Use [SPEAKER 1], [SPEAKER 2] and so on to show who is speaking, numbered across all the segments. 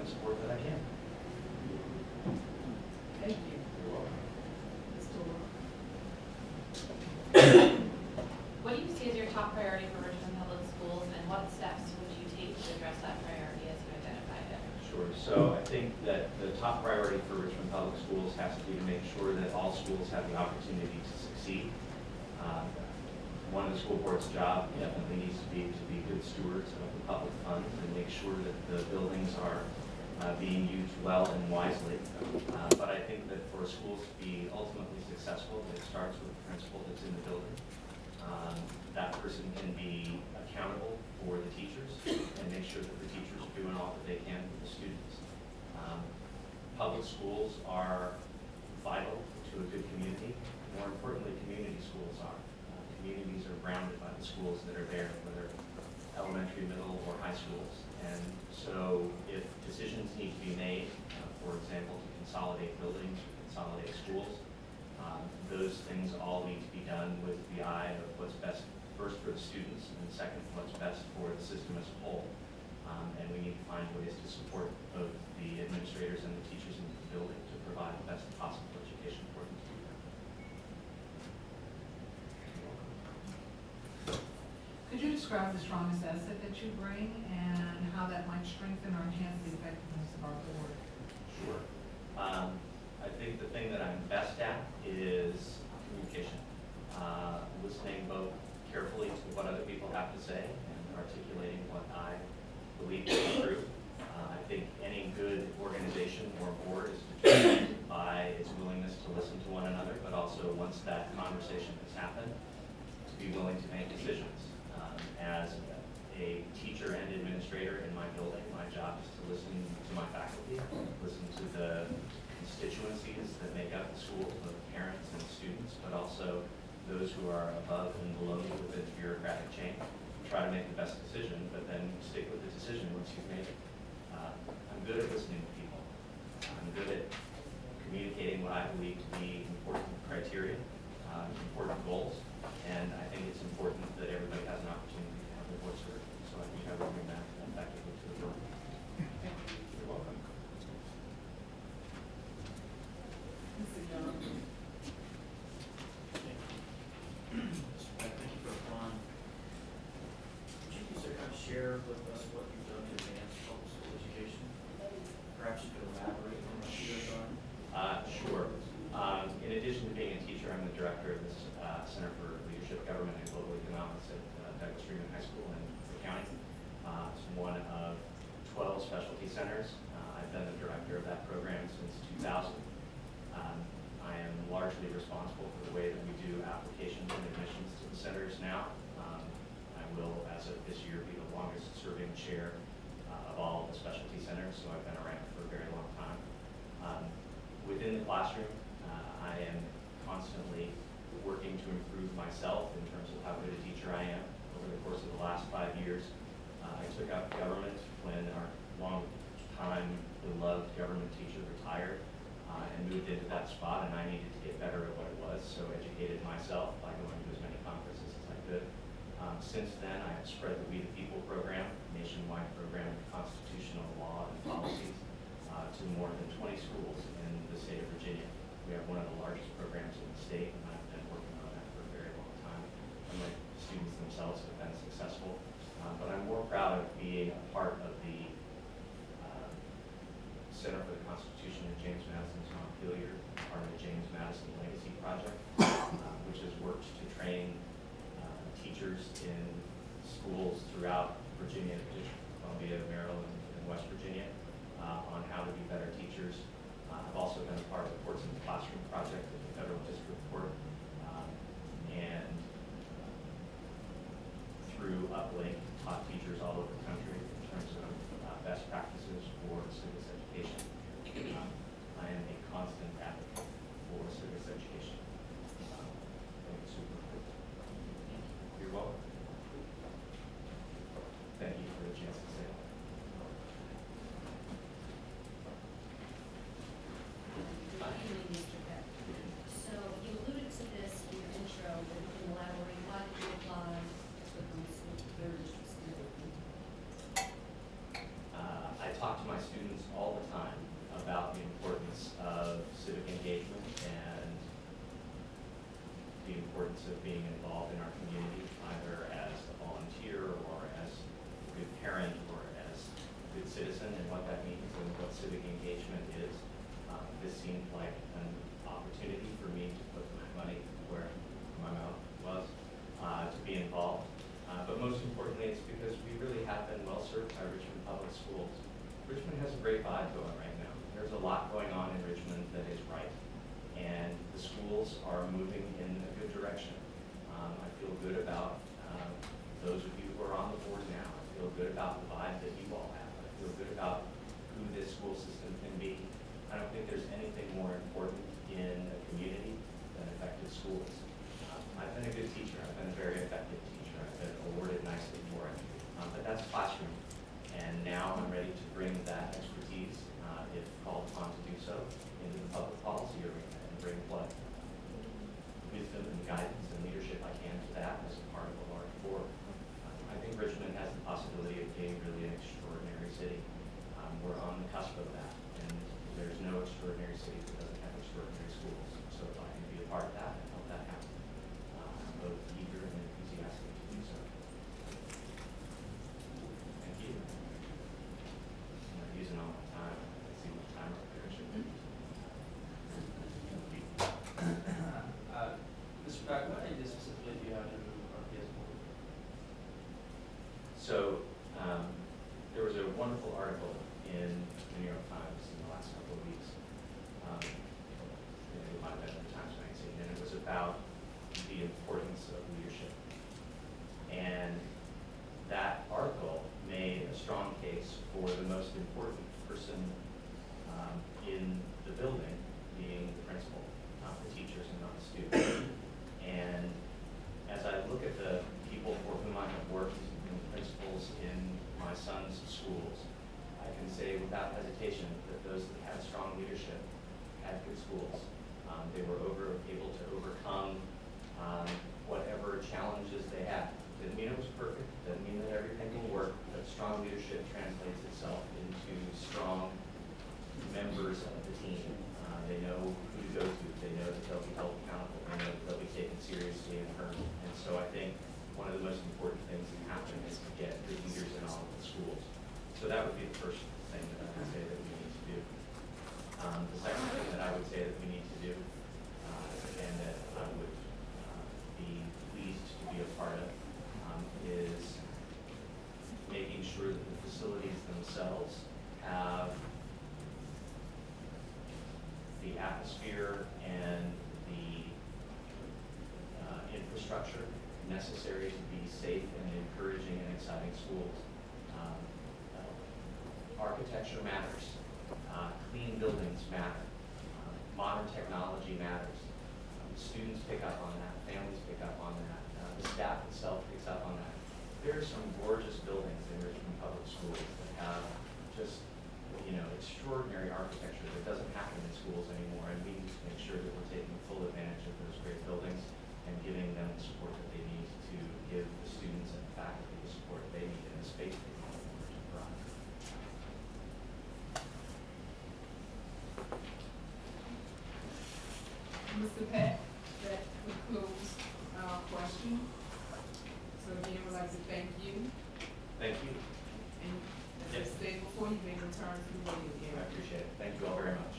[SPEAKER 1] and support that I can.
[SPEAKER 2] Thank you.
[SPEAKER 1] You're welcome.
[SPEAKER 3] What do you see as your top priority for Richmond Public Schools, and what steps would you take to address that priority as you identified it?
[SPEAKER 1] Sure. So I think that the top priority for Richmond Public Schools has to be to make sure that all schools have the opportunity to succeed. One of the school board's job definitely needs to be good stewards of the public funds and make sure that the buildings are being used well and wisely. But I think that for schools to be ultimately successful, it starts with the principal that's in the building. That person can be accountable for the teachers and make sure that the teachers are doing all that they can for the students. Public schools are vital to a good community. More importantly, community schools are. Communities are grounded by the schools that are there, whether elementary, middle, or high schools. And so if decisions need to be made, for example, to consolidate buildings, consolidate schools, those things all need to be done with the eye of what's best first for the students, and second, what's best for the system as a whole. And we need to find ways to support both the administrators and the teachers in the building to provide the best possible education for them to do that.
[SPEAKER 2] Could you describe the strongest asset that you bring and how that might strengthen or enhance the effectiveness of our board?
[SPEAKER 1] Sure. I think the thing that I'm best at is communication. Listening both carefully to what other people have to say and articulating what I believe to be true. I think any good organization or board is determined by its willingness to listen to one another, but also once that conversation has happened, to be willing to make decisions. As a teacher and administrator in my building, my job is to listen to my faculty, listen to the constituencies that make up the school, both parents and students, but also those who are above and below me within the bureaucratic chain. Try to make the best decision, but then stick with the decision once you've made it. I'm good at listening to people. I'm good at communicating what I believe to be important criteria, important goals, and I think it's important that everybody has an opportunity to have their voice heard. So I think I will bring that effectively to the board. You're welcome.
[SPEAKER 2] Mr. Young.
[SPEAKER 4] Thank you for applying. Would you consider to share with us what you've done to advance public school education? Perhaps you could elaborate on what you've done.
[SPEAKER 1] Sure. In addition to being a teacher, I'm the director of this Center for Leadership, Government, and Global Economics at Douglas Freeman High School in the county. It's one of 12 specialty centers. I've been the director of that program since 2000. I am largely responsible for the way that we do applications and admissions to the centers now. I will, as of this year, be the longest serving chair of all the specialty centers, so I've been around for a very long time. Within the classroom, I am constantly working to improve myself in terms of how good a teacher I am. Over the course of the last 5 years, I took up government when our long-time beloved government teacher retired and moved into that spot, and I needed to get better at what it was, so educated myself by going to as many conferences as I could. Since then, I have spread the We the People program, nationwide program of constitutional law and policies, to more than 20 schools in the state of Virginia. We have one of the largest programs in the state, and I've been working on that for a very long time. And my students themselves have been successful. But I'm more proud of being a part of the Center for the Constitution of James Madison's Montpelier, part of the James Madison Legacy Project, which has worked to train teachers in schools throughout Virginia, Columbia, Maryland, and West Virginia on how to be better teachers. I've also been a part of the Courts in the Classroom project at the Federal District Court, and through Uplink, taught teachers all over the country in terms of best practices for civics education. I am a constant advocate for civics education. I think it's super important. You're welcome. Thank you for the chance to say that. talk to my students all the time about the importance of civic engagement and the importance of being involved in our community, either as a volunteer or as a good parent or as a good citizen, and what that means and what civic engagement is. This seemed like an opportunity for me to put my money where my mouth was, to be involved. But most importantly, it's because we really have been well served by Richmond Public Schools. Richmond has a great vibe going right now. There's a lot going on in Richmond that is right, and the schools are moving in a good direction. I feel good about those of you who are on the board now. I feel good about the vibe that you all have. I feel good about who this school system can be. I don't think there's anything more important in a community than effective schools. I've been a good teacher. I've been a very effective teacher. I've been awarded nicely for it. But that's classroom. And now I'm ready to bring that expertise, if called upon to do so, into the public policy arena and bring what wisdom and guidance and leadership I can to that as a part of a large board. I think Richmond has the possibility of being really an extraordinary city. We're on the cusp of that, and there's no extraordinary city that doesn't have extraordinary schools. So if I can be a part of that and help that happen, I'm both eager and enthusiastic to do so. Thank you. I'm not using all my time. I see my timer up there.
[SPEAKER 4] Mr. Beck, what idea specifically do you have in RPS board?
[SPEAKER 1] So there was a wonderful article in the New York Times in the last couple of weeks. It might have been the Times Magazine, and it was about the importance of leadership. And that article made a strong case for the most important person in the building being the principal, not the teachers and not the students. And as I look at the people for whom I have worked in principals in my son's schools, I can say without hesitation that those that had strong leadership had good schools. They were able to overcome whatever challenges they had. Didn't mean it was perfect, didn't mean that everything will work, but strong leadership translates itself into strong members of the team. They know who to go to, they know that they'll be held accountable, they know that they'll be taken seriously and heard. And so I think one of the most important things that happen is to get good leaders in all of the schools. So that would be the first thing that I would say that we need to do. The second thing that I would say that we need to do, and that I would be pleased to be a part of, is making sure that the facilities themselves have the atmosphere and the infrastructure necessary to be safe and encouraging and exciting schools. Architecture matters. Clean buildings matter. Modern technology matters. Students pick up on that. Families pick up on that. The staff itself picks up on that. There are some gorgeous buildings in Richmond Public Schools that have just, extraordinary architecture that doesn't happen in schools anymore, and we need to make sure that we're taking full advantage of those great buildings and giving them the support that they need to give the students and the faculty the support they need in the space they need in order to thrive.
[SPEAKER 2] Mr. Peck, that concludes our question. So again, we'd like to thank you.
[SPEAKER 1] Thank you.
[SPEAKER 2] And as I stated before, you may return to the meeting
[SPEAKER 1] I
[SPEAKER 2] again.
[SPEAKER 1] appreciate it. Thank you all very much.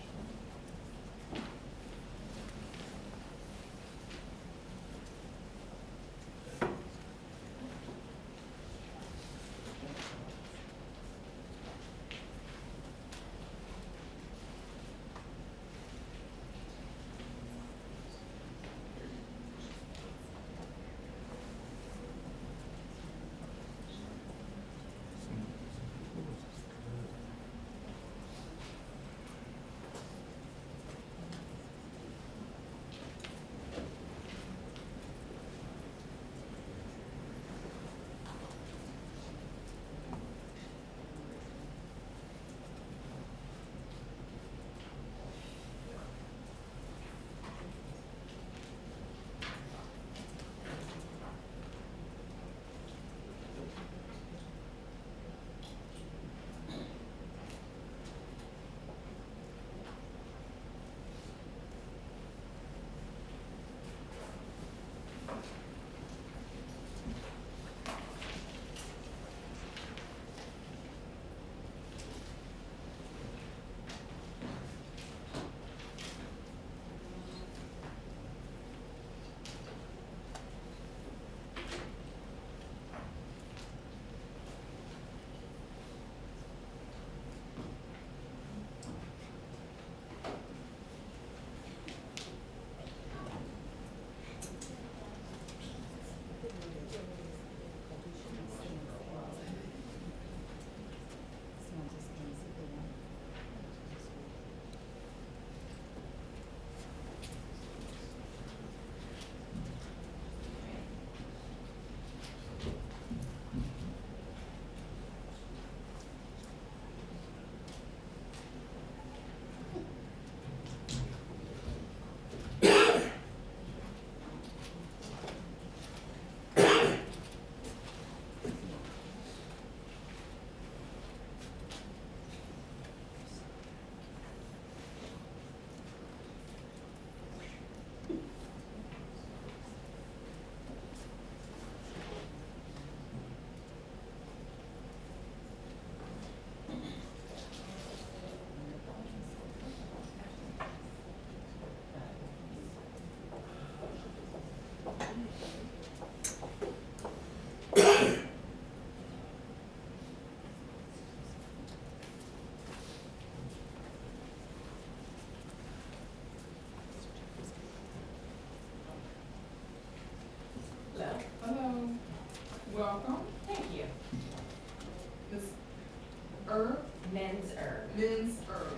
[SPEAKER 5] Ms. Earl.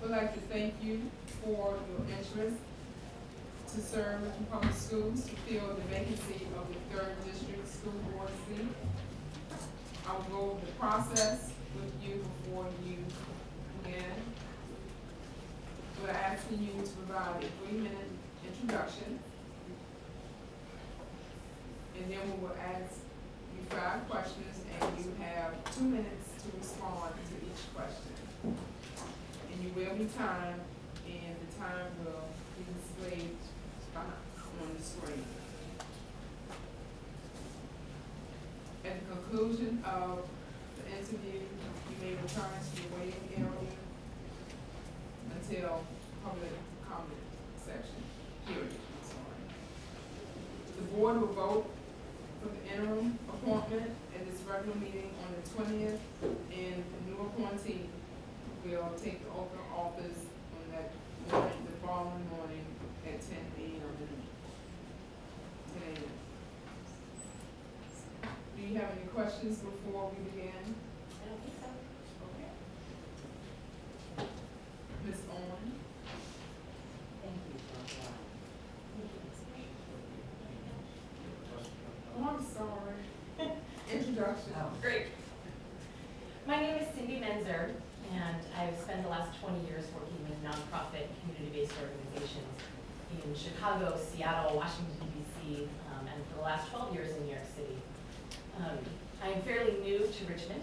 [SPEAKER 5] I'd like to thank you for your interest to serve Richmond Public Schools to fill the vacancy of the 3rd District School Board seat. I will go over the process with you before you begin. We're asking you to provide a 3-minute introduction. And then we will ask you 5 questions, and you have 2 minutes to respond to each question. And you will be timed, and the time will be displayed on the screen. At the conclusion of the interview, you may return to your waiting area until public comment section period. I'm sorry. The board will vote for the interim appointment at this regular meeting on the 20th, and the new appointee will take the oath of office on that morning, the following morning at 10 a.m. Do you have any questions before we begin?
[SPEAKER 3] I don't think so.
[SPEAKER 5] Okay. Ms. Owen?
[SPEAKER 6] Thank you, Dr.
[SPEAKER 5] Oh, I'm sorry. Introduction.
[SPEAKER 6] Great.
[SPEAKER 7] My name is Cindy Menzer, and I've spent the last 20 years working with nonprofit community-based organizations in Chicago, Seattle, Washington, D.C., and for the last 12 years in New York City. I am fairly new to Richmond.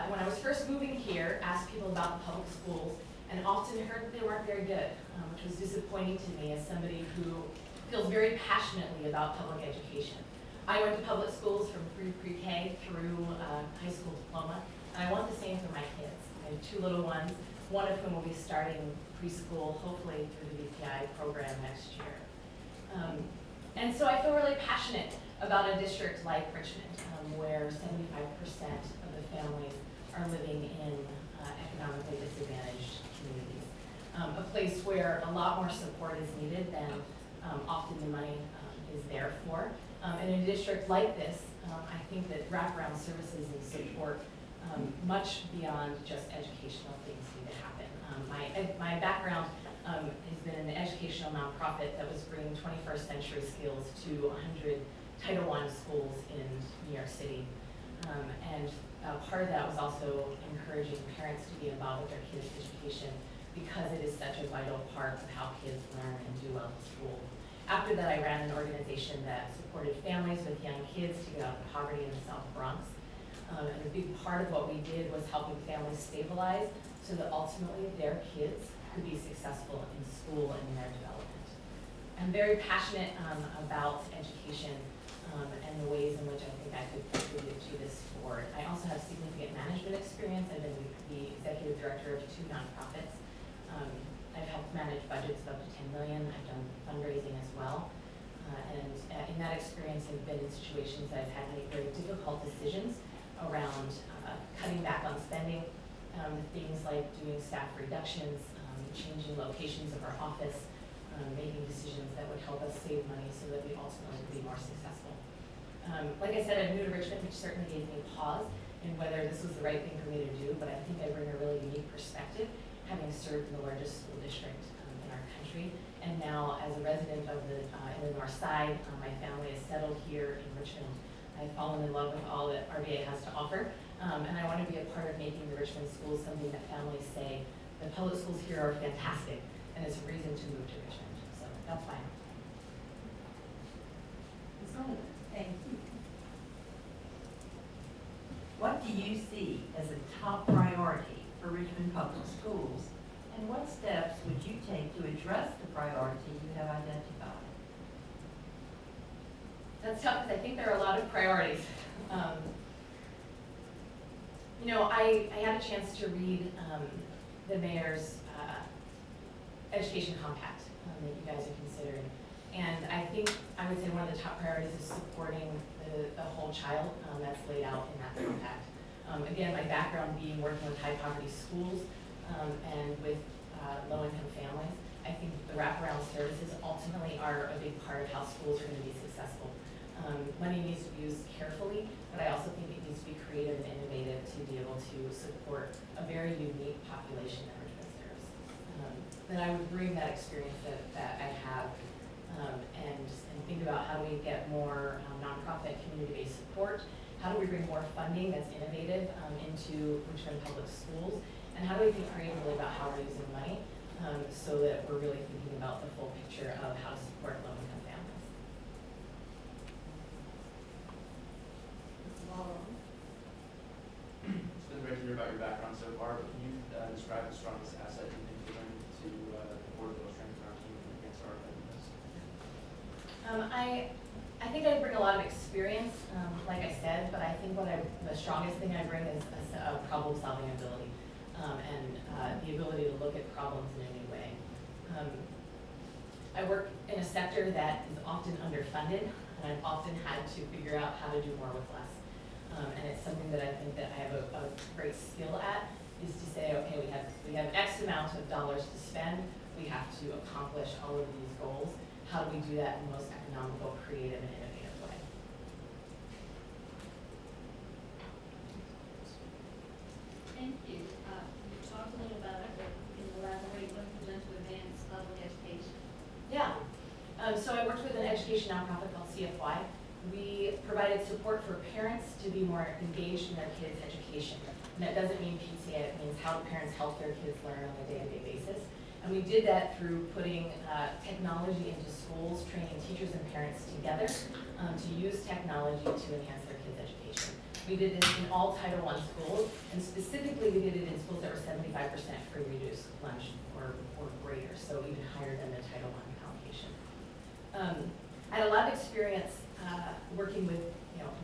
[SPEAKER 7] When I was first moving here, asked people about the public schools, and often heard that they weren't very good, which was disappointing to me as somebody who feels very passionately about public education. I went to public schools from pre-K through high school diploma, and I want the same for my kids. I have 2 little ones, one of whom will be starting preschool, hopefully through the VPI program next year. And so I feel really passionate about a district like Richmond, where 75% of the families are living in economically disadvantaged communities. A place where a lot more support is needed than often the money is there for. In a district like this, I think that wraparound services and support much beyond just educational things need to happen. My background has been an educational nonprofit that was bringing 21st century skills to 100 Title I schools in New York City. And part of that was also encouraging parents to be involved with their kids' education because it is such a vital part of how kids learn and do well in school. After that, I ran an organization that supported families with young kids to get out of poverty in the South Bronx. And a big part of what we did was helping families stabilize so that ultimately their kids could be successful in school and in their development. I'm very passionate about education and the ways in which I think I could contribute to this board. I also have significant management experience. I've been the executive director of 2 nonprofits. I've helped manage budgets of up to $10 million. I've done fundraising as well. And in that experience, I've been in situations that I've had to make very difficult decisions around cutting back on spending, things like doing staff reductions, changing locations of our office, making decisions that would help us save money so that we ultimately could be more successful. Like I said, I'm new to Richmond, which certainly gave me pause in whether this was the right thing for me to do, but I think I bring a really unique perspective, having served in the largest school district in our country. And now, as a resident of in the North Side, my family is settled here in Richmond. I've fallen in love with all that RBA has to offer, and I want to be a part of making the Richmond schools something that families say, the public schools here are fantastic, and it's a reason to move to Richmond. So that's fine.
[SPEAKER 5] Ms. Owen?
[SPEAKER 6] Thank you. What do you see as a top priority for Richmond Public Schools, and what steps would you take to address the priority you have identified?
[SPEAKER 7] That's tough because I think there are a lot of priorities. I had a chance to read the mayor's education compact that you guys are considering. And I think I would say one of the top priorities is supporting the whole child that's laid out in that compact. Again, my background being working with high poverty schools and with low-income families, I think the wraparound services ultimately are a big part of how schools are going to be successful. Money needs to be used carefully, but I also think it needs to be creative and innovative to be able to support a very unique population that Richmond serves. Then I would bring that experience that I have and think about how do we get more nonprofit community-based support, how do we bring more funding that's innovative into Richmond Public Schools, and how do we think creatively about how we're using money so that we're really thinking about the full picture of how to support low-income families.
[SPEAKER 8] It's been great to hear about your background so far, but can you describe the strongest asset you think you bring to the board of strength in our team against our effectiveness?
[SPEAKER 7] I think I bring a lot of experience, like I said, but I think the strongest thing I bring is a problem-solving ability and the ability to look at problems in a new way. I work in a sector that is often underfunded, and I've often had to figure out how to do more with less. And it's something that I think that I have a great skill at, is to say, okay, we have X amount of dollars to spend, we have to accomplish all of these goals. How do we do that in the most economical, creative, and innovative way?
[SPEAKER 9] Thank you. You talked a little about it, but you can elaborate what you've done to advance public education.
[SPEAKER 7] Yeah. So I worked with an education nonprofit called CFY. We provided support for parents to be more engaged in their kids' education. And that doesn't mean PTA, it means how do parents help their kids learn on a day-to-day basis. And we did that through putting technology into schools, training teachers and parents together to use technology to enhance their kids' education. We did this in all Title I schools, and specifically we did it in schools that were 75% free reduced lunch or greater, so even higher than the Title I allocation. I had a lot of experience working with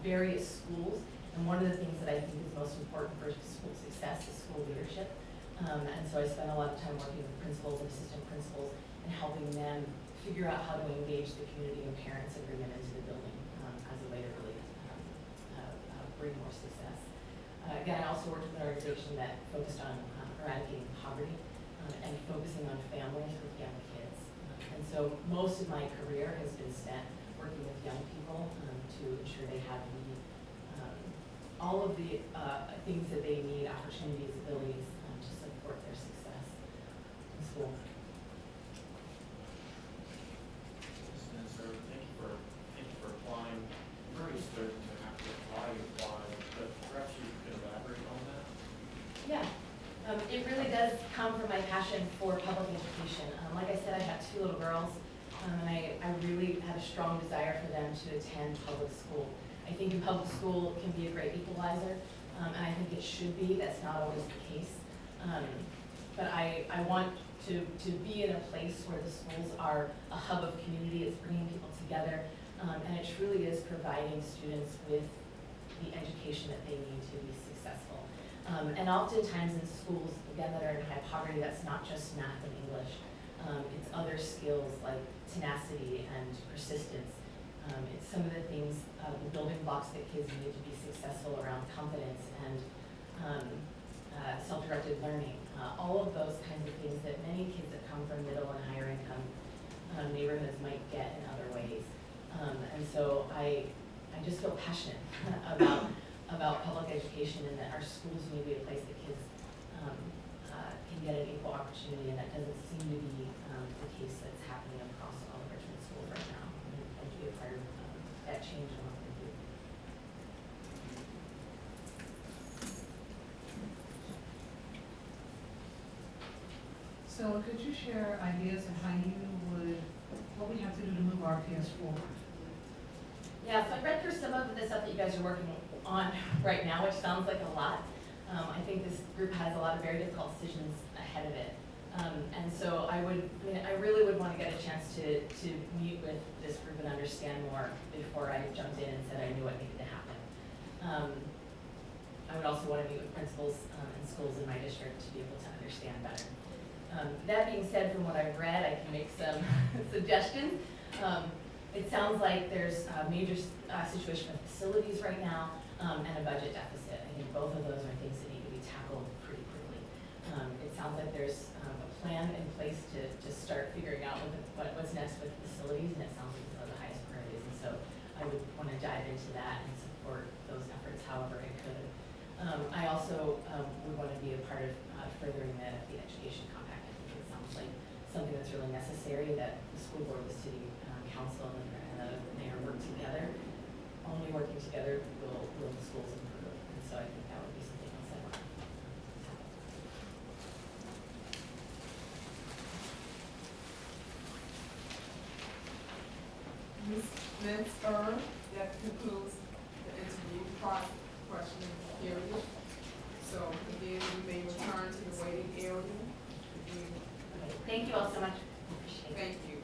[SPEAKER 7] various schools, and one of the things that I think is most important for school success is school leadership. And so I spent a lot of time working with principals and assistant principals and helping them figure out how to engage the community and parents and bring them into the building as a way to really bring more success. Again, I also worked with an organization that focused on eradicating poverty and focusing on families with young kids. And so most of my career has been spent working with young people to ensure they have all of the things that they need, opportunities, abilities, to support their success in school.
[SPEAKER 4] Sir, thank you for applying. I'm very certain to have to apply, but perhaps you could elaborate on that.
[SPEAKER 7] Yeah, it really does come from my passion for public education. Like I said, I have 2 little girls, and I really have a strong desire for them to attend public school. I think in public school can be a great equalizer, and I think it should be. That's not always the case. But I want to be in a place where the schools are a hub of community. It's bringing people together, and it truly is providing students with the education that they need to be successful. And oftentimes in schools, again, that are in high poverty, that's not just math and English. It's other skills like tenacity and persistence. It's some of the things, the building blocks that kids need to be successful around confidence and self-directed learning. All of those kinds of things that many kids that come from middle and higher income neighborhoods might get in other ways. And so I just feel passionate about public education, and that our schools need to be a place that kids can get an equal opportunity, and that doesn't seem to be the case that's happening across all of Richmond schools right now. And to be a part of that change in what we do.
[SPEAKER 2] So could you share ideas of what we have to do to move RPS forward?
[SPEAKER 7] Yeah, so I read through some of the stuff that you guys are working on right now, which sounds like a lot. I think this group has a lot of very difficult decisions ahead of it. And so I really would want to get a chance to meet with this group and understand more before I jumped in and said I knew what needed to happen. I would also want to meet with principals and schools in my district to be able to understand better. That being said, from what I've read, I can make some suggestions. It sounds like there's a major situation with facilities right now and a budget deficit. I think both of those are things that need to be tackled pretty quickly. It sounds like there's a plan in place to start figuring out what's next with facilities, and it sounds like it's one of the highest priorities. And so I would want into that and support those efforts however I could. I also would want to be a part of furthering the education compact. I think it sounds like something that's really necessary, that the school board, the city council, and the mayor work together. Only working together will the schools improve, and so I think that would be something else I want.
[SPEAKER 5] Ms. Metzger, that concludes the interview process questioning period. So again, we may return to the waiting area. Again,
[SPEAKER 7] Thank you all so much. Appreciate it.
[SPEAKER 5] thank you.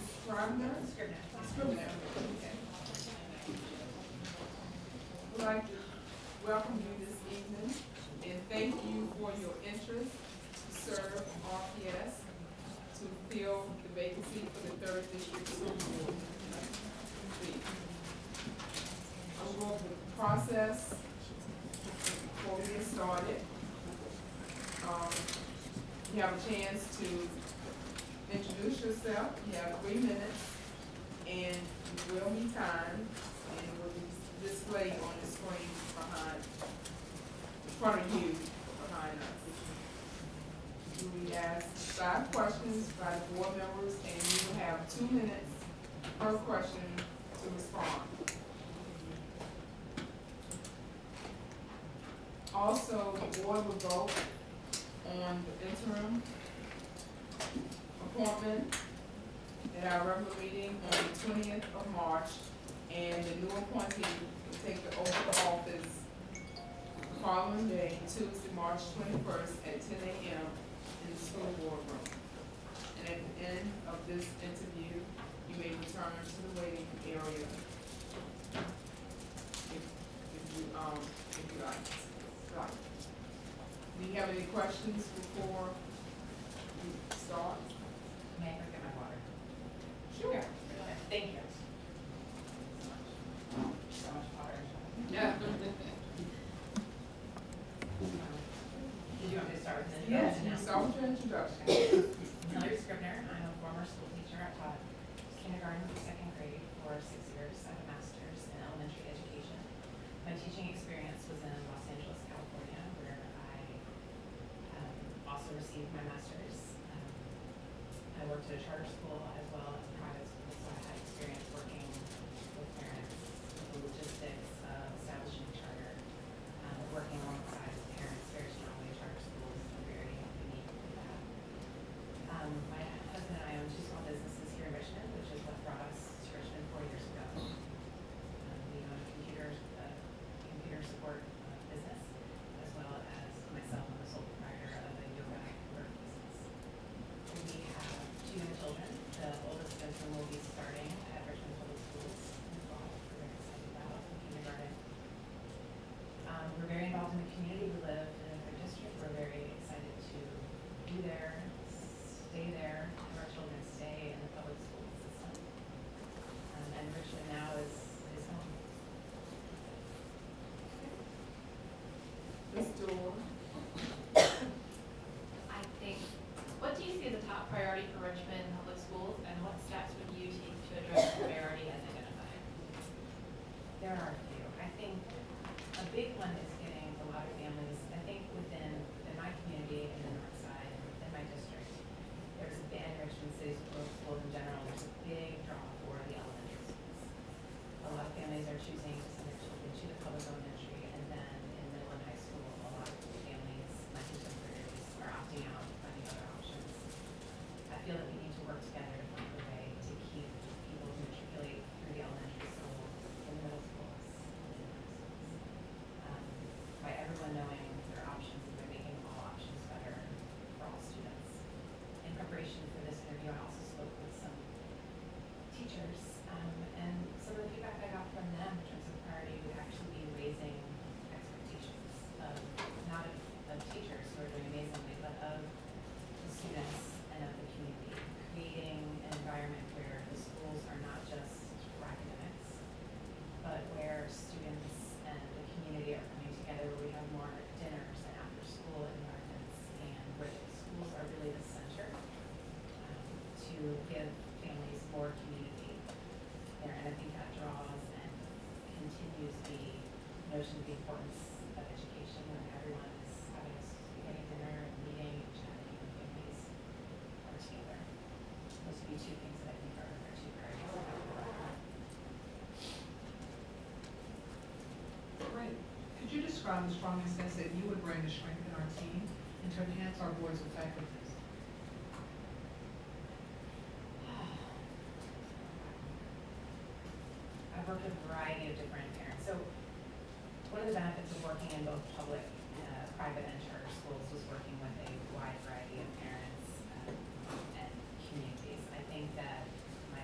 [SPEAKER 5] Scrivener?
[SPEAKER 7] Scrivener.
[SPEAKER 5] Scrivener, okay. I'd like to welcome you this evening and thank you for your interest to serve RPS to fill the vacancy for the third district school board. I'm going over the process before we get started. You have a chance to introduce yourself. You have 3 minutes, and you will be timed, and it will be displayed on the screen behind, in front of you, behind us. You will be asked 5 questions by the board members, and you will have 2 minutes per question to respond. Also, the board will vote on the interim appointment at our regular meeting on the 20th of March, and the new appointee will take the oath of office the following day, Tuesday, March 21st at 10 a.m. in the school board room. And at the end of this interview, you may return to the waiting area if you like. Do you have any questions before we start?
[SPEAKER 7] May I get my water?
[SPEAKER 5] Sure.
[SPEAKER 7] Okay, thank you. So much water.
[SPEAKER 5] Yeah.
[SPEAKER 7] Did you want me to start with the
[SPEAKER 5] Yes,
[SPEAKER 7] introduction
[SPEAKER 5] you
[SPEAKER 7] now?
[SPEAKER 5] start with your introduction.
[SPEAKER 7] Hillary Scribner, I'm a former school teacher. I taught kindergarten through 2nd grade for 6 years. I have a master's in elementary education. My teaching experience was in Los Angeles, California, where I also received my master's. I worked at a charter school as well as a private school, so I had experience working with parents, with the logistics of establishing a charter, working alongside parents very strongly. Charter schools are very unique with that. My husband and I own 2 small businesses here in Richmond, which is what brought us to Richmond 4 years ago. We own a computer support business, as well as myself, I'm the sole proprietor of a yoga work business. We have 2 young children. The oldest of them will be starting at Richmond Public Schools in the fall. We're very excited about in kindergarten. We're very involved in the community. We live in a third district. We're very excited to be there, stay there, have our children stay in the public school system. And Richmond now is home.
[SPEAKER 5] Ms. Dorr.
[SPEAKER 3] I think, what do you see as a top priority for Richmond Public Schools, and what steps would you take to address the priority as identified?
[SPEAKER 7] There are a few. I think a big one is getting a lot of families, I think within my community and the north side, in my district, there's a big, Richmond City schools in general, there's a big draw for the elementary schools. A lot of families are choosing to send their children to the public elementary, and then in middle and high school, a lot of families, my contemporaries, are opting out, finding other options. I feel that we need to work together to find a way to keep people who matriculate through the elementary school, in the middle schools, and in high schools. By everyone knowing their options and by making all options better for all students. In preparation for this interview, I also spoke with some teachers, and some of the feedback I got from them in terms of priority would actually be raising expectations of, not of teachers who are doing amazingly, but of the students and of the community. Creating an environment where the schools are not just for academics, but where students and the community are coming together, where we have more dinners and after-school environments, and where the schools are really the center to give families more community there. And I think that draws and continues the notion of the importance of education when everyone is having a spaghetti dinner and meeting and chatting and families are together. Those would be 2 things that I think are 2 priorities.
[SPEAKER 2] Great. Could you describe the strong sense that you would bring to strengthen our team and to enhance our board's effectiveness?
[SPEAKER 7] I've worked with a variety of different parents. So one of the benefits of working in both public, private and charter schools was working with a wide variety of parents and communities. I think that my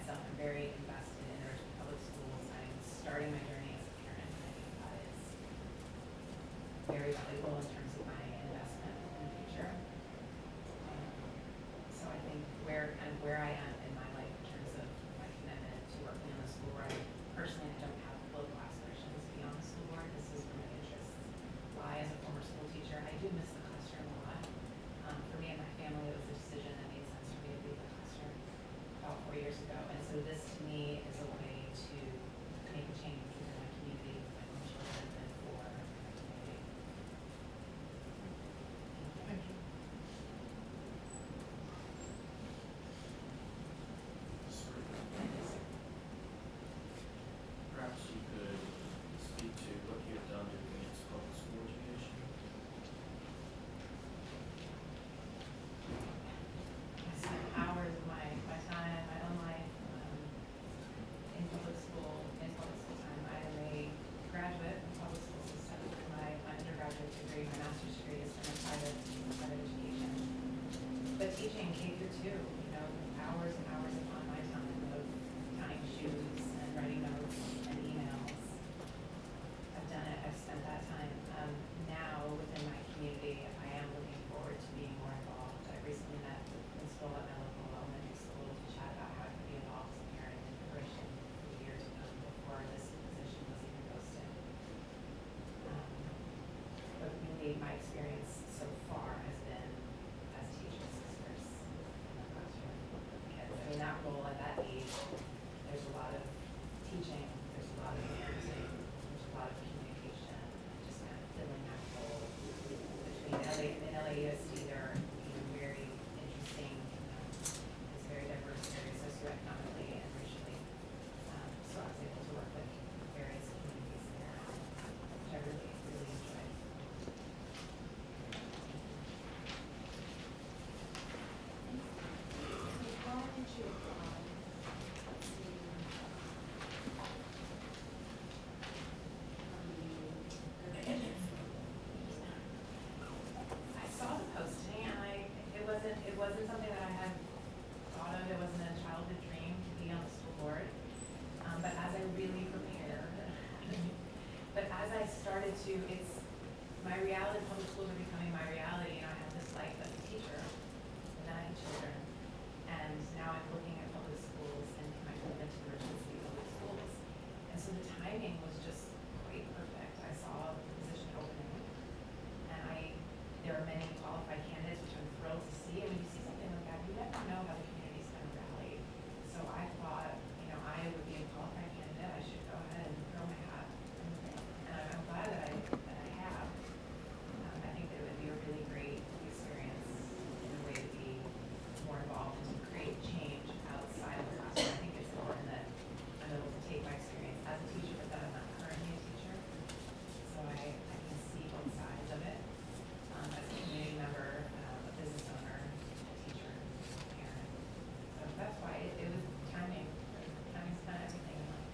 [SPEAKER 7] too, you know, hours and hours upon my time of tying shoes and writing notes and emails. I've done it, I've spent that time. Now within my community, I am looking forward to being more involved. I recently met the principal at my local elementary school to chat about how I could be involved as a parent in preparation for the year to come before this position was even posted. But really, my experience so far has been as teacher assistants in the classroom with kids. I mean, that role at that age, there's a lot of teaching, there's a lot of parenting, there's a lot of communication, just kind of filling that role. Between LAUSD, there are very interesting, it's very diverse, very socioeconomically and racially. So I was able to work with various communities there, which I really, really enjoyed.
[SPEAKER 9] Why did you apply
[SPEAKER 7] I saw the posting and it wasn't something that I had thought of, it wasn't a childhood dream to be on the school board. But as I really prepared, but as I started to, it's, my reality, public schools are becoming my reality, and I have this life as a teacher, and then I have children. And now I'm looking at public schools and my commitment to the Richmond City Public Schools. And so the timing was just quite perfect. I saw the position opening, and there are many qualified candidates, which I'm thrilled to see. And when you see something like that, you never know how the community's going to rally. So I thought, you know, I would be a qualified candidate. I should go ahead and throw my hat in the ring. And I'm glad that I have. I think that it would be a really great experience in a way to be more involved and to create change outside of the classroom. I think it's important that I'm able to take my experience as a teacher, but that I'm not currently a teacher. So I can see both sides of it. As a community member, a business owner, a teacher, a parent. So that's why it was timing. Timing's kind of everything in life.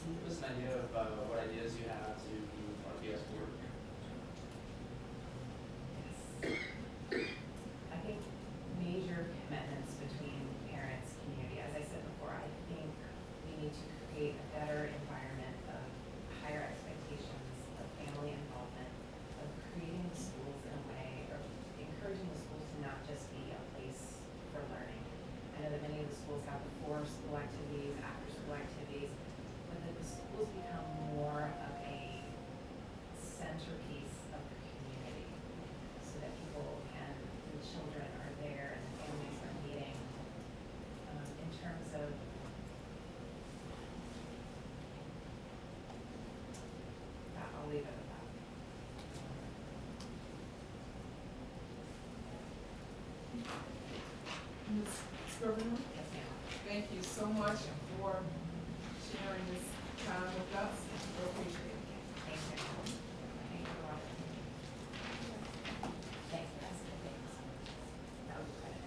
[SPEAKER 8] Can you give us an idea of what ideas you have to the RPS board?
[SPEAKER 7] Yes. I think major commitments between parents, community. As I said before, I think we need to create a better environment of higher expectations, of family involvement, of creating the schools in a way, or encouraging the schools to not just be a place for learning. I know that many of the schools have before school activities, after school activities, but that the schools become more of a centerpiece of the community, so that people can, the children are there and the families are meeting. In terms of that, I'll leave it at that.
[SPEAKER 5] Ms. Scrivener,
[SPEAKER 7] Yes, ma'am.
[SPEAKER 5] thank you so much for sharing this time with us. We appreciate it.
[SPEAKER 7] Thank you. Thank you, Robert. Thank you. That was credit.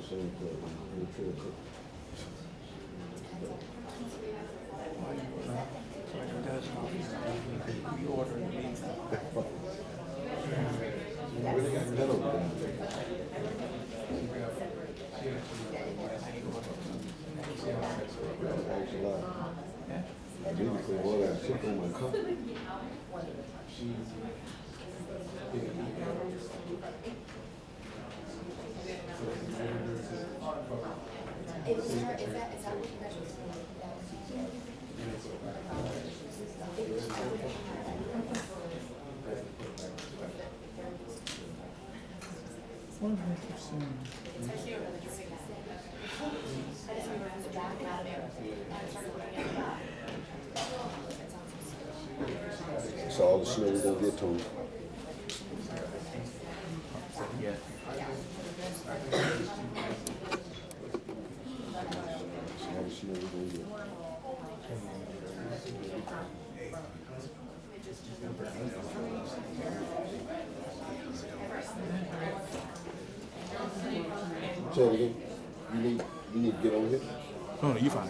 [SPEAKER 10] same club. We feel good.
[SPEAKER 11] We order the meat.
[SPEAKER 10] Really got that over there. Thanks a lot. I didn't say, well, I took on my cup.
[SPEAKER 12] Is that what you guys were
[SPEAKER 10] It's all the snow we're gonna get to 'em.
[SPEAKER 11] Yeah.
[SPEAKER 10] It's all the snow we're gonna get. So you need to get on here?
[SPEAKER 11] No, you fine.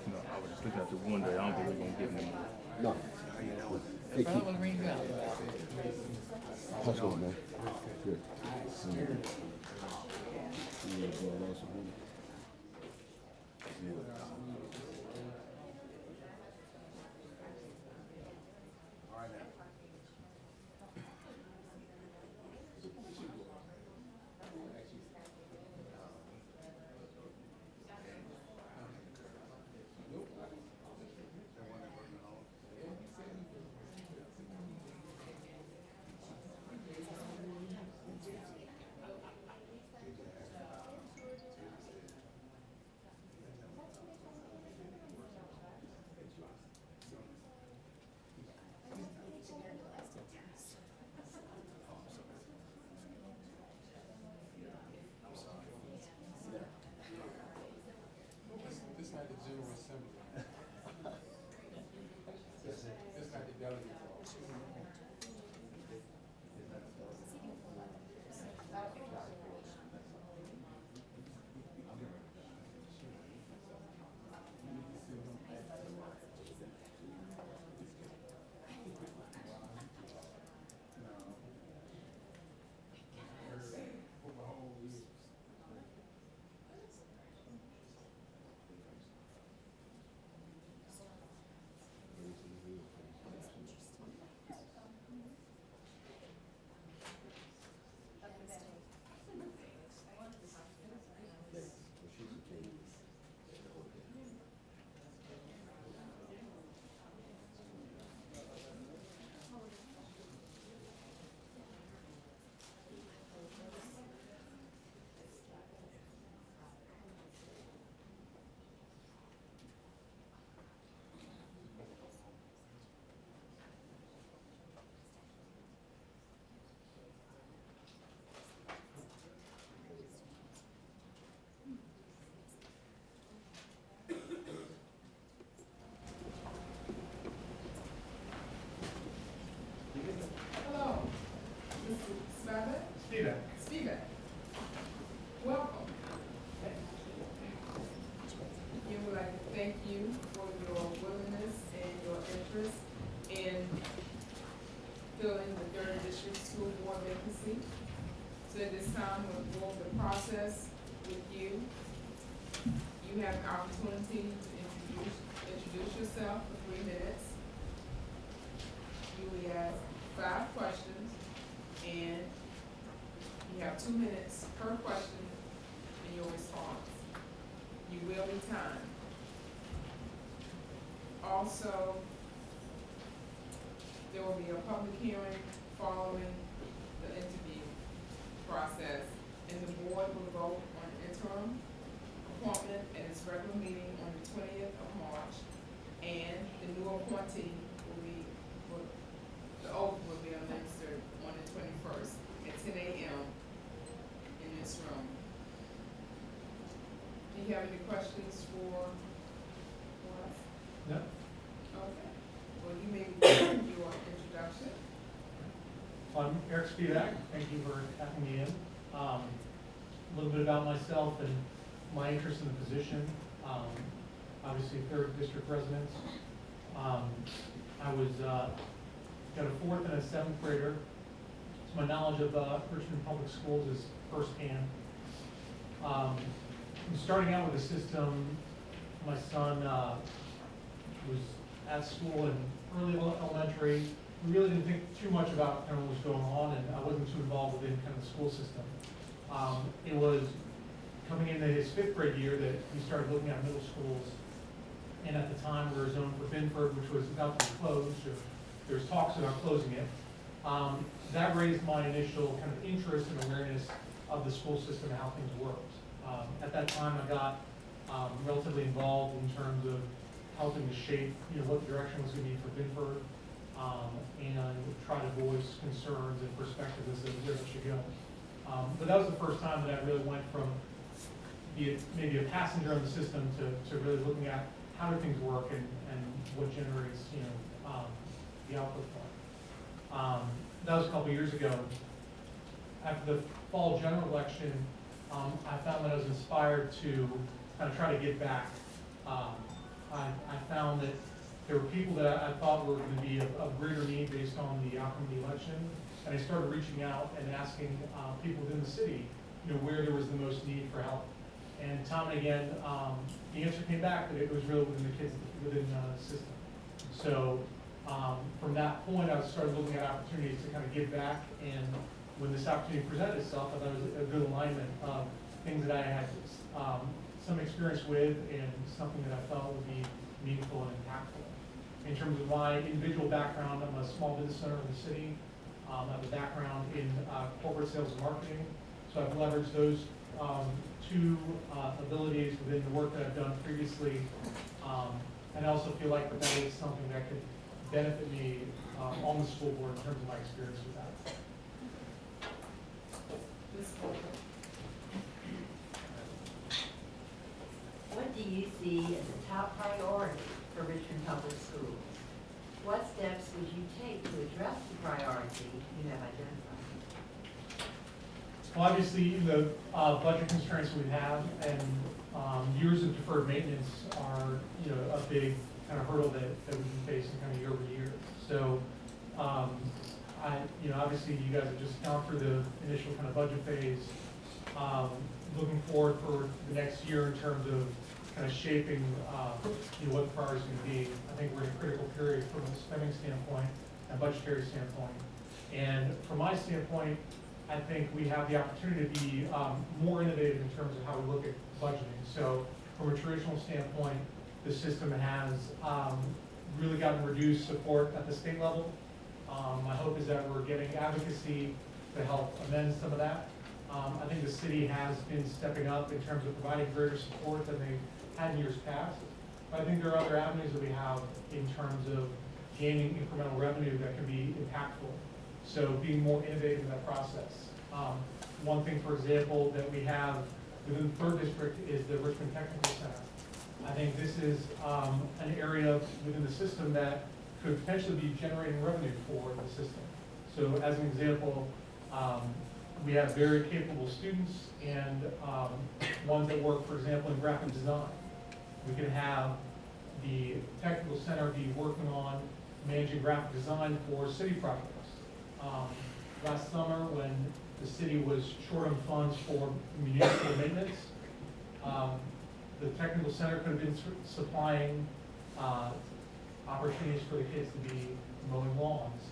[SPEAKER 11] No, I was just looking at the window. I don't think we're gonna get them.
[SPEAKER 10] No. Hey, keep. How's it going, man? Good.
[SPEAKER 13] This not the General Assembly. This not the delegates.
[SPEAKER 5] Hello, Mr. Spivak? Spivak. Welcome. We would like to thank you for your willingness and your interest in filling the third district school board vacancy. So at this time, we'll go over the process with you. You have the opportunity to introduce yourself for 3 minutes. You will ask 5 questions, and you have 2 minutes per question in your response. You will be timed. Also, there will be a public hearing following the interview process, and the board will vote on interim appointment at its regular meeting on the 20th of March, and the new appointee the oath will be administered on the 21st at 10 a.m. in this room. Do you have any questions for us?
[SPEAKER 13] No.
[SPEAKER 5] Okay. Well, you may begin your introduction.
[SPEAKER 14] I'm Eric Spivak. Thank you for having me in. A little bit about myself and my interest in the position. Obviously, 3rd District residents. I was got a 4th and a 7th grader. So my knowledge of Richmond Public Schools is firsthand. I'm starting out with the system. My son was at school in early elementary. We really didn't think too much about kind of what was going on, and I wasn't too involved within kind of the school system. It was coming into his 5th grade year that he started looking at middle schools, and at the time we were zoned for Binford, which was about to be closed, or there's talks about closing it. That raised my initial kind of interest and awareness of the school system and how things worked. At that time, I got relatively involved in terms of helping to shape, what direction was going to be for Binford, and try to voice concerns and perspectives as to where it should go. But that was the first time that I really went from maybe a passenger in the system to really looking at how do things work and what generates, the output for it. That was a couple years ago. After the fall general election, I found that I was inspired to kind of try to give back. I found that there were people that I thought were going to be of greater need based on the outcome of the election, and I started reaching out and asking people within the city, where there was the most need for help. And time and again, the answer came back that it was really within the kids within the system. So from that point, I started looking at opportunities to kind of give back, and when this opportunity presented itself, I thought it was a good alignment of things that I had some experience with and something that I felt would be meaningful and impactful. In terms of my individual background, I'm a small business owner in the city. I have a background in corporate sales and marketing, so I've leveraged those two abilities within the work that I've done previously, and I also feel like that is something that could benefit me on the school board in terms of my experience with that.
[SPEAKER 6] What do you see as a top priority for Richmond Public Schools? What steps would you take to address the priority you have identified?
[SPEAKER 14] Well, obviously, the budget constraints we have and years of deferred maintenance are, a big kind of hurdle that we've been facing kind of year over year. So, obviously, you guys have just gone through the initial kind of budget phase. Looking forward for the next year in terms of kind of shaping, what the priorities are going to be. I think we're in a critical period from a spending standpoint and budgetary standpoint. And from my standpoint, I think we have the opportunity to be more innovative in terms of how we look at budgeting. So from a traditional standpoint, the system has really gotten reduced support at the state level. My hope is that we're getting advocacy to help amend some of that. I think the city has been stepping up in terms of providing greater support than they had in years past. But I think there are other avenues that we have in terms of gaining incremental revenue that can be impactful. So being more innovative in that process. One thing, for example, that we have within the 3rd District is the Richmond Technical Center. I think this is an area within the system that could potentially be generating revenue for the system. So as an example, we have very capable students and ones that work, for example, in graphic design. We can have the technical center be working on managing graphic design for city projects. Last summer, when the city was short on funds for municipal maintenance, the technical center could have been supplying opportunities for the kids to be mowing lawns.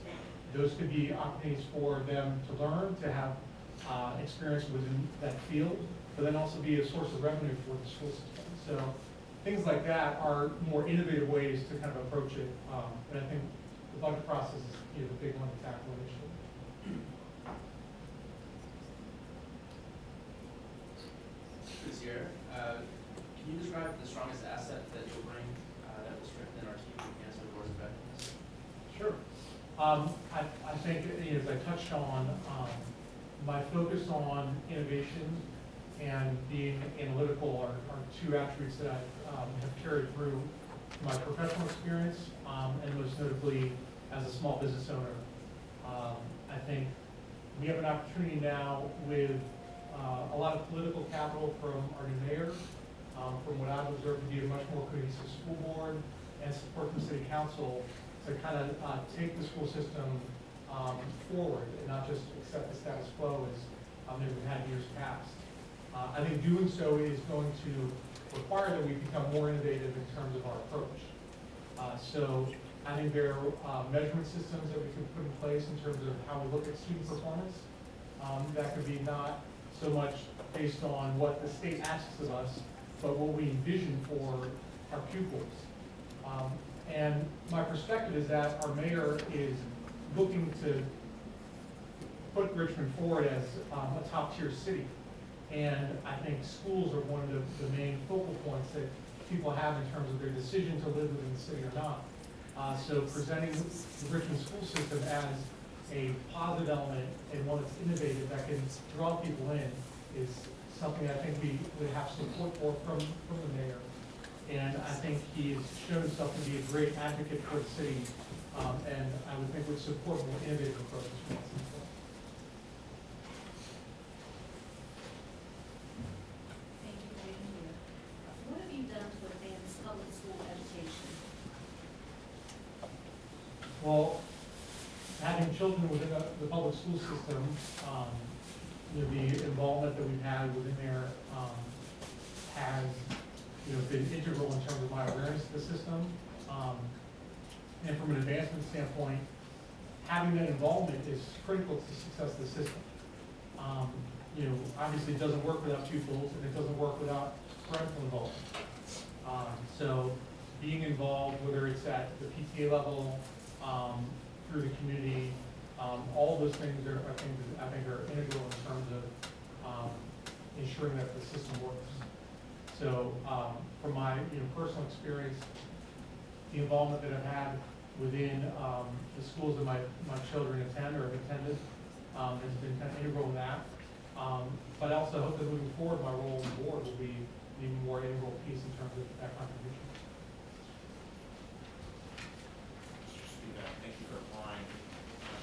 [SPEAKER 14] Those could be opportunities for them to learn, to have experience within that field, but then also be a source of revenue for the school system. So things like that are more innovative ways to kind of approach it. But I think the budget process is the big one to tackle initially.
[SPEAKER 8] This year, can you describe the strongest asset that you'll bring that will strengthen our team against the doors of effectiveness?
[SPEAKER 14] Sure. I think, as I touched on, my focus on innovation and being analytical are two attributes that I have carried through my professional experience and most notably as a small business owner. I think we have an opportunity now with a lot of political capital from our new mayor, from what I've observed to be a much more cohesive school board and support from city council to kind of take the school system forward and not just accept the status quo as we've had years past. I think doing so is going to require that we become more innovative in terms of our approach. So I think there are measurement systems that we can put in place in terms of how we look at student performance. That could be not so much based on what the state asks of us, but what we envision for our pupils. And my perspective is that our mayor is looking to put Richmond forward as a top-tier city. And I think schools are one of the main focal points that people have in terms of their decision to live within the city or not. So presenting the Richmond school system as a positive element and one that's innovative that can draw people in is something I think we would have support for from the mayor. And I think he has shown himself to be a great advocate for the city, and I would think would support more innovative approaches from us.
[SPEAKER 9] Thank you for being here. What have you done to advance public school education?
[SPEAKER 14] Well, having children within the public school system, the involvement that we've had within there has been integral in terms of my awareness of the system. And from an advancement standpoint, having that involvement is critical to the success of the system. Obviously it doesn't work without pupils, and it doesn't work without parental involvement. So being involved, whether it's at the PTA level, through the community, all those things are things that I think are integral in terms of ensuring that the system works. So from my personal experience, the involvement that I've had within the schools that my children attend or have attended has been kind of integral in that. But I also hope that moving forward, my role on the board will be an even more integral piece in terms of that contribution.
[SPEAKER 4] Thank you for applying.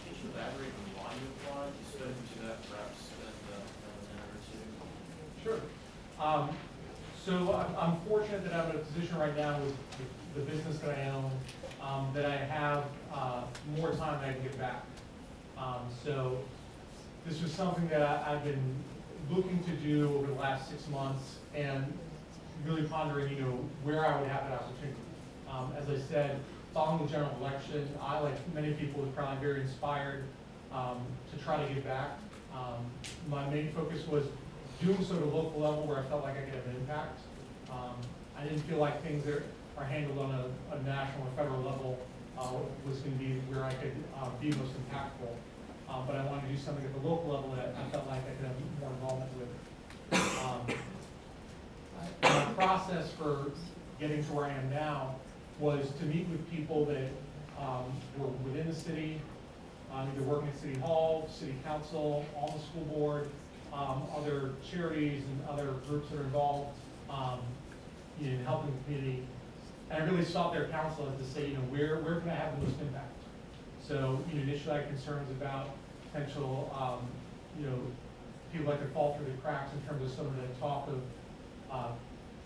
[SPEAKER 4] Could you elaborate on why you applied? You spoke to that perhaps in a minute or two.
[SPEAKER 14] Sure. So I'm fortunate that I'm in a position right now with the business that I own, that I have more time that I can give back. So this was something that I've been looking to do over the last 6 months and really pondering, where I would have that opportunity. As I said, following the general election, I, like many people, was probably very inspired to try to give back. My main focus was doing so at a local level where I felt like I could have an impact. I didn't feel like things that are handled on a national or federal level was going to be where I could be most impactful. But I wanted to do something at the local level that I felt like I could have more involvement with. My process for getting to where I am now was to meet with people that were within the city, either working at City Hall, City Council, on the school board, other charities and other groups that are involved in helping the community. And I really sought their counsel as to say, where can I have the most impact? So initially I had concerns about potential, people that could fall through the cracks in terms of some of the talk of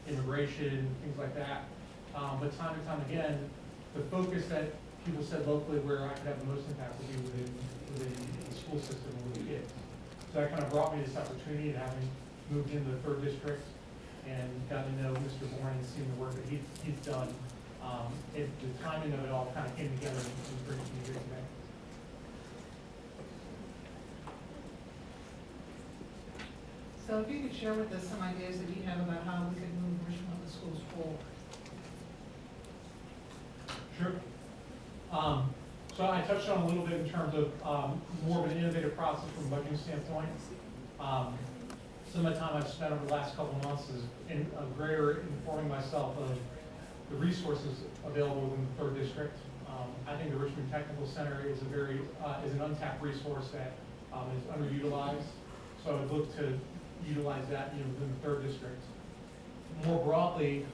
[SPEAKER 14] immigration, things like that. But time and time again, the focus that people said locally where I could have the most impact would be within the school system and with the kids. So that kind of brought me this opportunity, and having moved into the 3rd district and gotten to know Mr. Bourne and seeing the work that he's done, the timing of it all kind of came together and brings me here today.
[SPEAKER 2] So if you could share with us some ideas that you have about how we could move Richmond Public Schools forward.
[SPEAKER 14] Sure. So I touched on a little bit in terms of more of an innovative process from a budgeting standpoint. Some of the time I've spent over the last couple of months is in greater informing myself of the resources available within the 3rd district. I think the Richmond Technical Center is is an untapped resource that is underutilized. So I would look to utilize that within the 3rd district. More broadly,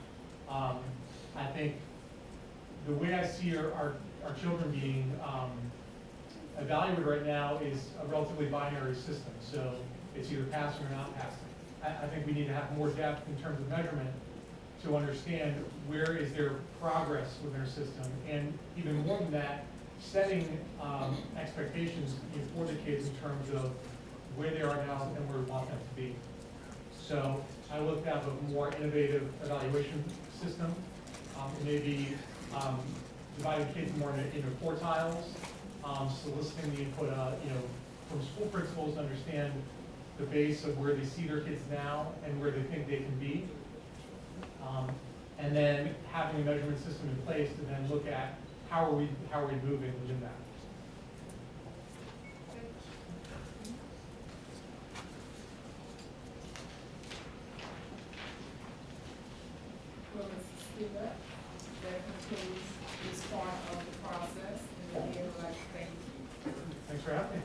[SPEAKER 14] I think the way I see our children being evaluated right now is a relatively binary system, so it's either passing or not passing. I think we need to have more depth in terms of measurement to understand where is their progress within our system, and even more than that, setting expectations for the kids in terms of where they are now and where we want them to be. So I look to have a more innovative evaluation system, maybe dividing kids more into quartiles, soliciting the input, from school principals to understand the base of where they see their kids now and where they think they can be. And then having a measurement system in place to then look at how are we moving within that.
[SPEAKER 5] Well, Mrs. Speaker, that concludes this part of the process, and again, I'd like to thank you.
[SPEAKER 14] Thanks for having me.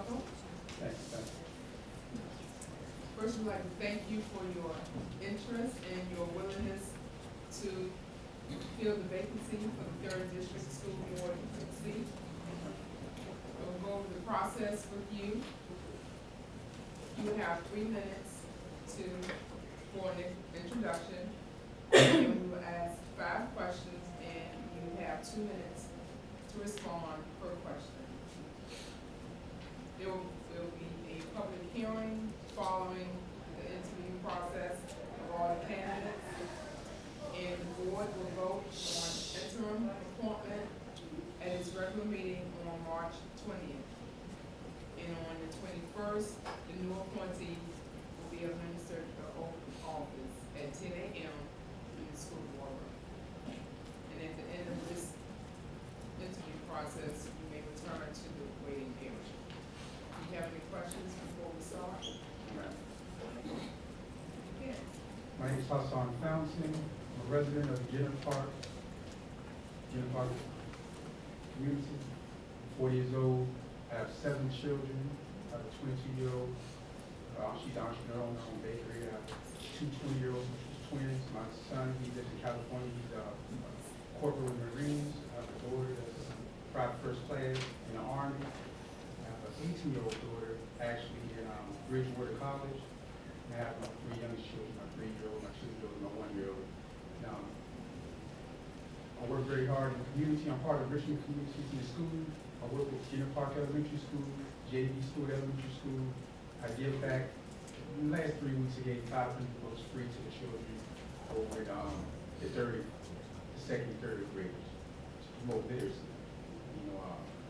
[SPEAKER 5] Michael.
[SPEAKER 13] Thanks.
[SPEAKER 5] First, we'd like to thank you for your interest and your willingness to fill the vacancy for the third district school board seat. We'll go over the process with you. You have 3 minutes for an introduction. And we will ask 5 questions, and you have 2 minutes to respond per question. There will be a public hearing following the interview process of all the candidates. And the board will vote on interim appointment at its regular meeting on March 20th. And on the 21st, the new appointee will be administered the oath of office at 10 a.m. in the school board room. And at the end of this interview process, you may return to the waiting area. Do you have any questions before we start? Yeah.
[SPEAKER 13] My name is Hassan Fountain. I'm a resident of Jenner Park community. 40 years old. I have 7 children. I have a 22-year-old. She's an entrepreneur, owns her own bakery. I have 2 20-year-olds, which is twins. My son, he lives in California. He's a corporal in the Marines. I have a daughter that's private first class in the Army. I have an 18-year-old daughter, actually, in Bridgewater College. And I have my 3 youngest children, my 3-year-old, my 2-year-old, and my 1-year-old. I work very hard in the community. I'm part of Richmond Community in the school. I work with Jenner Park Elementary School, JV Stewart Elementary School. I give back. In the last 3 weeks, I gave 500 books free to the children over at the second and third graders to promote literacy.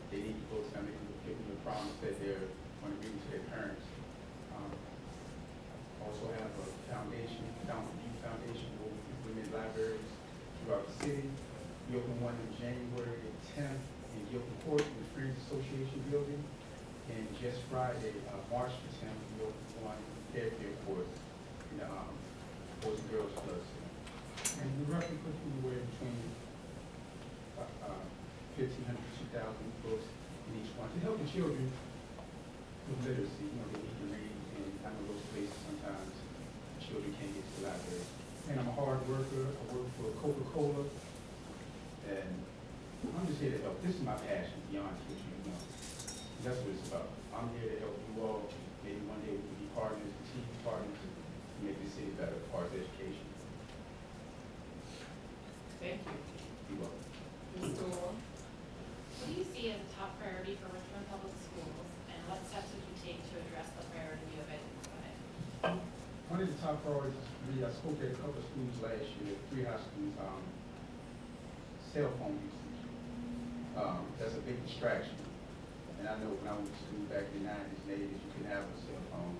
[SPEAKER 13] They need books, and they can give them the promise that they're going to give them to their parents. Also have a foundation, Youth Foundation, where we implement libraries throughout the city. We opened one in January 10th in Gilpin Court in the Friends Association building. And just Friday, March 10th, we opened one in Fairfield Court in the Boys and Girls Club Center. And we roughly put anywhere between 1,500 to 2,000 books in each one to help the children with literacy. They need to read, and I know those places sometimes the children can't get to the library. And I'm a hard worker. I work for Coca-Cola. And I'm just here to help. This is my passion, to be honest with you. That's what it's about. I'm here to help you all. Maybe one day we can be partners, continue partners, to make this city better as far as education.
[SPEAKER 5] Thank you.
[SPEAKER 13] You're welcome.
[SPEAKER 5] Ms. Dorr.
[SPEAKER 3] What do you see as a top priority for Richmond Public Schools, and what steps would you take to address the priority you have identified?
[SPEAKER 13] One of the top priorities for me, I spoke at a couple of schools last year, 3 high schools, cell phone usage. That's a big distraction. And I know when I went to school back in the 90s and 80s, you couldn't have a cell phone.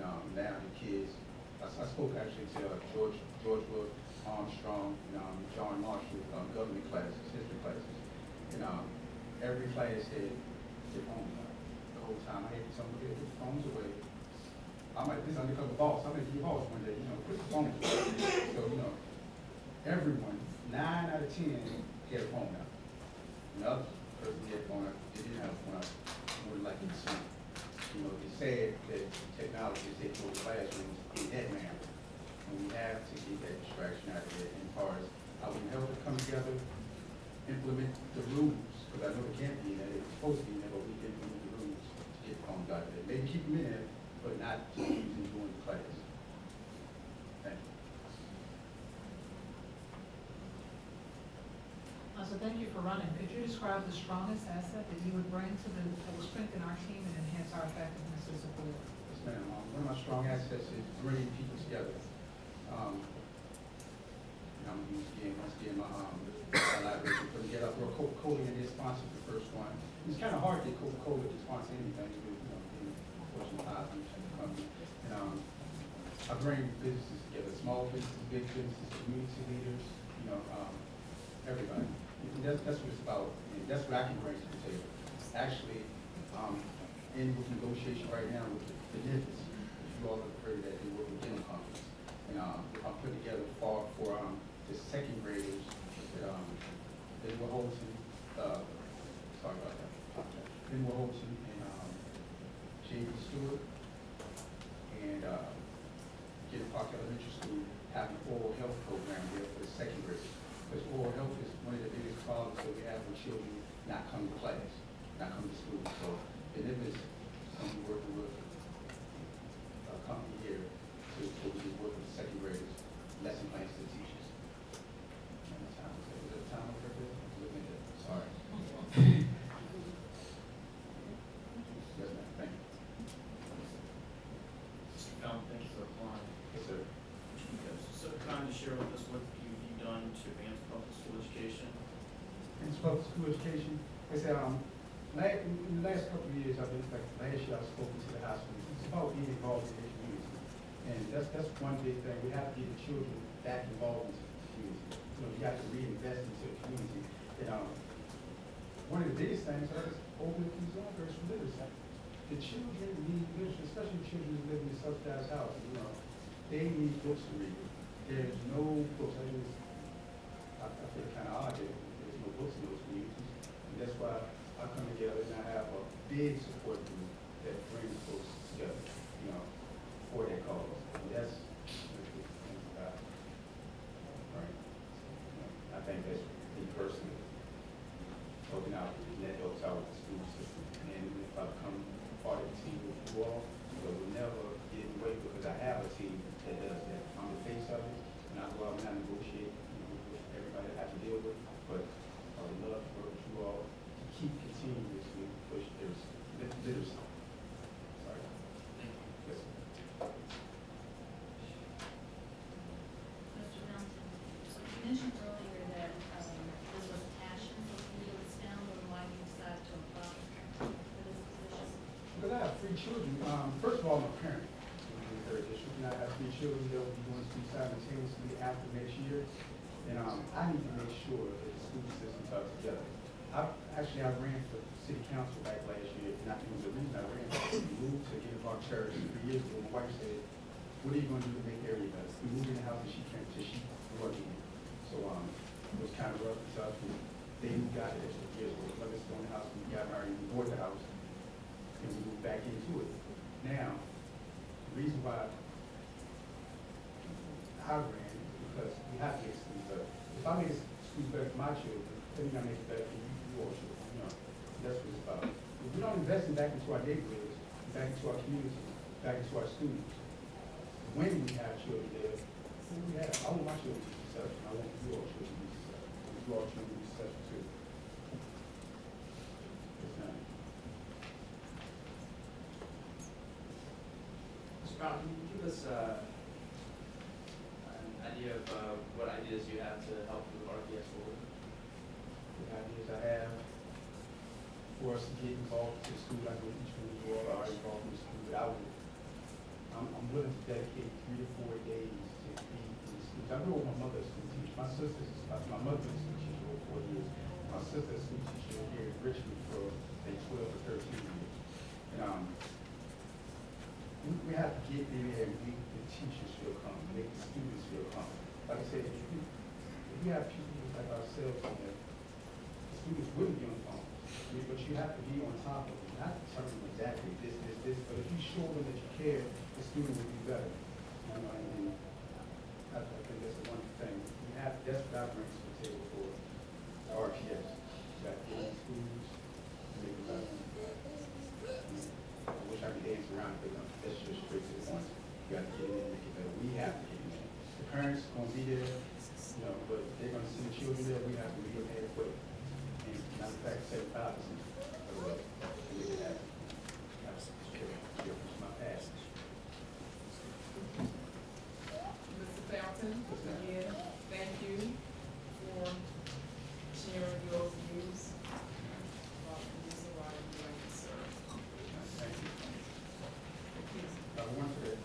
[SPEAKER 13] Now the kids, I spoke actually to George Wood, Armstrong, and John Marshall, government classes, history classes. And every class had their phone out the whole time. I had someone get their phones away. I'm like this undercover boss. I'm going to be boss one day, put the phone away. So, everyone, 9 out of 10 had a phone out. Another person had a phone out, they didn't have a phone out, more than likely the same. It's sad that technology is taking over classrooms in that manner. And we have to get that distraction out of there as far as how we can help it come together, implement the rules, because I know it can't be in there, it's supposed to be in there, but we can implement the rules to get phones out of there. Maybe keep them in there, but not just using during the class. Thank you.
[SPEAKER 2] So thank you for running. Could you describe the strongest asset that you would bring to that will strengthen our team and enhance our effectiveness as a board?
[SPEAKER 13] Yes, ma'am. One of my strong assets is bringing people together. I'm going to use once again my library to put together. I brought Coca-Cola and they sponsored the first one. It's kind of hard to get Coca-Cola to sponsor anything. Being Fortune 500 company. And I bring businesses together, small businesses, big businesses, community leaders, everybody. And that's what it's about, and that's what I can bring to the table. Actually, in with negotiation right now with the NIFs, if you all have heard that, they work with dental companies. And I'm putting together for the second graders that Holton, sorry about that. Holton and Stewart, and, Getty Park Elementary School, having an oral health program there for the second grade. Because oral health is one of the biggest problems that we have with children not coming to class, not coming to school. So, and it is something we're working with a company here to we can work with second graders, lesson plans to teachers. And the time, is it time over there? I'm looking at it, sorry. Yes, ma'am, thank you.
[SPEAKER 4] Mr. Fountain, thank you for applying.
[SPEAKER 13] Yes, sir.
[SPEAKER 4] Yes, so kind of share with us what you've done to advance public school education.
[SPEAKER 13] In public school education, I said, in the last couple of years, I've been, like, last year I spoke to the high school. It's about being involved in the community. And that's one big thing. We have to get the children back involved into the community. You know, you got to reinvest into the community. And, one of the biggest things is open these libraries for literacy. The children need literacy, especially children who live in subsidized houses, you know. They need books to read. There's no books. I feel kind of odd that there's no books in those communities. And that's why I come together and I have a big support group that brings folks together, you know, for their cause. And that's what the thing about it. Right? You know, I think that's me personally, talking out, and that helps out with the school system. And if I become part of the team with you all, but we'll never get away because I have a team that does that. I'm the face of it, and I go out and I negotiate, you know, with everybody I have to deal with. But I would love to work with you all to keep continuously push literacy. Sorry.
[SPEAKER 4] Thank you.
[SPEAKER 13] Yes.
[SPEAKER 9] Mr. Mountain, so you mentioned earlier that this was passion, so can you expound on why you decided to apply for this position?
[SPEAKER 13] Because I have 3 children. First of all, I'm a parent in the third district, and I have 3 children that will be going to school simultaneously after next year. And I need to make sure that the school systems are together. I ran for city council back last year, and I think the reason I ran was we moved to Getty Park Church 3 years ago. My wife said, "What are you going to do to make the area better?" We moved in the house and she came to she grew up in it. So it was kind of rough and tough. And they moved out there 2 years ago. Let us go in the house, we got married, we bought the house, and we moved back into it. Now, the reason why I ran is because we have to make schools better. If I make schools better for my children, then I make it better for you all children. You know, that's what it's about. If we don't invest back into our neighborhoods, back into our community, back into our students, when we have children there, who we have, I want my children to be successful. I want you all children to be successful. You all children to be successful too. Yes, ma'am.
[SPEAKER 8] Mr. Brown, can you give us an idea of what ideas you have to help move RPS forward?
[SPEAKER 13] The ideas I have for us to get involved in the school, I know each one of you all are involved in the school, but I'm willing to dedicate 3 to 4 days to be in the schools. I know my mother's school teacher. My mother is a school teacher for 4 years. My sister's school teacher here in Richmond for 12 or 13 years. And we have to get in there and make the teachers feel comfortable, make the students feel comfortable. Like I said, if you have people like ourselves in there, the students wouldn't be on the phone. But you have to be on top of it, not telling them exactly this, but if you show them that you care, the student will be better. You know, and I think that's the one thing. That's what I bring to the table for RPS. You got to get in schools, make them better. I wish I could dance around it, but that's just straight to the point. You got to get in and make it better. We have to get in there. The parents are going to be there, you know, but they're going to see the children there. We have to be prepared for it. And matter of fact, 75% of the make it happen. That's my past.
[SPEAKER 5] Mr. Fountain, again, thank you for sharing your views about the reason why you're going to serve.
[SPEAKER 13] Thank you. One for that.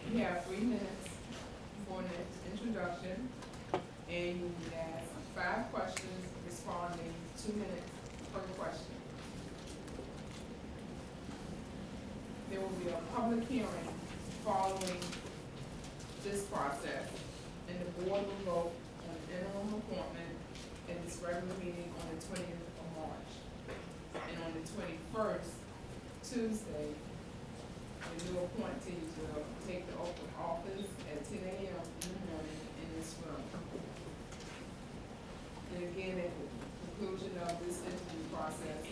[SPEAKER 5] You have 3 minutes for an introduction, and you will be asked 5 questions, responding 2 minutes per question. There will be a public hearing following this process, and the board will vote on the interim appointment at this regular meeting on the 20th of March. And on the 21st, Tuesday, the new appointees will take the oath of office at 10 a.m. in the morning in this room. And again, at the conclusion of this interview process,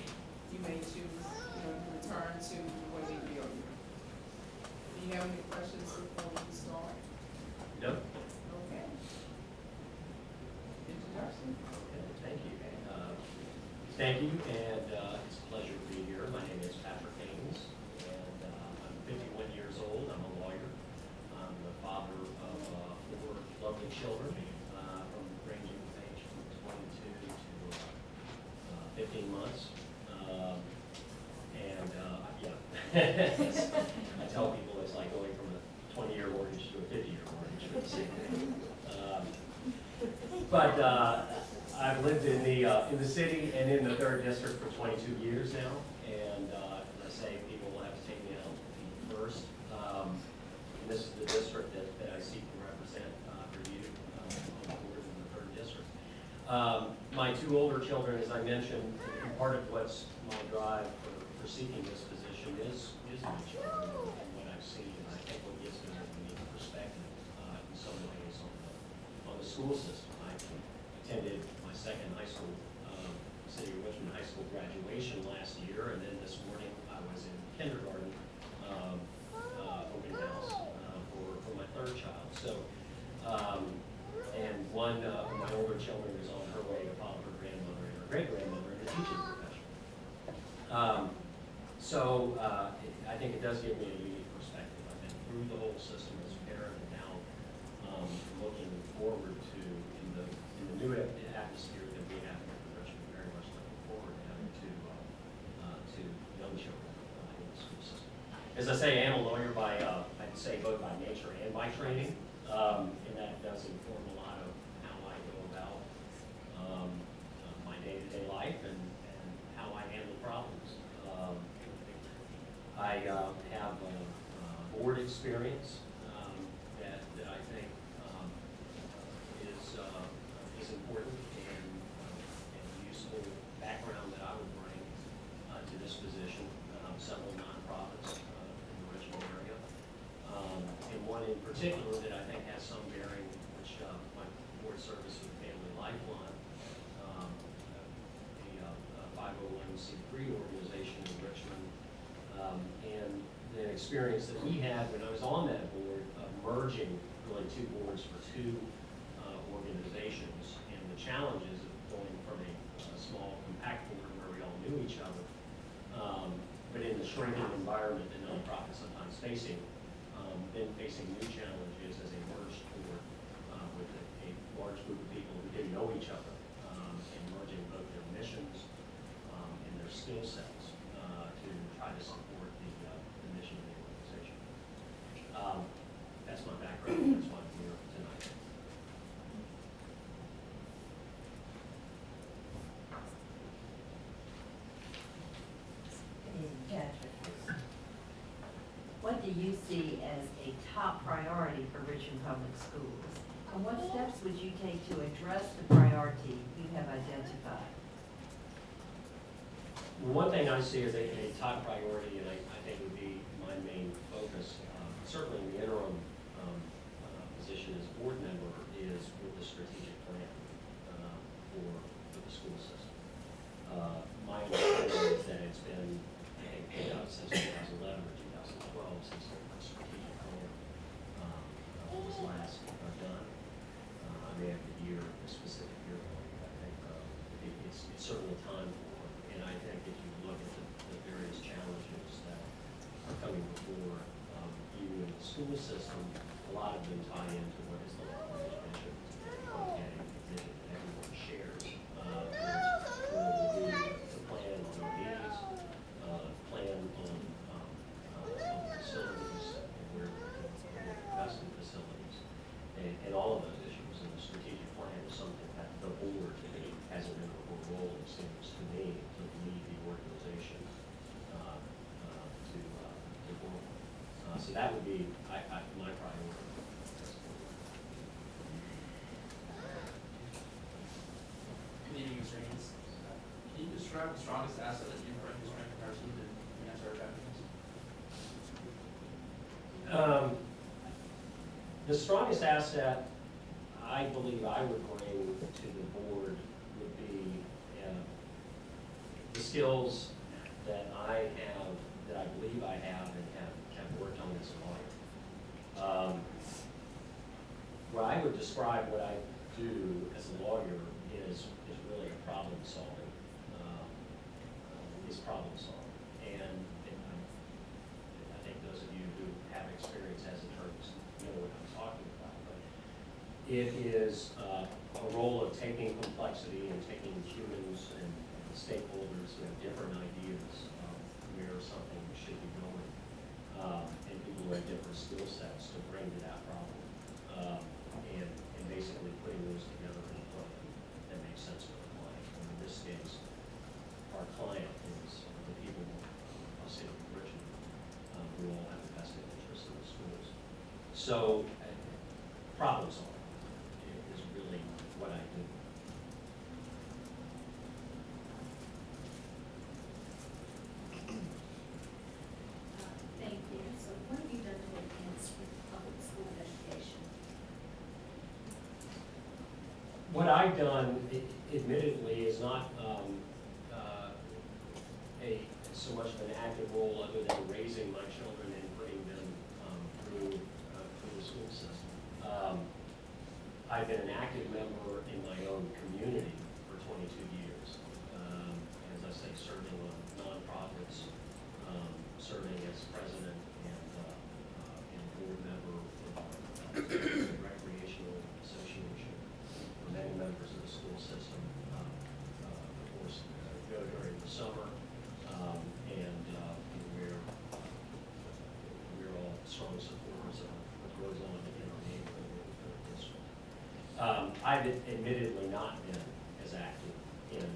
[SPEAKER 5] you may choose, to return to the way they build you. Do you have any questions before we start?
[SPEAKER 15] No?
[SPEAKER 5] Okay. Introduction?
[SPEAKER 15] Okay, thank you. Thank you, and it's a pleasure to be here. My name is Patrick Haynes, and I'm 51 years old. I'm a lawyer. I'm the father of 4 lovely children, from ranging in age from 22 to 15 months. I tell people it's like going from a 20-year mortgage to a 50-year mortgage for the same thing. But I've lived in the city and in the 3rd district for 22 years now, and as I say, people will have to take me out first. And this is the district that I seek to represent for you on the board in the 3rd district. My 2 older children, as I mentioned, part of what's my drive for seeking this position is my children and what I've seen, and I think what gives them a unique perspective in some ways on the school system. I attended my 2nd high school, City of Richmond High School graduation last year, and then this morning I was in kindergarten open house for my 3rd child. So, and one of my older children is on her way to follow her grandmother and her great-grandmother in the teaching profession. I think it does give me a unique perspective. I've been through the whole system as a parent, and now looking forward to in the new atmosphere that we have here in Richmond, very much looking forward to having to young children in the school system. As I say, I am a lawyer by I'd say both by nature and by training, and that does inform a lot of how I go about my day-to-day life and how I handle problems. I have board experience that I think is important and useful background that I would bring to this position. Several nonprofits in the Richmond area, and one in particular that I think has some bearing, which my board service with Family Lifeline, a 501c3 organization in Richmond. And the experience that we had when I was on that board of merging really 2 boards for 2 organizations, and the challenges of going from a small compact board where we all knew each other, but in the shrinking environment that nonprofits sometimes facing, then facing new challenges as a merged board with a large group of people who didn't know each other, and merging both their missions and their skill sets to try to support the mission of the organization. That's my background. That's why I'm here tonight.
[SPEAKER 6] Patrick, what do you see as a top priority for Richmond Public Schools? And what steps would you take to address the priority you have identified?
[SPEAKER 15] One thing I see as a top priority, and I think would be my main focus, certainly in the interim position as board member, is with the strategic plan for the school system. My understanding is that it's been, I think, put out since 2011 or 2012 since the strategic plan was last done. I may have the year, the specific year, but I think it's certainly time for it. And I think if you look at the various challenges that are coming before you in the school system, a lot of them tie into what is the long-range vision, organic vision that everyone shares. To plan on ODs, plan on facilities, and where
[SPEAKER 8] describe the strongest asset that you bring to strengthen our team and enhance our effectiveness?
[SPEAKER 15] The strongest asset I believe I would bring to the board would be the skills that I have, that I believe I have and have worked on as a lawyer. What I would describe what I do as a lawyer is really a problem solving, And I think those of you who have experience as attorneys know what I'm talking about. But it is a role of taking complexity and taking humans and stakeholders who have different ideas of where something should be going, and people who have different skill sets to bring to that problem, and basically putting those together in a plan that makes sense for the client. And in this case, our client is the people of the city of Richmond, who all have a vested interest in the schools. So, problem solving is really what I do.
[SPEAKER 9] Thank you. So what have you done to enhance public school education?
[SPEAKER 15] What I've done, admittedly, is not so much of an active role other than raising my children and putting them through the school system. I've been an active member in my own community for 22 years. As I say, serving on nonprofits, serving as president and board member of the Recreational Association, for many members of the school system. Of course, go during the summer, and we're all strong supporters of what goes on in our neighborhood and our district. I've admittedly not been as active in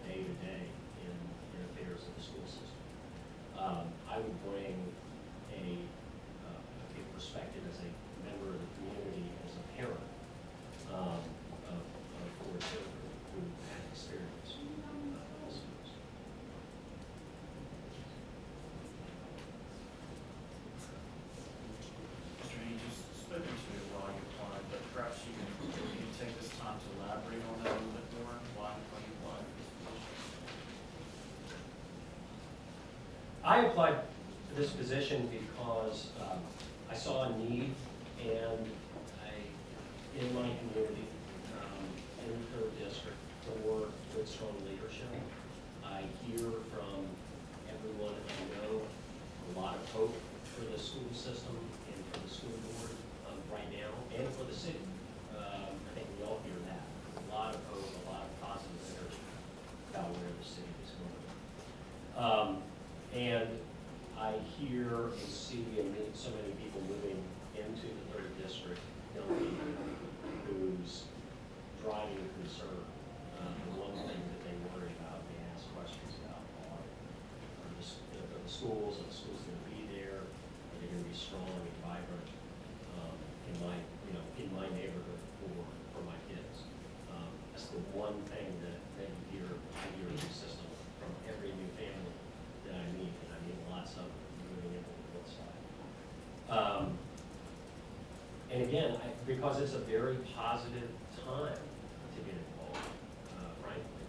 [SPEAKER 15] day-to-day in affairs of the school system. I would bring a perspective as a member of the community, as a parent of 4 children who had experience in the schools.
[SPEAKER 4] Mr. Haynes, you've spoken to it while you applied, but perhaps you can take this time to elaborate on that a little bit more, why you applied for this position?
[SPEAKER 15] I applied for this position because I saw a need, and in my community, in the 3rd district, for good, strong leadership. I hear from everyone I know a lot of hope for the school system and for the school board right now, and for the city. I think we all hear that. A lot of hope, a lot of positive energy about where the city is going. And I hear and see and meet so many people moving into the 3rd district, young people whose driving concern, the one thing that they worry about, they ask questions about, are the schools going to be there? Are they going to be strong and vibrant in my neighborhood for my kids? That's the one thing that I hear consistently from every new family that I meet, and I meet lots of them moving into the north side. And again, because it's a very positive time to get involved, frankly.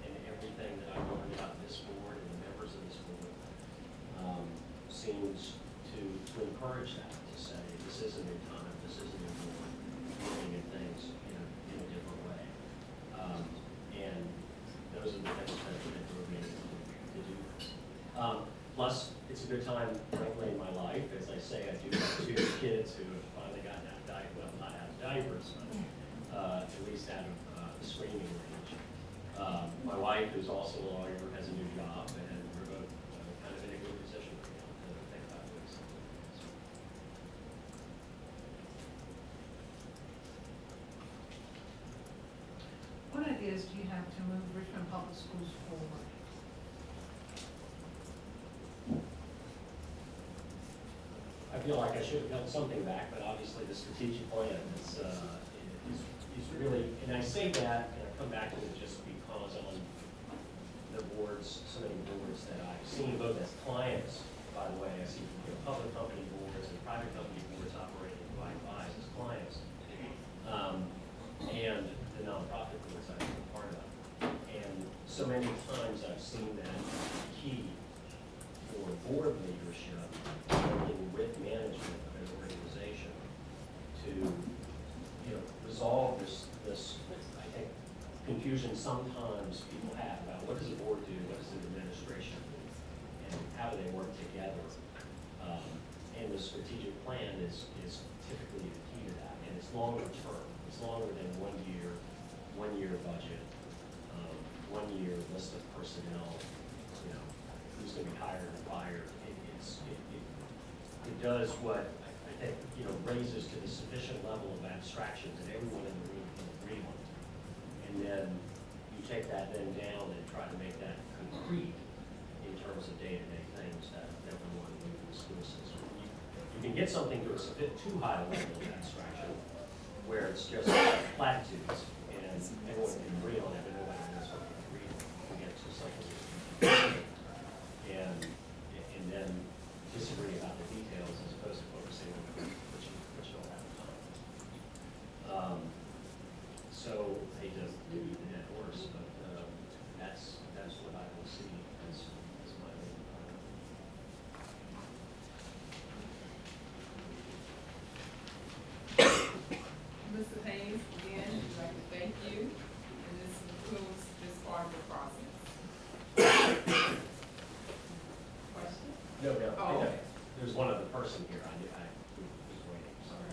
[SPEAKER 15] And everything that I learned about this board and the members of this board seems to encourage that, to say this is a new time, this is a new board, looking at things in a different way. And those are the things that drove me to do this. Plus, it's a good time, frankly, in my life. As I say, I do have 2 kids who have finally gotten out of diapers, well, not out of diapers, but at least out of the screaming range. My wife, who's also a lawyer, has a new job, and we're both kind of in a good position right now to think about doing something.
[SPEAKER 2] What ideas do you have to move Richmond Public Schools forward?
[SPEAKER 15] I feel like I should have held something back, but obviously the strategic plan is really, and I say that, and I come back to it just because on the boards, so many boards that I've seen, both as clients, by the way, I see public company boards and private company boards operating by advice as clients, and the nonprofit boards I've been part of. And so many times I've seen that key for board leadership, working with management of an organization to, resolve this, I think, confusion sometimes people have about what does the board do, what does the administration do, and how do they work together. And the strategic plan is typically the key to that, and it's longer term. It's longer than 1 year budget, 1 year list of personnel, who's going to be hired and fired. It does what I think, raises to the sufficient level of abstraction that everyone in the room can agree on. And then you take that then down and try to make that concrete in terms of day-to-day things that we want to do in the school system. You can get something to a bit too high a level of abstraction where it's just platitudes and everyone can agree on it, but nobody knows what to agree on. We get to something and then disagree about the details as opposed to focusing on which don't have time. So I hate to beat the dead horse, but that's what I will see as my main
[SPEAKER 5] Mr. Hayes, again, we'd like to thank you, and this concludes this part of the process. Question?
[SPEAKER 15] No,
[SPEAKER 5] Oh.
[SPEAKER 15] there's one other person here. I was waiting, sorry.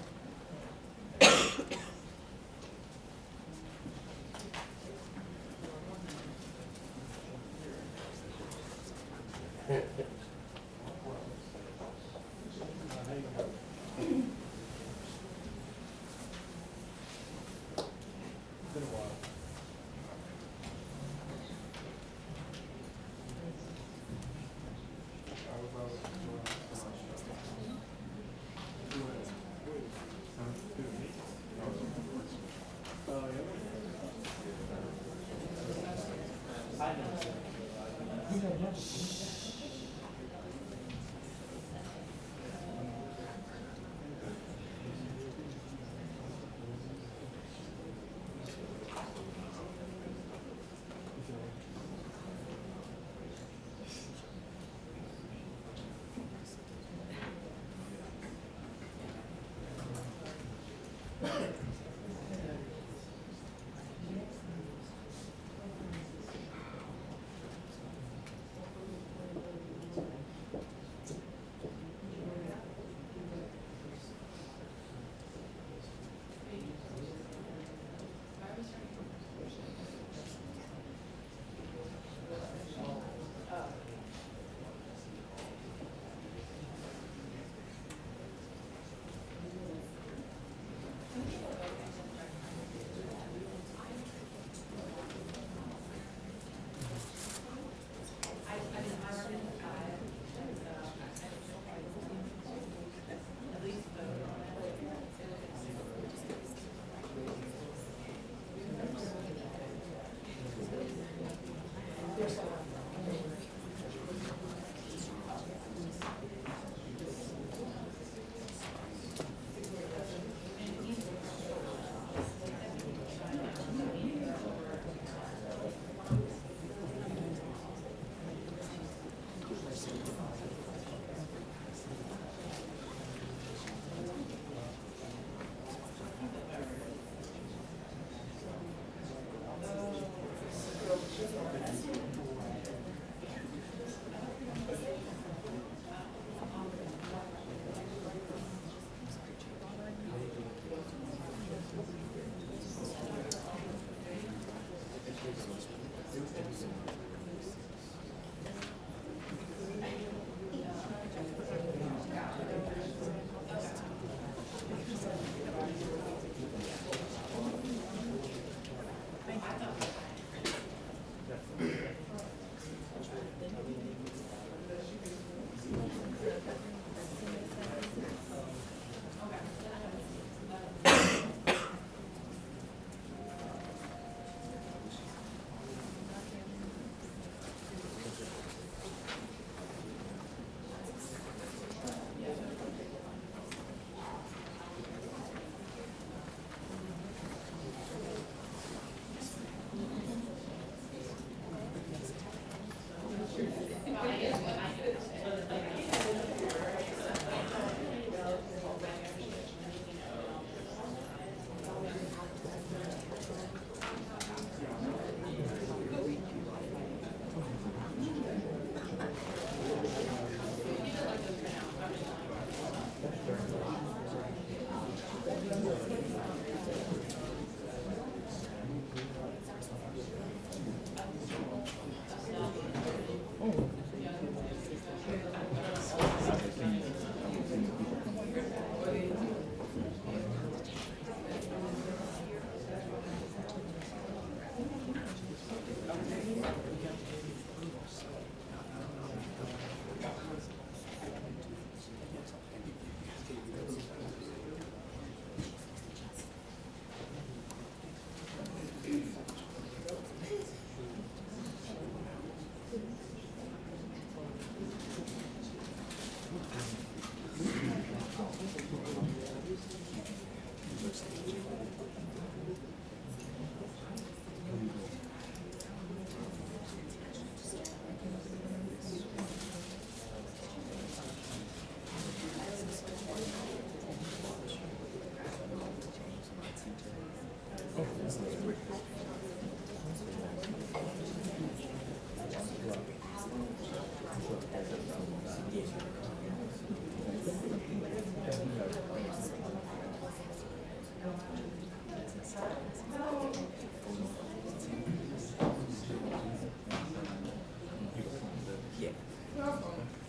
[SPEAKER 5] Welcome,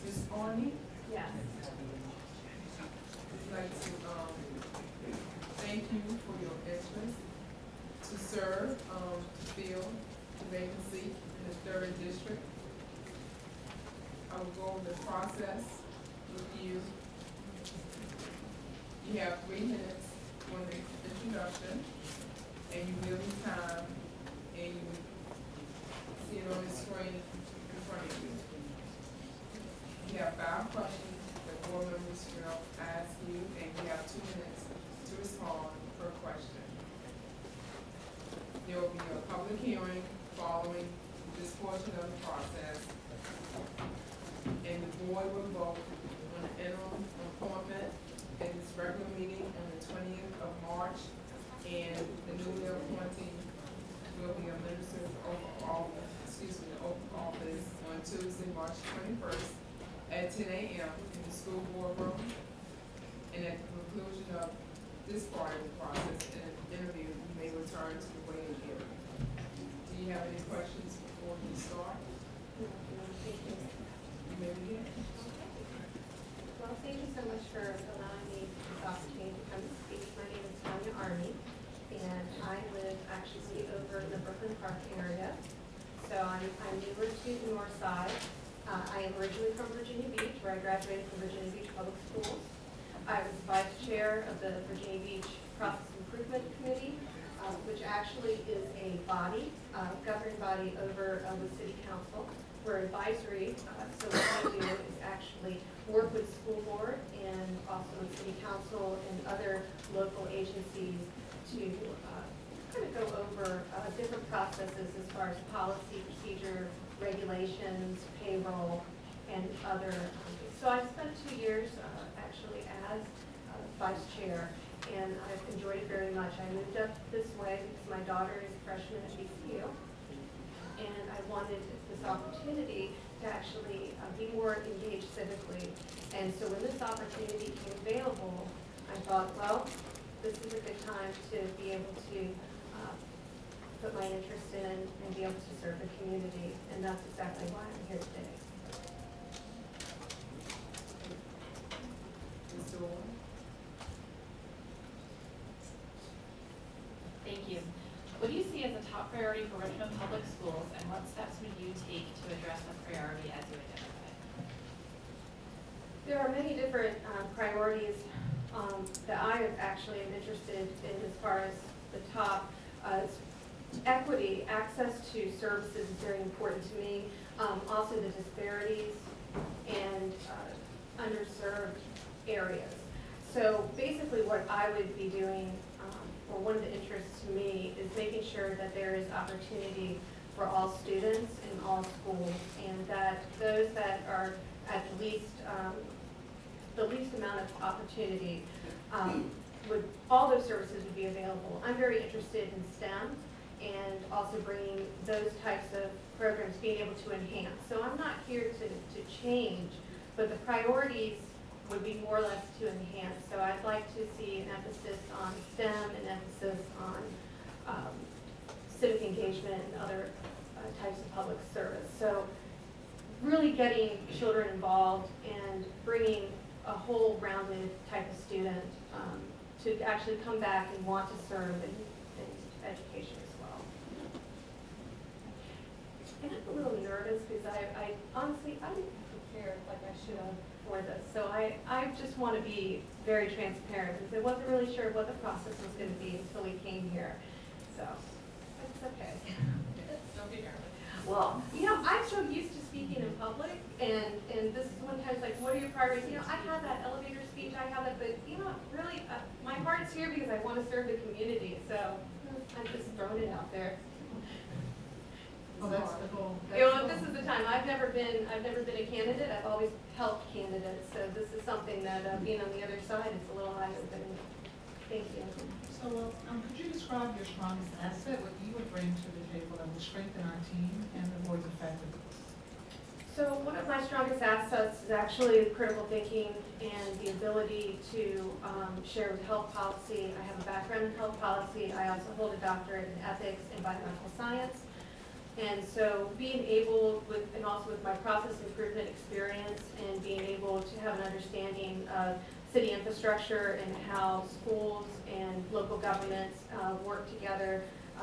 [SPEAKER 5] Ms. Arnie.
[SPEAKER 7] Yes.
[SPEAKER 5] I'd like to, thank you for your interest to serve, to fill the vacancy in the 3rd district. I will go over the process with you. You have 3 minutes for the introduction, and you will be timed, and you will see it on the screen in front of you. You have 5 questions that board members will ask you, and you have 2 minutes to respond per question. There will be a public hearing following this portion of the process, and the board will vote on the interim appointment at its regular meeting on the 20th of March, and the newly appointee will be administered the oath of office on Tuesday, March 21st at 10 a.m. in the school board room. And at the conclusion of this part of the process and interview, you may return to the waiting area. Do you have any questions before we start? You may begin.
[SPEAKER 16] Well, thank you so much for allowing me this opportunity to come speak. My name is Tanya Army, and I live actually over in the Brooklyn Park area. So I'm newer to the north side. I am originally from Virginia Beach, where I graduated from Virginia Beach Public Schools. I was vice chair of the Virginia Beach Process Improvement Committee, which actually is a body, governing body over the city council. We're advisory, so what we do is actually work with school board and also with city council and other local agencies to kind of go over different processes as far as policy, procedure, regulations, payroll, and other. So I spent 2 years actually as vice chair, and I've enjoyed it very much. I moved up this way because my daughter is a freshman at BCU, and I wanted this opportunity to actually be more engaged civically. And so when this opportunity came available, I thought, well, this is a good time to be able to put my interest in and be able to serve the community, and that's exactly why I'm here today.
[SPEAKER 5] Mr. Warren?
[SPEAKER 3] Thank you. What do you see as a top priority for Richmond Public Schools, and what steps would you take to address the priority as you identify?
[SPEAKER 16] There are many different priorities that I actually am interested in as far as the top. Equity, access to services is very important to me. Also the disparities and underserved areas. So basically what I would be doing, or one of the interests to me, is making sure that there is opportunity for all students in all schools, and that those that are at the least amount of opportunity, all those services would be available. I'm very interested in STEM, and also bringing those types of programs, being able to enhance. So I'm not here to change, but the priorities would be more or less to enhance. So I'd like to see an emphasis on STEM, an emphasis on civic engagement and other types of public service. So really getting children involved and bringing a whole rounded type of student to actually come back and want to serve in education as well. And I'm a little nervous because I honestly, I didn't prepare like I should have for this. So I just want to be very transparent because I wasn't really sure what the process was going to be until we came here. So it's okay.
[SPEAKER 3] Don't be nervous.
[SPEAKER 16] Well, I'm so used to speaking in public, and this is one time like, what are your priorities? I have that elevator speech, I have that, but really, my heart's here because I want to serve the community. So I'm just throwing it out there.
[SPEAKER 2] Well, that's the goal.
[SPEAKER 16] This is the time. I've never been a candidate. I've always helped candidates. So this is something that being on the other side is a little eye-opening Thank you.
[SPEAKER 2] So, could you describe your strongest asset, what you would bring to the table that would strengthen our team and the board's effectiveness?
[SPEAKER 16] So one of my strongest assets is actually critical thinking and the ability to share with health policy. I have a background in health policy. I also hold a doctorate in ethics and biomedical science. And so being able, and also with my process improvement experience and being able to have an understanding of city infrastructure and how schools and local governments work together,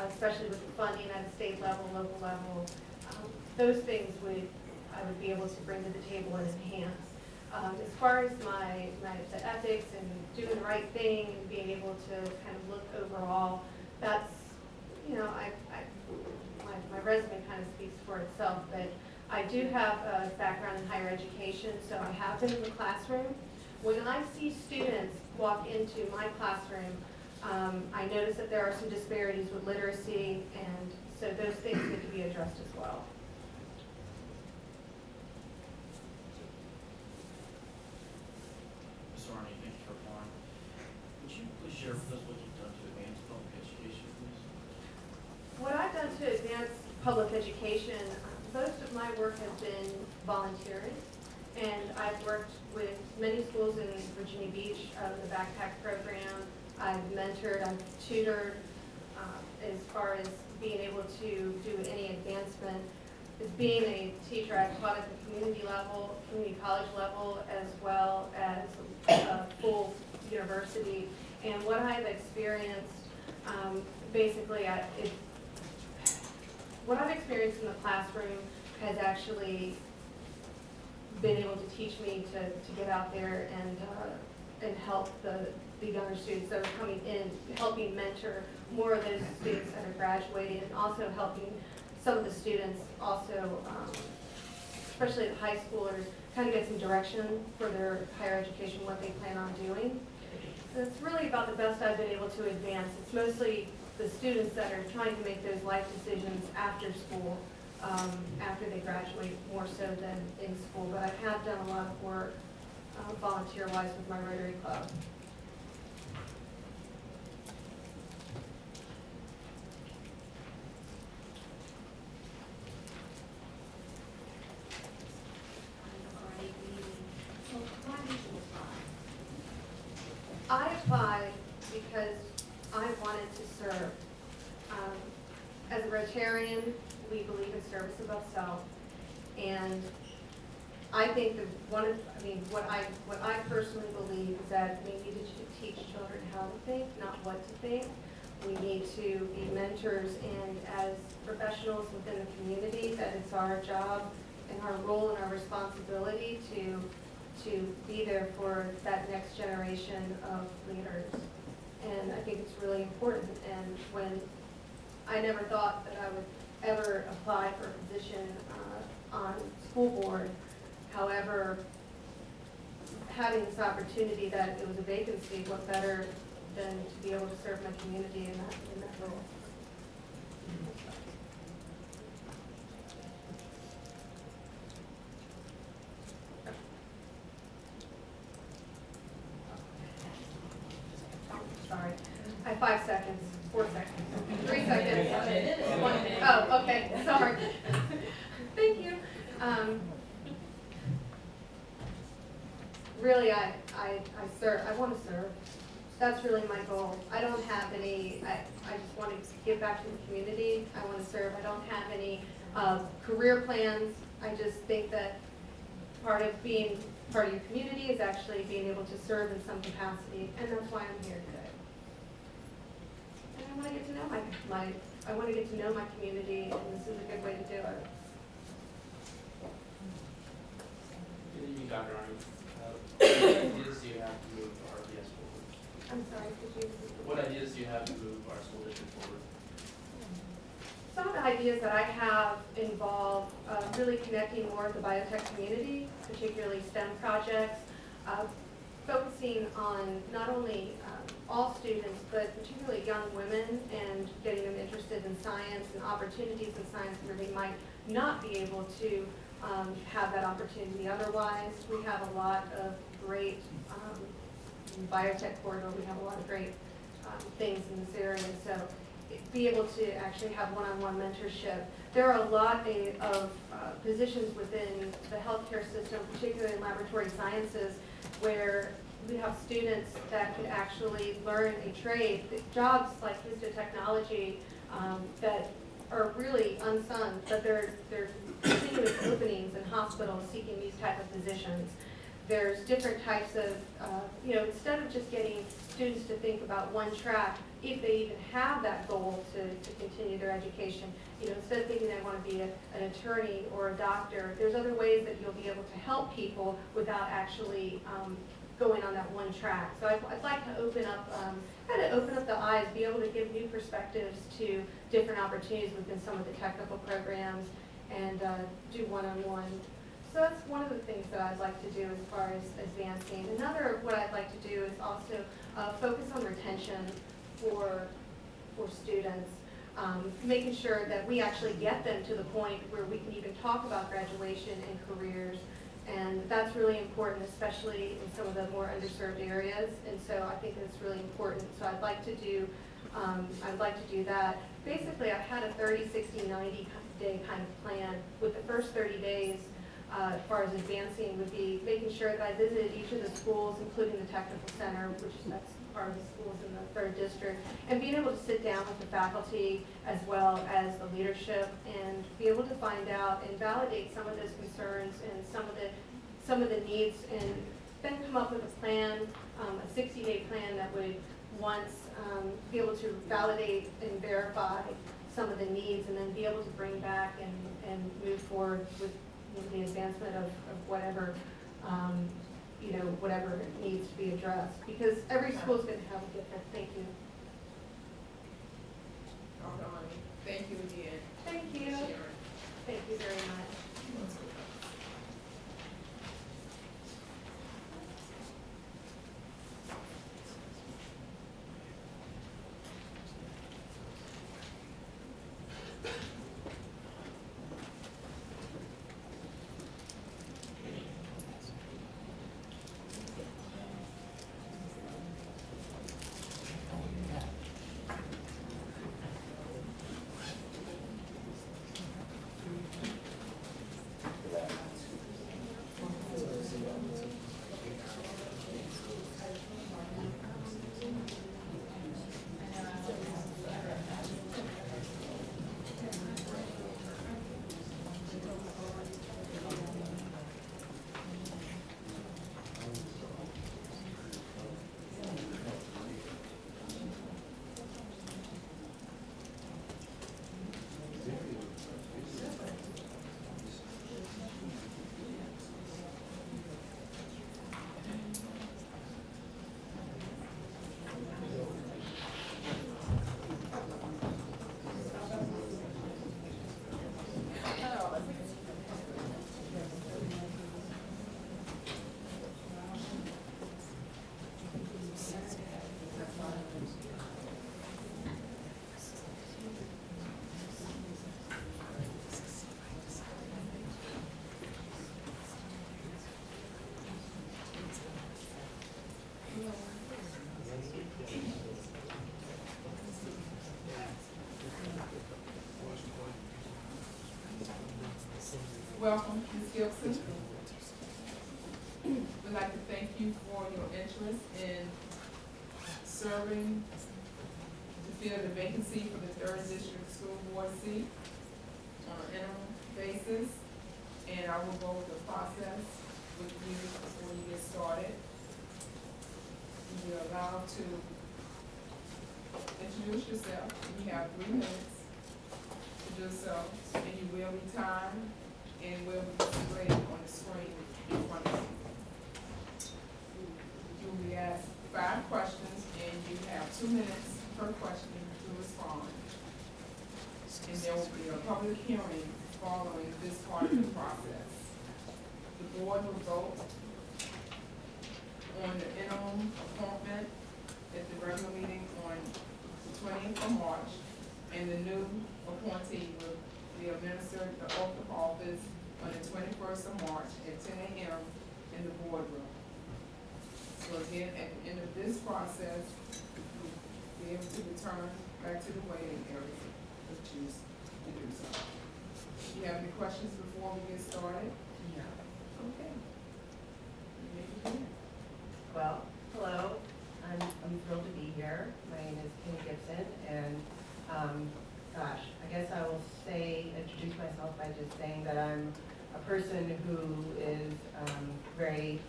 [SPEAKER 16] especially with the funding at a state level, local level, those things I would be able to bring to the table and enhance. As far as the ethics and doing the right thing and being able to kind of look overall, that's, you know, my resume kind of speaks for itself, but I do have a background in higher education, so I have been in the classroom. When I see students walk into my classroom, I notice that there are some disparities with literacy, and so those things need to be addressed as well.
[SPEAKER 4] Ms. Arney, thank you for applying. Would you please share with us what you've done to advance public education, please?
[SPEAKER 16] What I've done to advance public education, most of my work has been volunteering, and I've worked with many schools in Virginia Beach, the backpack program. I've mentored, I've tutored, as far as being able to do any advancement. As being a teacher, I've taught at the community level, community college level, as well as a full university. And what I've experienced, basically, what I've experienced in the classroom has actually been able to teach me to get out there and help the younger students that are coming in, helping mentor more of those students that are graduating, and also helping some of the students also, especially the high schoolers, kind of get some direction for their higher education, what they plan on doing. So it's really about the best I've been able to advance. It's mostly the students that are trying to make those life decisions after school, after they graduate, more so than in school. But I have done a lot of work volunteer-wise with my Rotary Club.
[SPEAKER 9] So why did you apply?
[SPEAKER 16] I applied because I wanted to serve. As a Rotarian, we believe in service above self, and I think that what I personally believe is that we need to teach children how to think, not what to think. We need to be mentors, and as professionals within the community, that it's our job and our role and our responsibility to be there for that next generation of leaders. And I think it's really important. And when I never thought that I would ever apply for a position on school board, however, having this opportunity that it was a vacancy, what better than to be able to serve my community in that role. Sorry, I have 5 seconds, 4 seconds, 3 seconds. 1 minute. Oh, okay, sorry. Thank you. Really, I want to serve. That's really my goal. I don't have any, I just want to give back to the community. I want to serve. I don't have any career plans. I just think that part of being part of your community is actually being able to serve in some capacity, and that's why I'm here today. And I want to get to know I want to get to know my community, and this is a good way to do it.
[SPEAKER 8] Good evening, Dr. Arney. What ideas do you have to move RPS forward?
[SPEAKER 16] I'm sorry, could you?
[SPEAKER 8] What ideas do you have to move our school district forward?
[SPEAKER 16] Some of the ideas that I have involve really connecting more of the biotech community, particularly STEM projects, focusing on not only all students, but particularly young women, and getting them interested in science and opportunities in science where they might not be able to have that opportunity otherwise. We have a lot of great biotech corridor. We have a lot of great things in this area. So be able to actually have one-on-one mentorship. There are a lot of positions within the healthcare system, particularly in laboratory sciences, where we have students that could actually learn a trade. Jobs like histotechnology that are really unsung, but they're continuous openings in hospitals seeking these type of positions. There's different types of, instead of just getting students to think about one track, if they even have that goal to continue their education, instead of thinking they want to be an attorney or a doctor, there's other ways that you'll be able to help people without actually going on that one track. So I'd like to open up, open up the eyes, be able to give new perspectives to different opportunities within some of the technical programs and do one-on-one. So that's one of the things that I'd like to do as far as advancing. Another, what I'd like to do is also focus on retention for students, making sure that we actually get them to the point where we can even talk about graduation and careers. And that's really important, especially in some of the more underserved areas. And so I think it's really important. So I'd like to do that. Basically, I've had a 30, 60, 90 day kind of plan. With the first 30 days, as far as advancing, would be making sure that I visited each of the schools, including the technical center, which that's part of the schools in the 3rd district, and being able to sit down with the faculty as well as the leadership and be able to find out and validate some of those concerns and some of the needs, and then come up with a plan, a 60-day plan that would once be able to validate and verify some of the needs, and then be able to bring back and move forward with the advancement of whatever whatever needs to be addressed, because every school is going to have a different. Thank you.
[SPEAKER 5] Thank you again.
[SPEAKER 16] Thank you. Thank you very much.
[SPEAKER 5] Welcome, Ms. Gibson. We'd like to thank you for your interest in serving to fill the vacancy for the 3rd District School Board seat on an interim basis. And I will go over the process with you before you get started. You're allowed to introduce yourself. You have 3 minutes to do so, and you will be timed and will be displayed on the screen in front of you. You will be asked 5 questions, and you have 2 minutes per question to respond. And there will be a public hearing following this part of the process. The board will vote on the interim appointment at the regular meeting on the 20th of March, and the new appointee will be administered the oath of office on the 21st of March at 10 a.m. in the boardroom. So again, at the end of this process, be able to return back to the way in areas of choose to do so. Do you have any questions before we get started?
[SPEAKER 6] No.
[SPEAKER 5] Okay. You may begin.
[SPEAKER 6] Well, hello, I'm thrilled to be here. My name is Kenny Gibson, and, gosh, I guess I will introduce myself by just saying that I'm a person who is very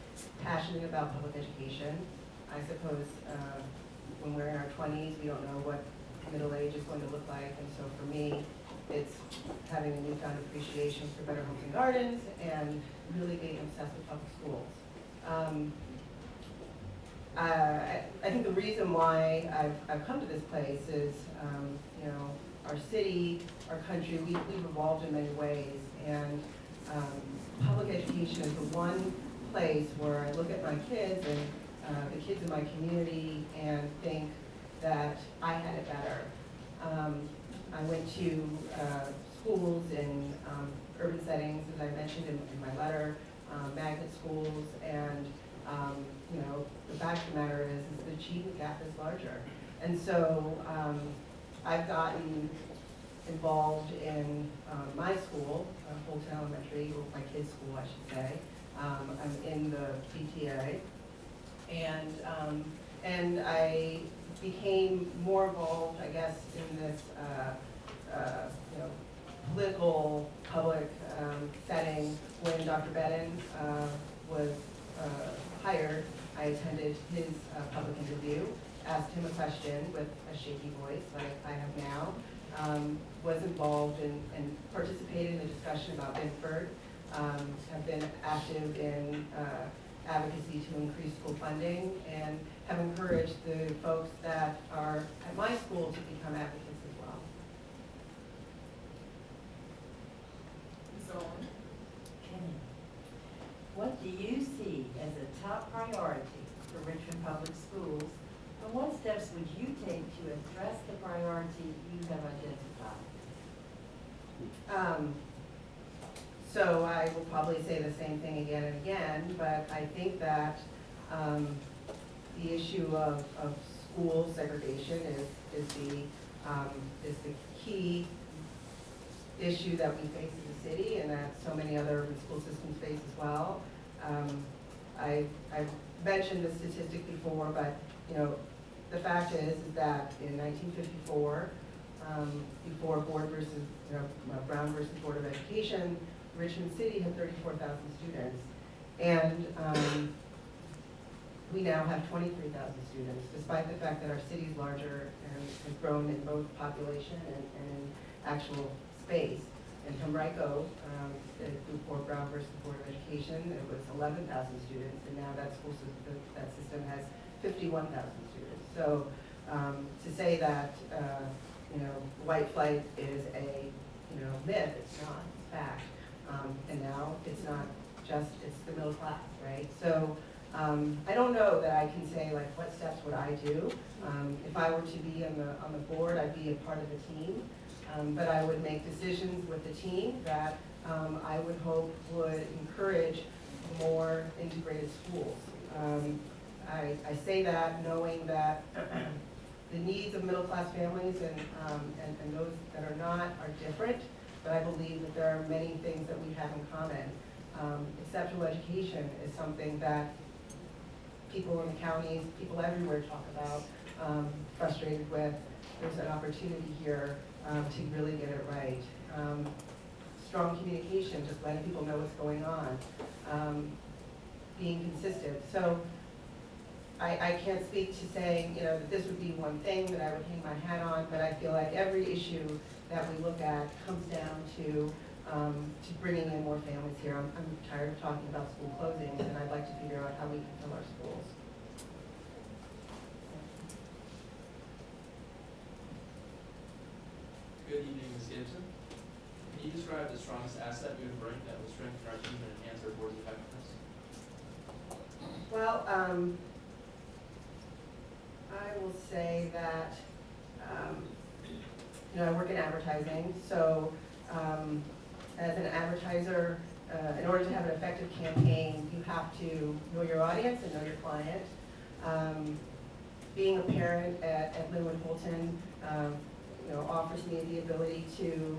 [SPEAKER 6] passionate about public education. I suppose when we're in our 20s, we don't know what middle age is going to look like, and so for me, it's having a newfound appreciation for Better Homes and Gardens and really being obsessed with public schools. I think the reason why I've come to this place is, you know, our city, our country, we've evolved in many ways, and public education is the one place where I look at my kids and the kids in my community and think that I had it better. I went to schools in urban settings, as I mentioned in my letter, magnet schools, and you know, the fact of the matter is the achievement gap is larger. And so I've gotten involved in my school, Holton Elementary, or my kids' school, I should say. I'm in the PTA, and I became more involved, I guess, in this you know, political public setting when Dr. Bedin was hired. I attended his public interview, asked him a question with a shaky voice like I have now, was involved and participated in a discussion about Binford, have been active in advocacy to increase school funding, and have encouraged the folks that are at my school to become advocates as well.
[SPEAKER 5] Ms. Owen?
[SPEAKER 6] Kenny, what do you see as a top priority for Richmond Public Schools, and what steps would you take to address the priority you have identified? So I will probably say the same thing again and again, but I think that the issue of school segregation is the key issue that we face as a city, and that so many other urban school systems face as well. I've mentioned the statistic before, but you know, the fact is that in 1954, before Board versus Brown versus Board of Education, Richmond City had 34,000 students, and we now have 23,000 students, despite the fact that our city is larger and has grown in both population and in actual space. In Henrico, before Brown versus Board of Education, it was 11,000 students, and now that system has 51,000 students. So to say that you know, white flight is a myth, it's not, it's fact. And now it's not just, it's the middle class, right? So I don't know that I can say like what steps would I do. If I were to be on the board, I'd be a part of the team, but I would make decisions with the team that I would hope would encourage more integrated schools. I say that knowing that the needs of middle class families and those that are not are different, but I believe that there are many things that we have in common. Exceptional education is something that people in the counties, people everywhere talk about, frustrated with. There's an opportunity here to really get it right. Strong communication, just letting people know what's going on, being consistent. So I can't speak to saying, you know, that this would be one thing that I would hang my hat on, but I feel like every issue that we look at comes down to bringing in more families here. I'm tired of talking about school closings, and I'd like to figure out how we can fill our schools.
[SPEAKER 8] Good evening, Ms. Gibson. Can you describe the strongest asset we would bring that would strengthen our team and enhance our board's effectiveness?
[SPEAKER 6] Well, I will say that, you know, I work in advertising, so as an advertiser, in order to have an effective campaign, you have to know your audience and know your client.
[SPEAKER 17] being a parent at Linwood Holton, offers me the ability to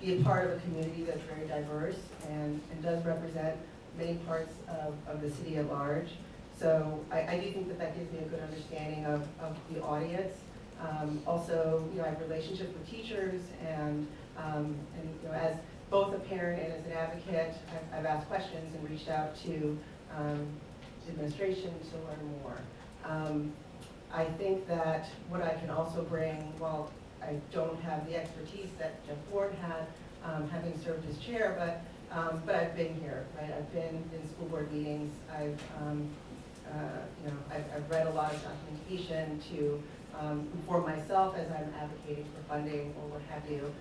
[SPEAKER 17] be a part of a community that's very diverse and does represent many parts of the city at large. So I do think that gives me a good understanding of the audience. Also, I have relationships with teachers and as both a parent and as an advocate, I've asked questions and reached out to administration to learn more. I think that what I can also bring, while I don't have the expertise that Jeff Ward had, having served as chair, but I've been here, right? I've been in school board meetings. I've read a lot of documentation to inform myself as I'm advocating for funding or what have you.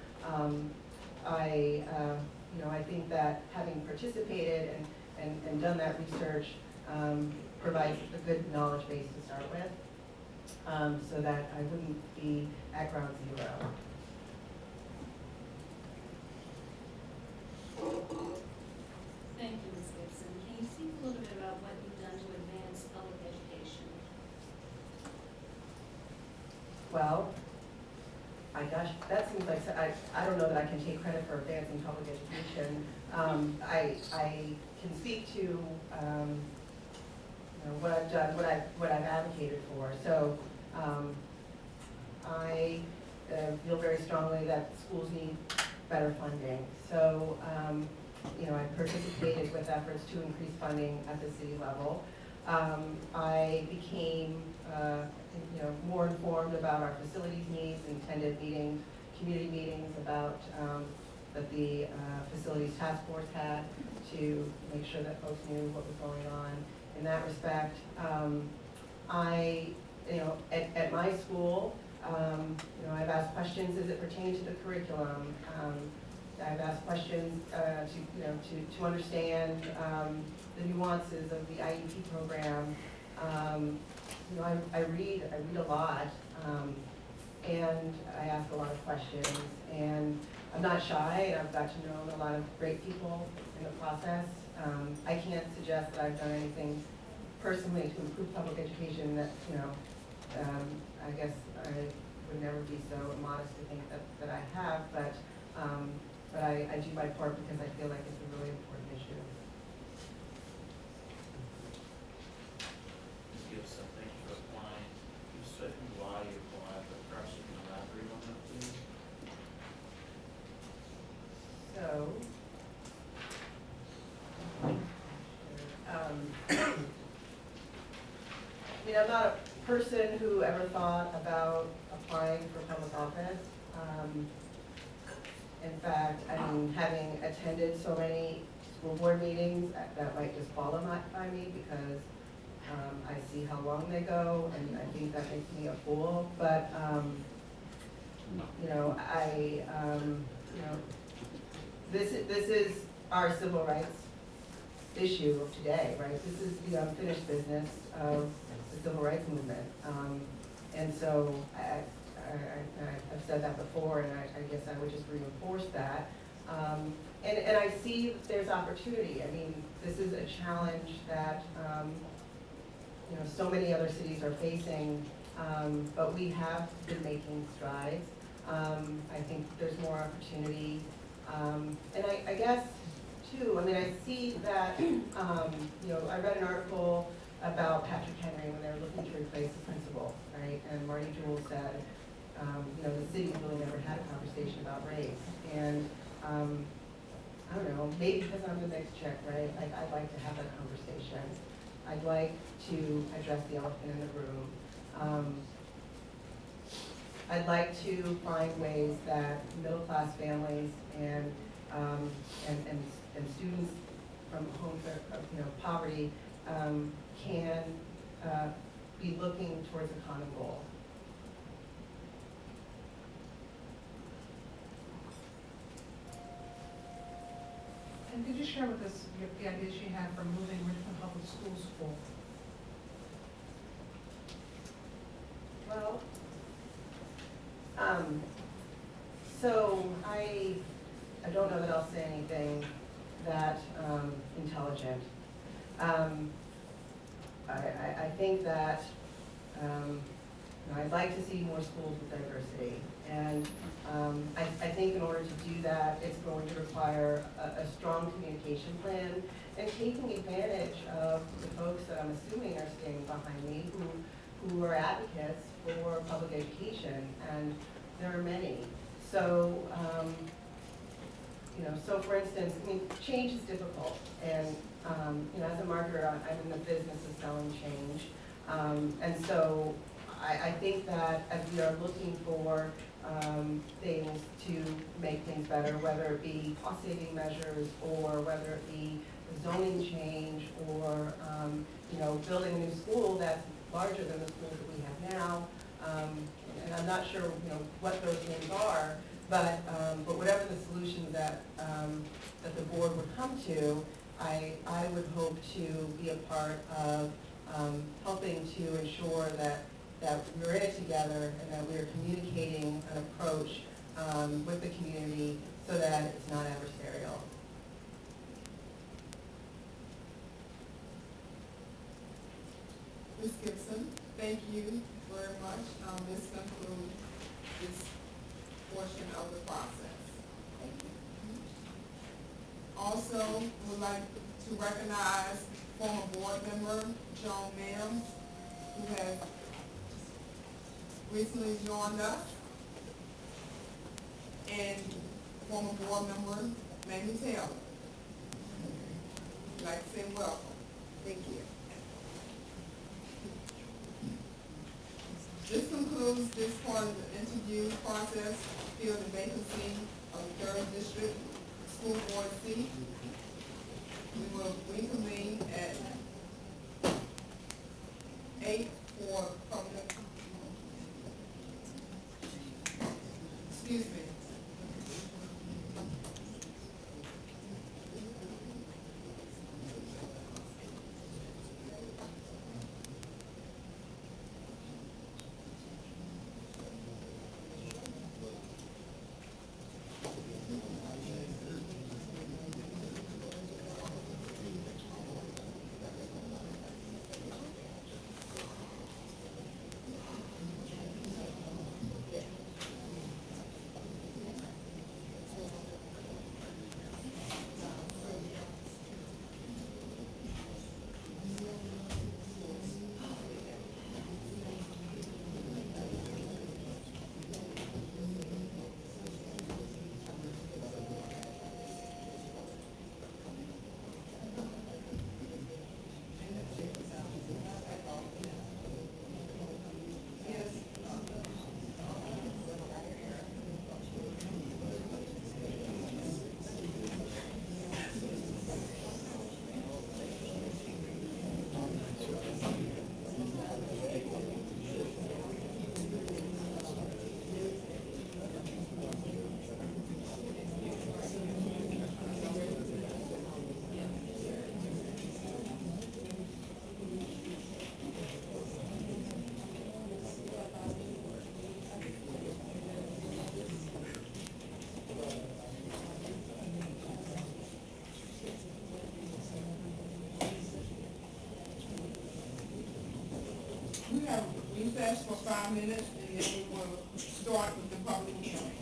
[SPEAKER 17] I think that having participated and done that research provides a good knowledge base to start with, so that I wouldn't be at ground zero.
[SPEAKER 9] Thank you, Ms. Gibson. Can you speak a little bit about what you've done to advance public education?
[SPEAKER 17] Well, my gosh, that seems like, I don't know that I can take credit for advancing public education. I can speak to what I've done, what I've advocated for. So I feel very strongly that schools need better funding. So I participated with efforts to increase funding at the city level. I became more informed about our facilities needs and attended meetings, community meetings about that the facilities task force had to make sure that folks knew what was going on in that respect. At my school, I've asked questions as it pertains to the curriculum. I've asked questions to understand the nuances of the IEP program. I read a lot, and I ask a lot of questions, and I'm not shy, and I've got to know a lot of great people in the process. I can't suggest that I've done anything personally to improve public education that, I guess I would never be so modest to think that I have, but I do my part because I feel like it's a really important issue.
[SPEAKER 4] Ms. Gibson, thank you for applying. You said why you applied, but perhaps you can elaborate on that, please.
[SPEAKER 17] So, I'm not a person who ever thought about applying for public office. In fact, having attended so many school board meetings, that might disqualify me because I see how long they go, and I think that makes me a fool. But this is our civil rights issue of today, right? This is the unfinished business of the civil rights movement, and so I've said that before, and I guess I would just reinforce that. And I see that there's opportunity. This is a challenge that so many other cities are facing, but we have been making strides. I think there's more opportunity, and I guess too. I see that. I read an article about Patrick Henry when they were looking to replace the principal, right? And Marty Jewell said, the city really never had a conversation about race. And I don't know, maybe because I'm the next check, right? I'd like to have that conversation. I'd like to address the elephant in the room. I'd like to find ways that middle-class families and students from homes of poverty can be looking towards a common goal.
[SPEAKER 2] And could you share with us the ideas you have for moving Richmond Public Schools forward?
[SPEAKER 17] Well, so I don't know that I'll say anything that intelligent. I think that I'd like to see more schools with diversity. And I think in order to do that, it's going to require a strong communication plan and taking advantage of the folks that I'm assuming are standing behind me who are advocates for public education, and there are many. So, so for instance, I mean, change is difficult, and as a marketer, I'm in the business of selling change, and so I think that as we are looking for things to make things better, whether it be cost-saving measures or whether it be zoning change or building a new school that's larger than the schools that we have now, and I'm not sure what those things are, but whatever the solutions that the board would come to, I would hope to be a part of helping to ensure that we're in it together and that we're communicating an approach with the community so that it's not adversarial.
[SPEAKER 5] Ms. Gibson, thank you very much. This concludes this portion of the process. Thank you. Also, would like to recognize former board member Joan Mims, who has recently joined us, and former board member Mamie Taylor. I'd like to say welcome. Thank you. This concludes this part of the interview process to fill the vacancy of the 3rd District School Board seat. We will reconvene at 8 for public. Excuse me. We have recess for 5 minutes, and then we will start with the public hearing.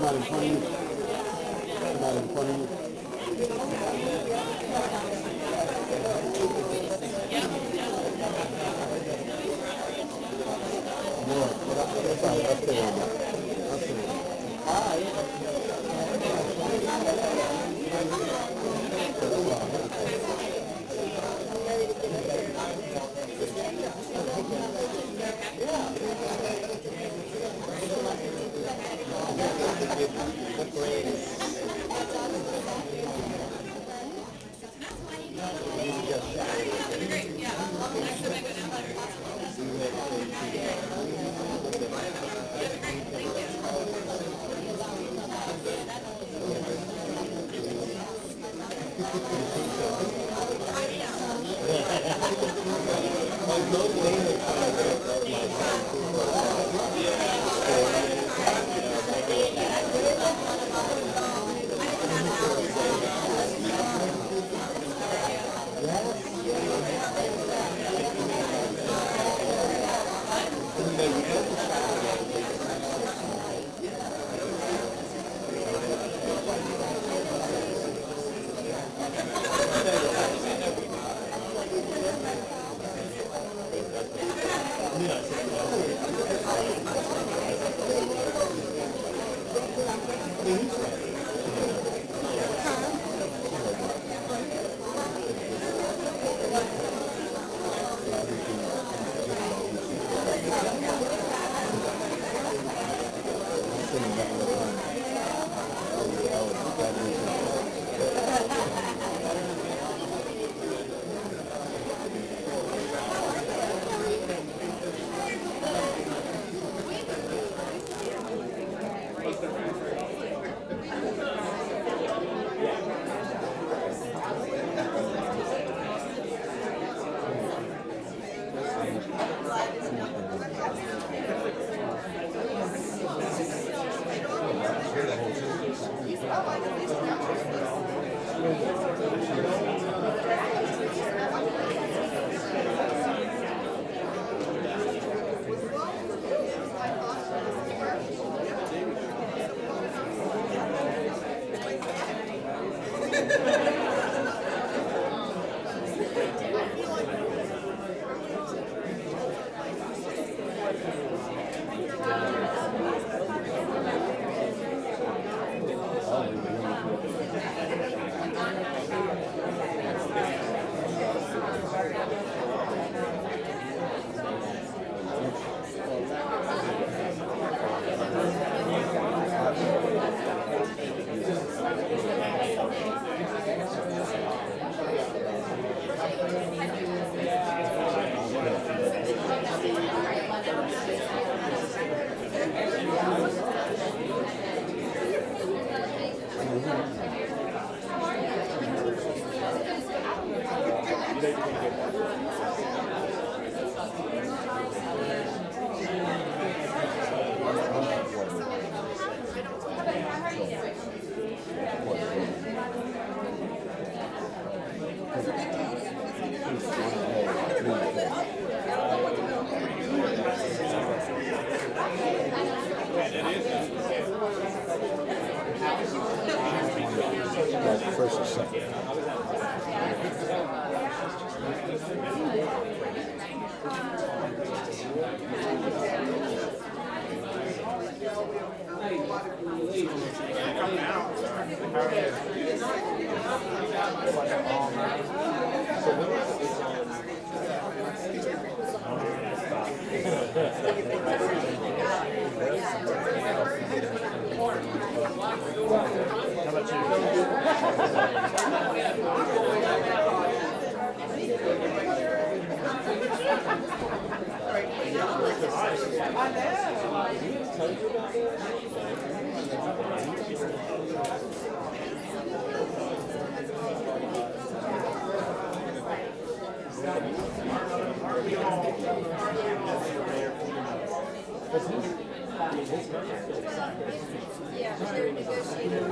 [SPEAKER 10] Come out in front of you. Come out in front of you. No, that's all. That's the one. That's the one. First or second.
[SPEAKER 12] Yeah, they're negotiating.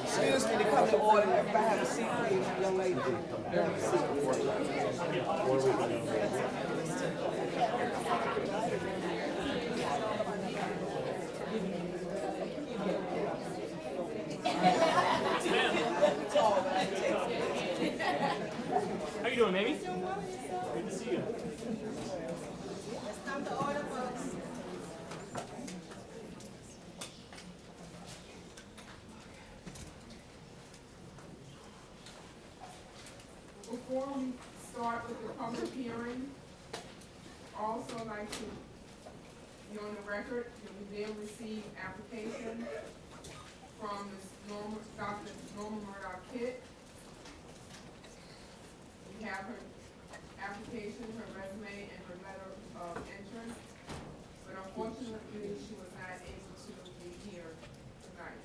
[SPEAKER 18] Excuse me, to come to order, everybody have a seat, please, young lady. Have a seat.
[SPEAKER 8] How you doing, baby? Good to see you.
[SPEAKER 18] It's time to order, folks.
[SPEAKER 5] Before we start with the public hearing, also like to be on the record that we did receive application from Dr. Norma Murdoch Kitt. We have her application, her resume, and her letter of interest, but unfortunately, she was not able to be here tonight.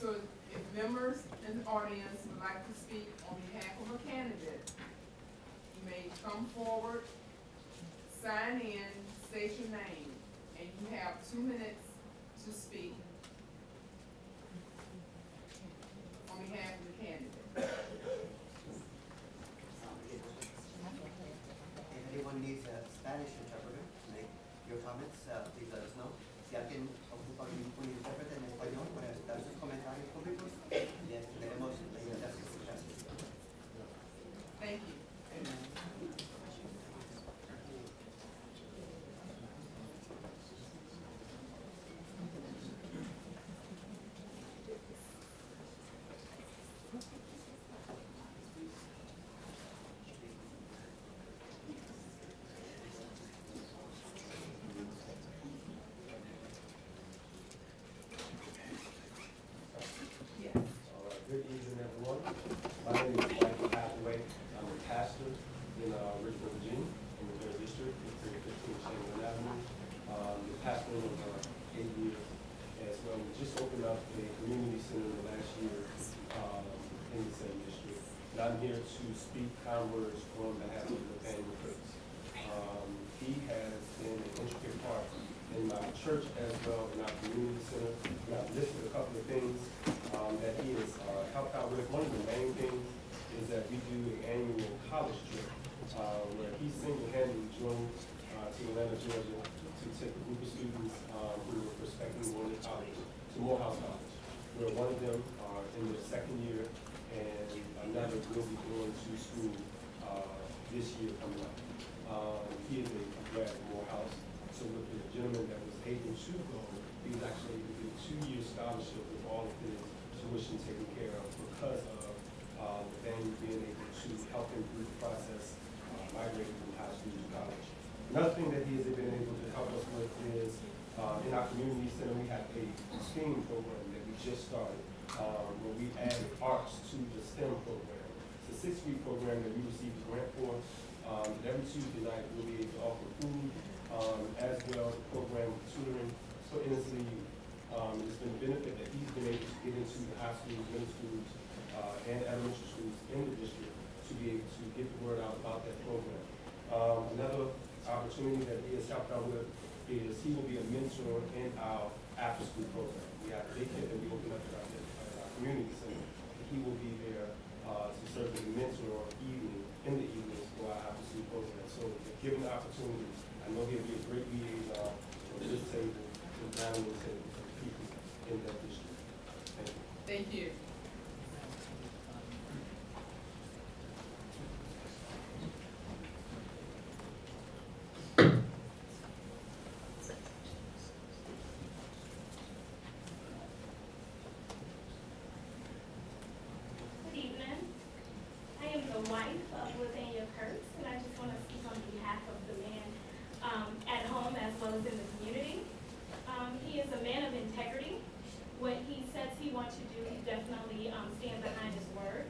[SPEAKER 5] So if members in the audience would like to speak on behalf of a candidate, you may come forward, sign in, state your name, and you have 2 minutes to speak on behalf of the candidate.
[SPEAKER 19] If anyone needs a Spanish interpreter to make your comments, please let us know. Si alguien ocupa un intérprete en español para dar sus comentarios públicos, les daremos la ayuda a escuchar.
[SPEAKER 5] Thank you.
[SPEAKER 20] Good evening, everyone. My name is Michael Hathaway. I'm a pastor in Richmond, Virginia, in the 3rd District, in 315 Chamberlain Avenue. The pastor of 8 years as well. We just opened up a community center in the last year in the same district. And I'm here to speak kind words on behalf of Nathaniel Fritz. He has been an intricate part in my church as well, in our community center. And I've listed a couple of things that he has helped out with. One of the main things is that we do an annual college trip where he single-handedly drove to Atlanta, Georgia to take a group of students who were prospecting going to college, to Morehouse College, where one of them are in their 2nd year and another will be going to school this year coming up. He is a grad from Morehouse, so with the gentleman that was able to go, he was actually able to get a 2-year scholarship with all of his tuition taken care of because of Nathaniel being able to help him through the process, migrating from high school to college. Another thing that he has been able to help us with is in our community center, we have a STEAM program that we just started, where we added arts to the STEM program. So a 6-week program that we received a grant for. And every Tuesday night, we'll be able to offer food, as well as a program of tutoring. So innocently, it's been a benefit that he's been able to get into the high schools, middle schools, and elementary schools in the district to be able to get the word out about that program. Another opportunity that he has helped out with is he will be a mentor in our after-school program. We have a daycare that we open up at our community center. He will be there to serve as a mentor in the evenings for our after-school program. So if given the opportunity, I know he'll be a great liaison from this table to the dining room table for the people in that district. Thank you.
[SPEAKER 5] Thank you.
[SPEAKER 21] Good evening. I am the wife of Lavania Kurtz, and I just want to speak on behalf of the man at home as well as in the community. He is a man of integrity. What he says he wants to do, he definitely stands behind his word.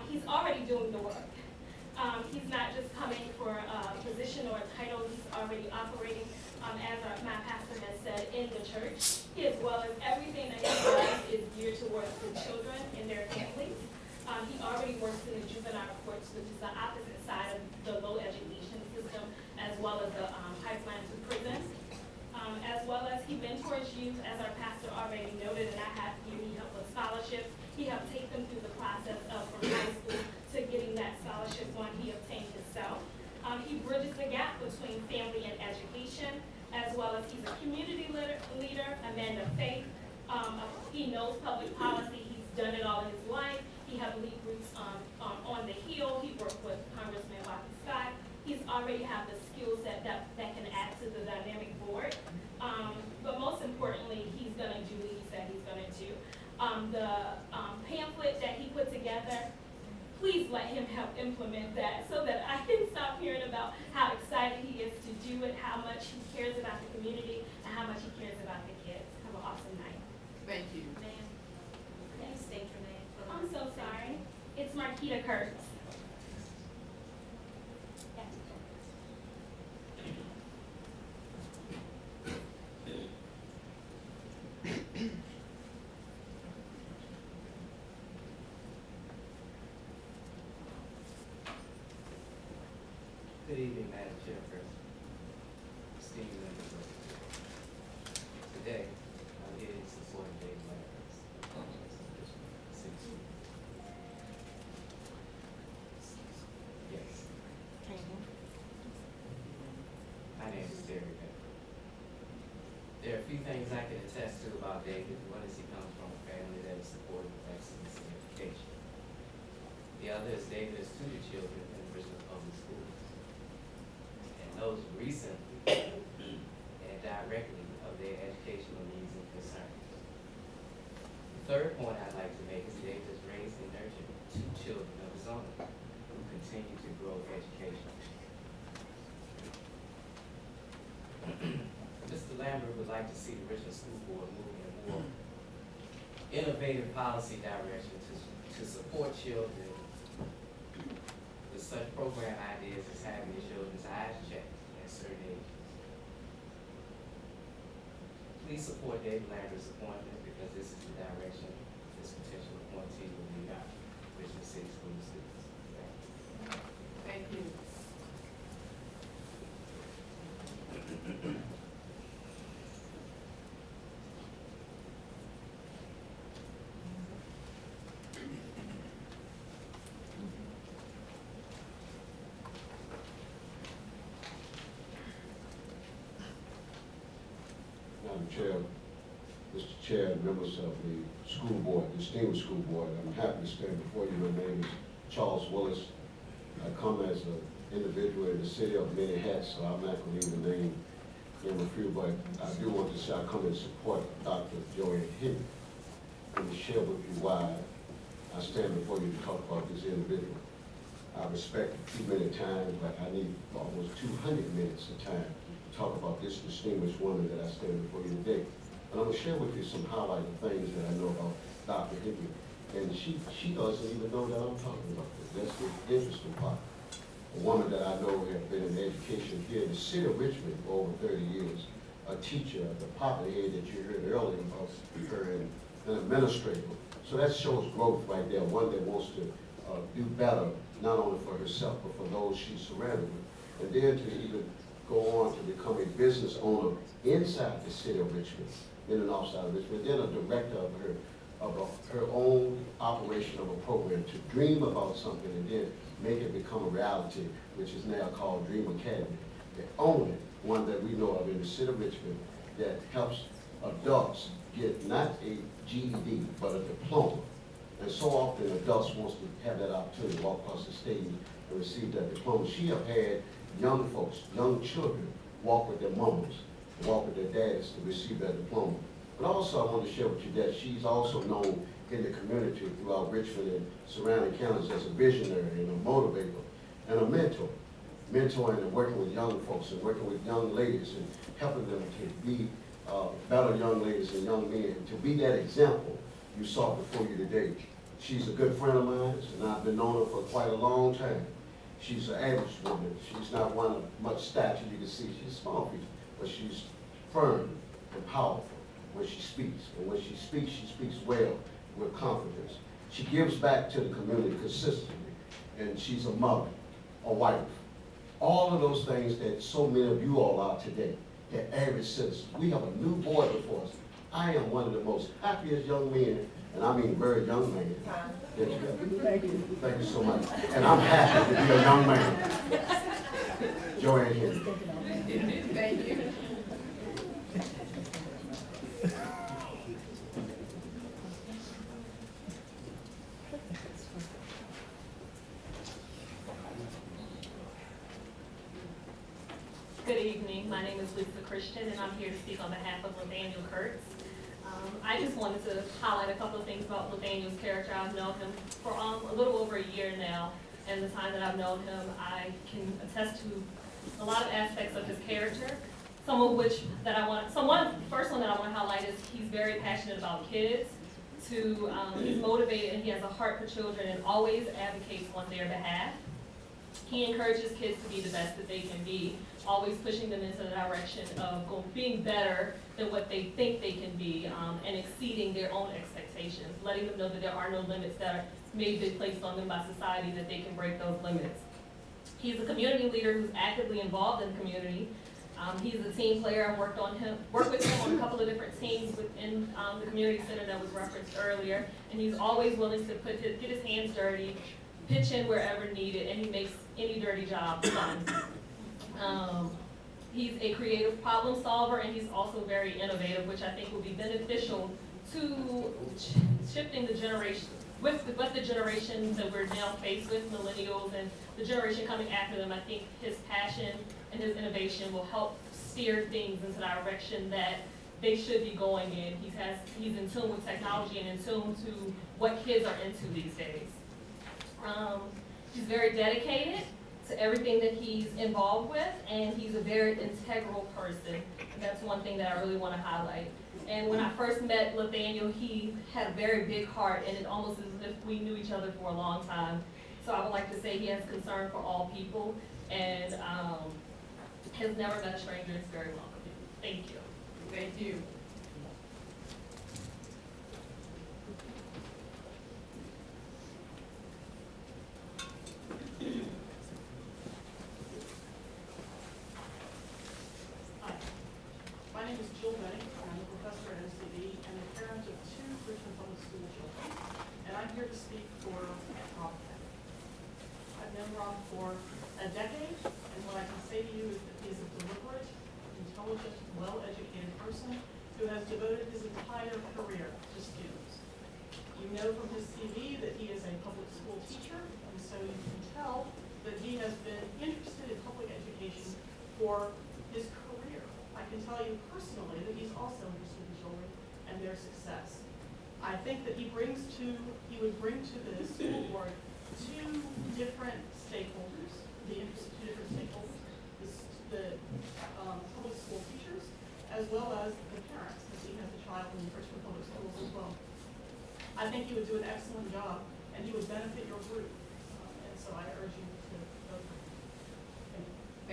[SPEAKER 21] He's already doing the work. He's not just coming for a position or a title. He's already operating, as my pastor has said, in the church. He, as well as everything that he does is geared towards the children and their families. He already works in the juvenile courts, which is the opposite side of the low education system, as well as the pipeline to prison. As well as he mentors youth, as our pastor already noted, and I have here, he helped with scholarships. He helped take them through the process of from high school to getting that scholarship one he obtained himself. He bridges the gap between family and education, as well as he's a community leader, a man of faith. He knows public policy. He's done it all in his life. He has lead groups on the Hill. He worked with Congressman Rocky Scott. He's already have the skill set that can add to the dynamic board. But most importantly, he's going to do what he said he's going to do. The pamphlet that he put together, please let him help implement that so that I can stop hearing about how excited he is to do it, how much he cares about the community, and how much he cares about the kids. Have an awesome night.
[SPEAKER 5] Thank you.
[SPEAKER 9] Ma'am, can you state your name? for the
[SPEAKER 21] I'm so
[SPEAKER 9] record?
[SPEAKER 21] sorry. It's Marquita Kurtz.
[SPEAKER 22] Good evening, Madam Chairperson, esteemed members of the board. Today, I'm here in support of Dave Larry's Yes. My name is Terry Pepper. There are a few things I can attest to about David. One is he comes from a family that is supportive of excellence in education. The other is David has tutored children in the Richmond Public Schools, and knows recently and directly of their educational needs and concerns. The third point I'd like to make is David has raised and nurtured 2 children of his own who continue to grow educationally. Mr. Lambert would like to see the Richmond School Board move in a more innovative policy direction to support children with such program ideas as having your children's eyes checked at certain ages. Please support David Lambert's appointment because this is the direction this potential appointee will lead our Richmond City School students.
[SPEAKER 5] Thank you.
[SPEAKER 23] Madam Chair, Mr. Chair, members of the school board, distinguished school board, I'm happy to stand before you. My name is Charles Willis. I come as an individual in the city of many hats, so I'm not going to leave the name in a few, but I do want to say I come in support of Dr. Joanne Henry and to share with you why I stand before you to talk about this individual. I respect it too many times, but I need almost 200 minutes of time to talk about this distinguished woman that I stand before you today. And I'm going to share with you some highlighted things that I know about Dr. Henry. And she doesn't even know that I'm talking about this. That's the interesting part. A woman that I know has been in education here in the city of Richmond for over 30 years, a teacher, the department head that you heard earlier about her, and an administrator. So that shows growth right there, one that wants to do better, not only for herself, but for those she's surrounded with. And then to even go on to become a business owner inside the city of Richmond, in and outside of Richmond, then a director of her own operation of a program, to dream about something and then make it become a reality, which is now called Dream Academy. The only one that we know of in the city of Richmond that helps adults get not a GED, but a diploma. And so often adults wants to have that opportunity to walk across the stage and receive that diploma. She have had young folks, young children, walk with their mamas, walk with their dads to receive that diploma. But also I want to share with you that she's also known in the community throughout Richmond and surrounding counties as a visionary and a motivator and a mentor. Mentoring and working with young folks and working with young ladies and helping them to be better young ladies and young men, to be that example you saw before you today. She's a good friend of mine, and I've been knowing her for quite a long time. She's an average woman. She's not one of much stature you can see. She's small piece, but she's firm and powerful when she speaks. And when she speaks well with confidence. She gives back to the community consistently, and she's a mother, a wife. All of those things that so many of you all are today, the average citizen. We have a new boy before us. I am one of the most happiest young men, and I mean very young man. That you got. Thank you. Thank you so much. And I'm happy to be a young man. Joanne here.
[SPEAKER 5] Thank you.
[SPEAKER 3] Good evening. My name is Lisa Christian, and I'm here to speak on behalf of Nathaniel Kurtz. I just wanted to highlight a couple of things about Nathaniel's character. I've known him for a little over a year now, and the time that I've known him, I can attest to a lot of aspects of his character. Some of which that I want. So the first one that I want to highlight is he's very passionate about kids. He's motivated and he has a heart for children and always advocates on their behalf. He encourages kids to be the best that they can be, always pushing them into the direction of being better than what they think they can be, and exceeding their own expectations, letting them know that there are no limits that may be placed on them by society, that they can break those limits. He's a community leader who's actively involved in the community. He's a team player. I worked with him on a couple of different teams within the community center that was referenced earlier, and he's always willing to get his hands dirty, pitch in wherever needed, and he makes any dirty job fun. He's a creative problem solver, and he's also very innovative, which I think will be beneficial to shifting the generation, with the generation that we're now faced with, millennials, and the generation coming after them. I think his passion and his innovation will help steer things into the direction that they should be going in. He's in tune with technology and in tune to what kids are into these days. He's very dedicated to everything that he's involved with, and he's a very integral person. And that's one thing that I really want to highlight. And when I first met Nathaniel, he had a very big heart, and it almost as if we knew each other for a long time. So I would like to say he has concern for all people, and has never met a stranger. It's very welcoming. Thank you.
[SPEAKER 5] Thank you.
[SPEAKER 1] My name is Jill Benning. I'm a professor at SCD and the parent of 2 Richmond Public School children. And I'm here to speak for Rob. I've known Rob for a decade, and what I can say to you is that he is a deliberate, intelligent, well-educated person who has devoted his entire career to students. You know from his CV that he is a public school teacher, and so you can tell that he has been interested in public education for his career. I can tell you personally that he's also interested in children and their success. I think that he would bring to the school board 2 different stakeholders, the interest of 2 different stakeholders, the public school teachers, as well as the parents, because he has a child in the Richmond Public Schools as well. I think he would do an excellent job, and he would benefit your group.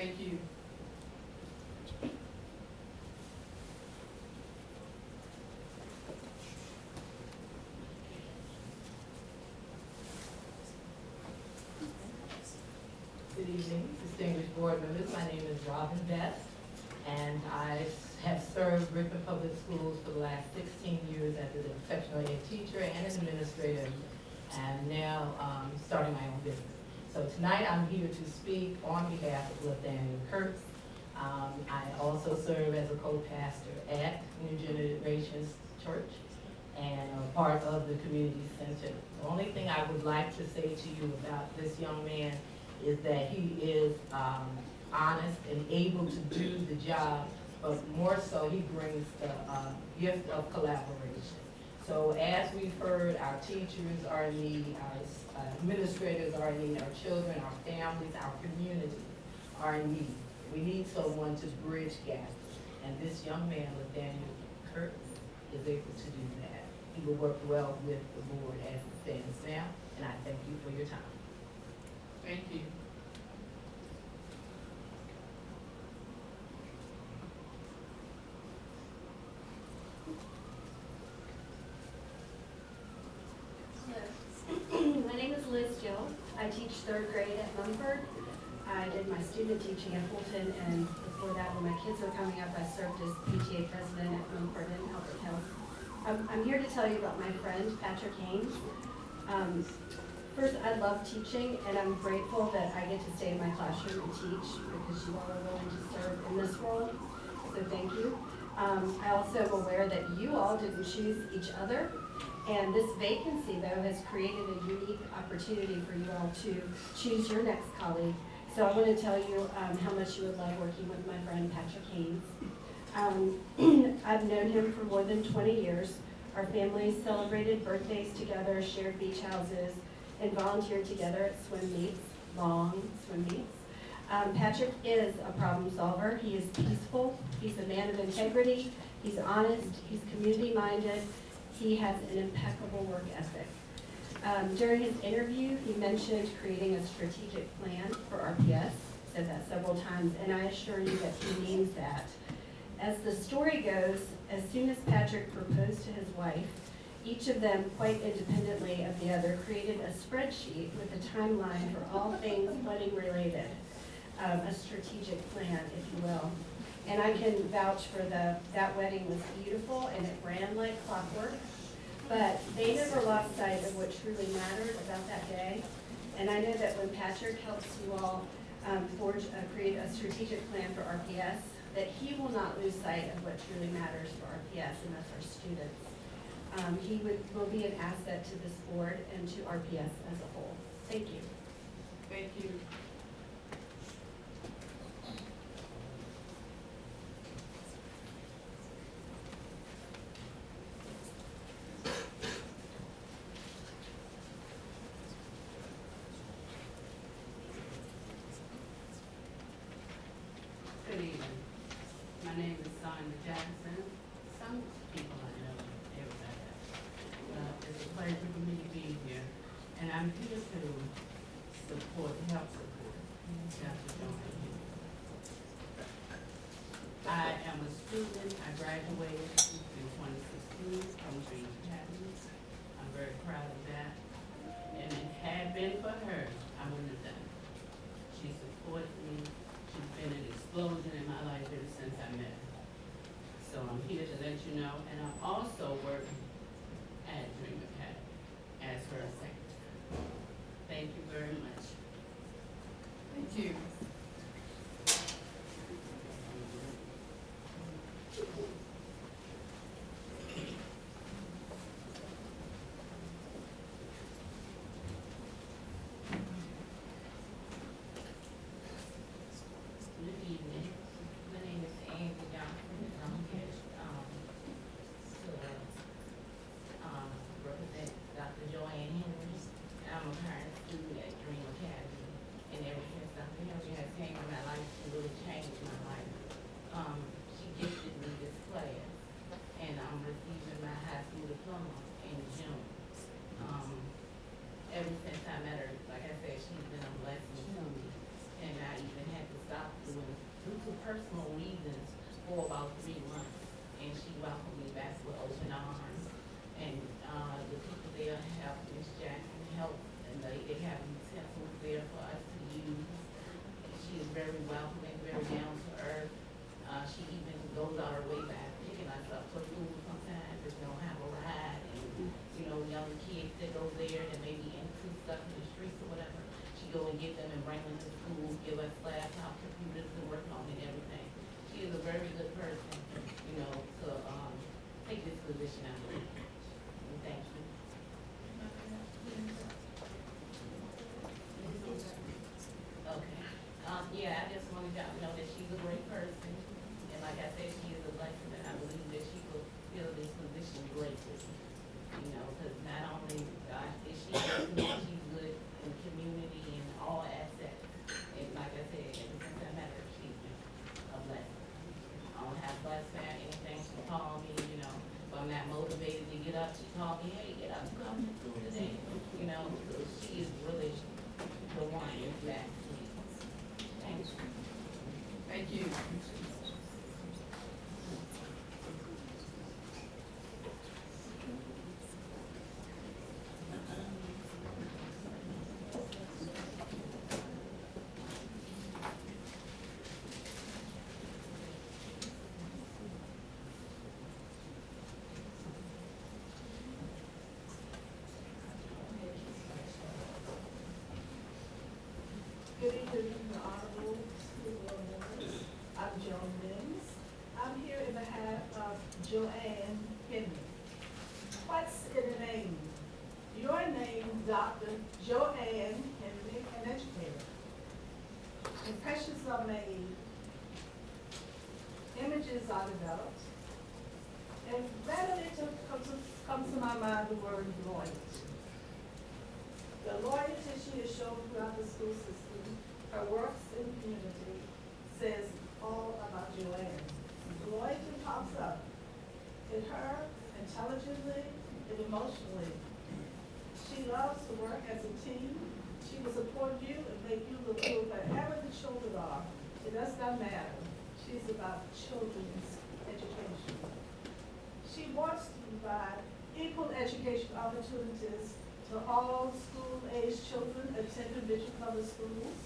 [SPEAKER 5] Thank you.
[SPEAKER 11] Good evening, distinguished board members. My name is Robin Best, and I have served Ripon Public Schools for the last 16 years as an exceptional ed teacher and an administrator, and now starting my own business. So tonight I'm here to speak on behalf of Nathaniel Kurtz. I also serve as a co-pastor at New Generations Church and a part of the community center. The only thing I would like to say to you about this young man is that he is honest and able to do the job, but more so he brings the gift of collaboration. So as we've heard, our teachers are in need, our administrators are in need, our children, our families, our community are in need. We need someone to bridge gaps, and this young man, Nathaniel Kurtz, is able to do that. He will work well with the board as it stands now, and I thank you for your time.
[SPEAKER 5] Thank you.
[SPEAKER 13] Hello. My name is Liz Gill. I teach third grade at Mumford. I did my student teaching at Fulton, and before that, when my kids were coming up, I served as PTA president at Mumford and Albert Hill. I'm here to tell you about my friend, Patrick Haynes. First, I love teaching, and I'm grateful that I get to stay in my classroom and teach because you all are willing to serve in this role, so thank you. I also am aware that you all didn't choose each other, and this vacancy, though, has created a unique opportunity for you all to choose your next colleague. So I want to tell you how much you would love working with my friend Patrick Haynes. I've known him for more than 20 years. Our families celebrated birthdays together, shared beach houses, and volunteered together at swim meets, long swim meets. Patrick is a problem solver. He is peaceful. He's a man of integrity. He's honest. He's community-minded. He has an impeccable work ethic. During his interview, he mentioned creating a strategic plan for RPS, said that several times, and I assure you that he means that. As the story goes, as soon as Patrick proposed to his wife, each of them, quite independently of the other, created a spreadsheet with a timeline for all things wedding related, a strategic plan, if you will. And I can vouch for that wedding was beautiful and it ran like clockwork. But they never lost sight of what truly mattered about that day. And I know that when Patrick helps you all create a strategic plan for RPS, that he will not lose sight of what truly matters for RPS, and that's our students. He will be an asset to this board and to RPS as a whole. Thank you.
[SPEAKER 5] Thank you.
[SPEAKER 14] Good evening. My name is Sonia Jackson. Some people I know, everybody else. It's a pleasure for me to be here, and I'm here to help support Dr. Joanne Hill. I am a student. I graduated in 2016 from Green Academy. I'm very proud of that. And if it had been for her, I wouldn't have done it. She supported me. She's been an explosion in my life ever since I met her. So I'm here to let you know, and I'm also working at Dream Academy as her secretary. Thank you very much.
[SPEAKER 5] Thank you.
[SPEAKER 14] Good evening. My name is Andy Johnson, and I'm here to represent Dr. Joanne Henry. I'm a current student at Dream Academy, and ever since Dr. Henry for about 3 months, and she welcomed me back with open arms. And, the people there helped Miss Jackson help, and they have utensils there for us to use. She is very welcoming, very down to earth. She even goes out her way back, picking us up for school sometimes, if we don't have a ride. And, you know, young kids that go there that may be into stuff in the streets or whatever, she go and get them and bring them to school, give us laptop computers to work on and everything. She is a very good person, you know, to, take this position out. And thank you. Okay, yeah, I just wanted y'all to know that she's a great person, and like I said, she is a blessing, and I believe that she will fill this position greatly. You know, because not only, is she good, she's good in the community and all aspects. And like I said, ever since I met her, she's been a blessing. I don't have to fuss her, anything, she call me, you know, if I'm not motivated to get up, she call me, hey, get up, come to school today. You know, so she is really the one in that. Thank you.
[SPEAKER 5] Thank you.
[SPEAKER 7] Good evening, the Honorable School Board members. I'm Joan Mims. I'm here in behalf of Joanne Henry. What's in the name? Your name, Dr. Joanne Henry, an educator. Impressions are made, images are developed, and readily comes to my mind the word loyalty. The loyalty she has shown throughout the school system, her works in the community, says all about Joanne. Loyalty pops up in her intelligently and emotionally. She loves to work as a team. She will support you and make you look good wherever the children are. It does not matter. She's about children's education. She wants to provide equal education opportunities to all school-age children attending Mitchell Public Schools.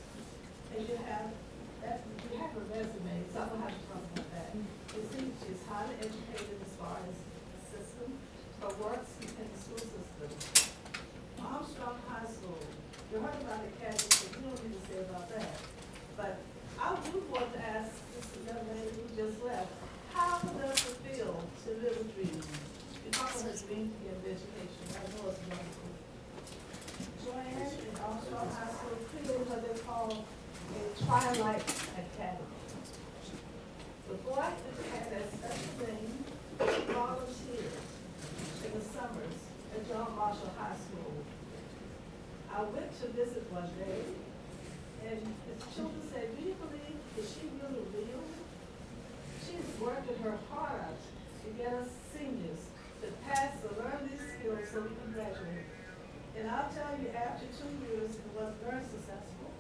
[SPEAKER 7] And you have a resume, so I don't have to talk about that. You see, she's highly educated as far as the system, her works in the school system. Armstrong High School, you heard about the academy, so you don't need to say about that. But I do want to ask this young lady who just left, how does it feel to live a dream? You talk about her dream to get an education, I know it's wonderful. Joanne in Armstrong High School created what they call a Twilight Academy. Before I had that special thing, volunteers in the summers at John Marshall High School. I went to visit one day, and the children said, do you believe, is she really real? She's working her heart to get us seniors to pass, to learn these skills so we can graduate. And I'll tell you, after 2 years, it was very successful.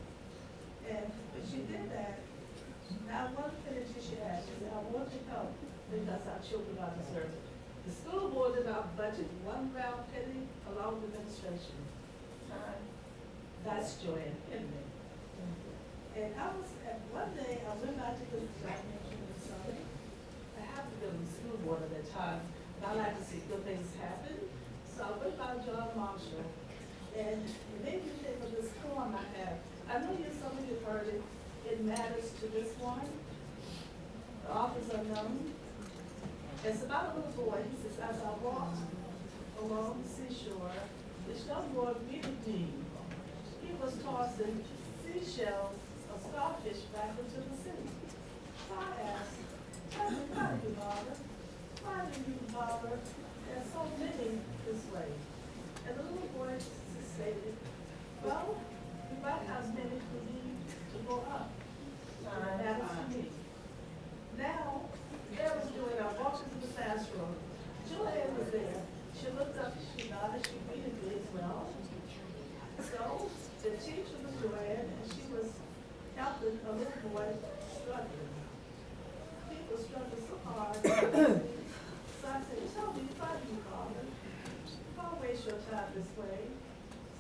[SPEAKER 7] And when she did that, now one thing that she asked, she said, I want to help because our children are deserving. The school board did not budget one round penny along with administration. That's Joanne Henry. And I was, one day, I went back to the Sunday. I happened to be on the school board at that time, and I like to see good things happen. So I went by John Marshall, and it made me think of this poem I have. I know some of you have heard it. It matters to this one. The author's unknown. It's about a little boy. He says, as I walked along the seashore, this young boy greeted me. He was tossing seashells of starfish back into the sea. So I asked, tell me, why do you bother? Why do you bother? There's so many this way. And the little boy stated, well, we might have many who need to go up. That is to me. Now, there was Joanne. I walked into the classroom. Joanne was there. She looked up, she nodded, she greeted me as well. So, the teacher was Joanne, and she was helping a little boy struggling. He was struggling so hard. So I said, tell me if I do, Father. Don't waste your time this way.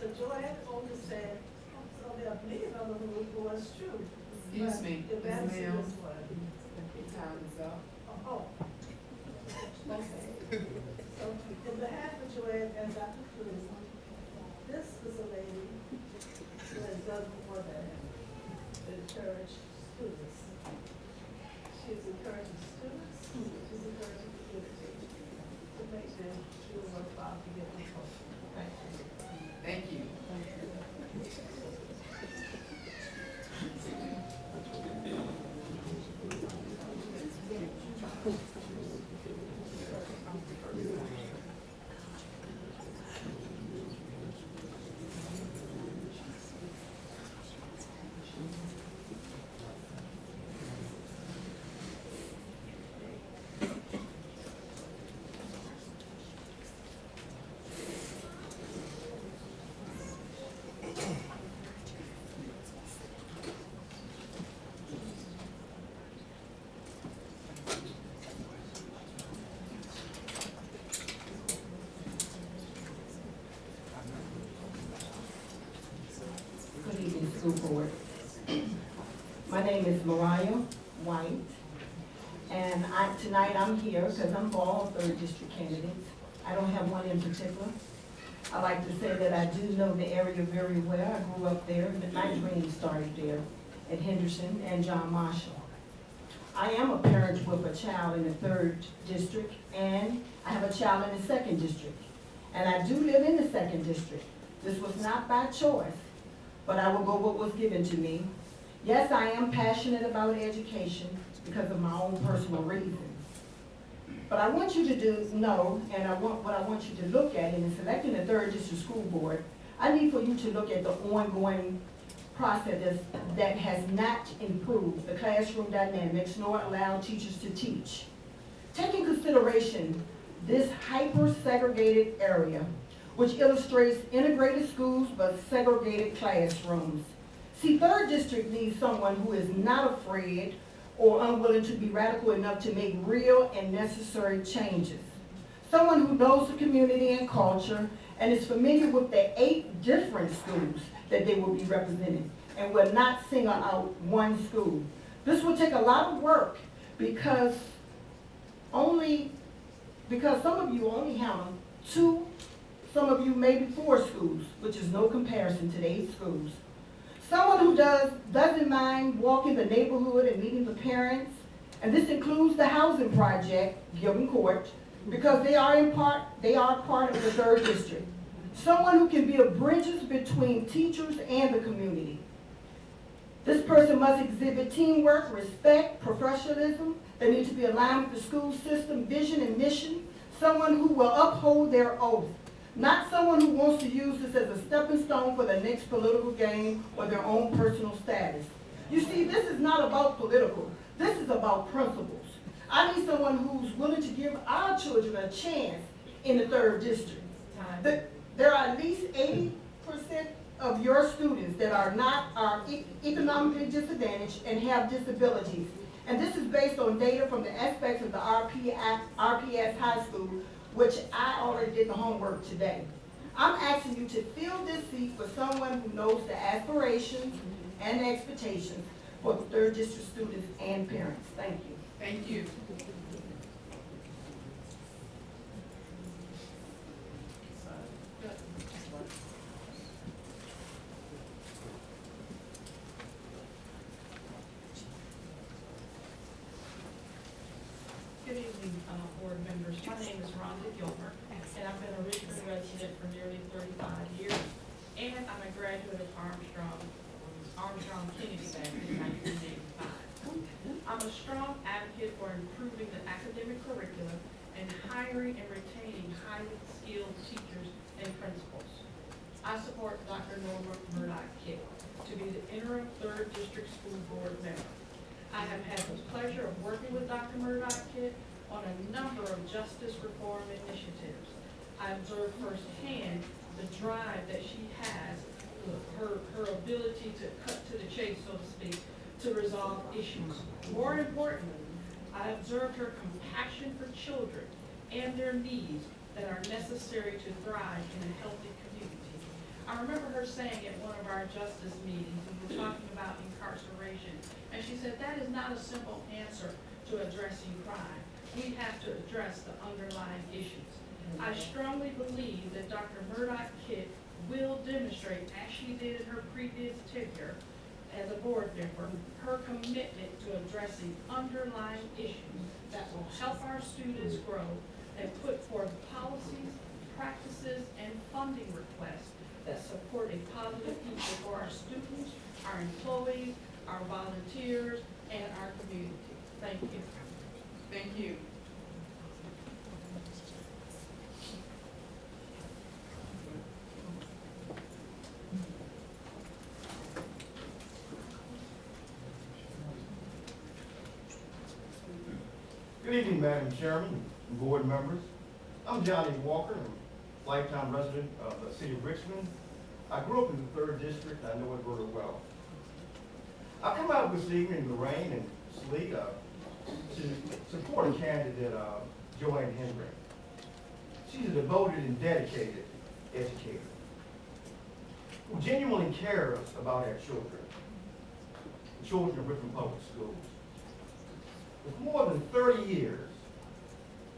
[SPEAKER 7] So Joanne only said, so there are many other little boys too.
[SPEAKER 5] Excuse me,
[SPEAKER 7] But
[SPEAKER 5] Ms.
[SPEAKER 7] that's
[SPEAKER 5] Mills.
[SPEAKER 7] this one.
[SPEAKER 5] Your time is up.
[SPEAKER 7] Oh. Okay. So in behalf of Joanne and Dr. Cruz, this is a lady who has done more than encourage students. She's encouraging students, she's encouraging the community to make them do worthwhile to get them home. Thank you.
[SPEAKER 5] Thank you.
[SPEAKER 6] Good evening, school board. My name is Mariah White, and tonight I'm here because I'm for all third district candidates. I don't have one in particular. I like to say that I do know the area very well. I grew up there, and my dream started there at Henderson and John Marshall. I am a parent with a child in the third district, and I have a child in the second district. And I do live in the second district. This was not by choice, but I will go what was given to me. Yes, I am passionate about education because of my own personal reasons. But I want you to know, and what I want you to look at in selecting the third district school board, I need for you to look at the ongoing process that has not improved the classroom dynamics nor allowed teachers to teach. Take in consideration this hyper-segregated area, which illustrates integrated schools but segregated classrooms. See, third district needs someone who is not afraid or unwilling to be radical enough to make real and necessary changes. Someone who knows the community and culture and is familiar with the 8 different schools that they will be representing and will not single out one school. This will take a lot of work because some of you only have 2, some of you maybe 4 schools, which is no comparison to the 8 schools. Someone who doesn't mind walking the neighborhood and meeting the parents, and this includes the housing project, Gilman Court, because they are part of the third district. Someone who can build bridges between teachers and the community. This person must exhibit teamwork, respect, professionalism. They need to be aligned with the school system, vision, and mission. Someone who will uphold their oath. Not someone who wants to use this as a stepping stone for the next political gain or their own personal status. You see, this is not about political. This is about principles. I need someone who's willing to give our children a chance in the third district. There are at least 80% of your students that are economically disadvantaged and have disabilities. And this is based on data from the aspects of the RPS high school, which I already did the homework today. I'm asking you to fill this seat with someone who knows the aspirations and the expectations for the third district students and parents. Thank you.
[SPEAKER 5] Thank you.
[SPEAKER 1] Good evening, board members. My name is Rhonda Gilmer, and I've been a Richmond resident for nearly 35 years, and I'm a graduate of Armstrong Kennedy back in 1985. I'm a strong advocate for improving the academic curriculum and hiring and retaining highly skilled teachers and principals. I support Dr. Norma Murdoch-Kitt to be the interim third district school board member. I have had the pleasure of working with Dr. Murdoch-Kitt on a number of justice reform initiatives. I observed firsthand the drive that she has, her ability to cut to the chase, so to speak, to resolve issues. More importantly, I observed her compassion for children and their needs that are necessary to thrive in a healthy community. I remember her saying at one of our justice meetings, we were talking about incarceration, and she said, that is not a simple answer to addressing crime. We have to address the underlying issues. I strongly believe that Dr. Murdoch Kitt will demonstrate, as she did in her previous tenure as a board member, her commitment to addressing underlying issues that will help our students grow and put forth policies, practices, and funding requests that support a positive future for our students, our employees, our volunteers, and our community. Thank you.
[SPEAKER 5] Thank you.
[SPEAKER 4] Good evening, Madam Chairman and board members. I'm Johnny Walker, a lifetime resident of the city of Richmond. I grew up in the 3rd District. I know it very well. I come out this evening in the rain and sleet to support a candidate, Joanne Henry. She's a devoted and dedicated educator who genuinely cares about our children, the children of Richmond Public Schools. With more than 30 years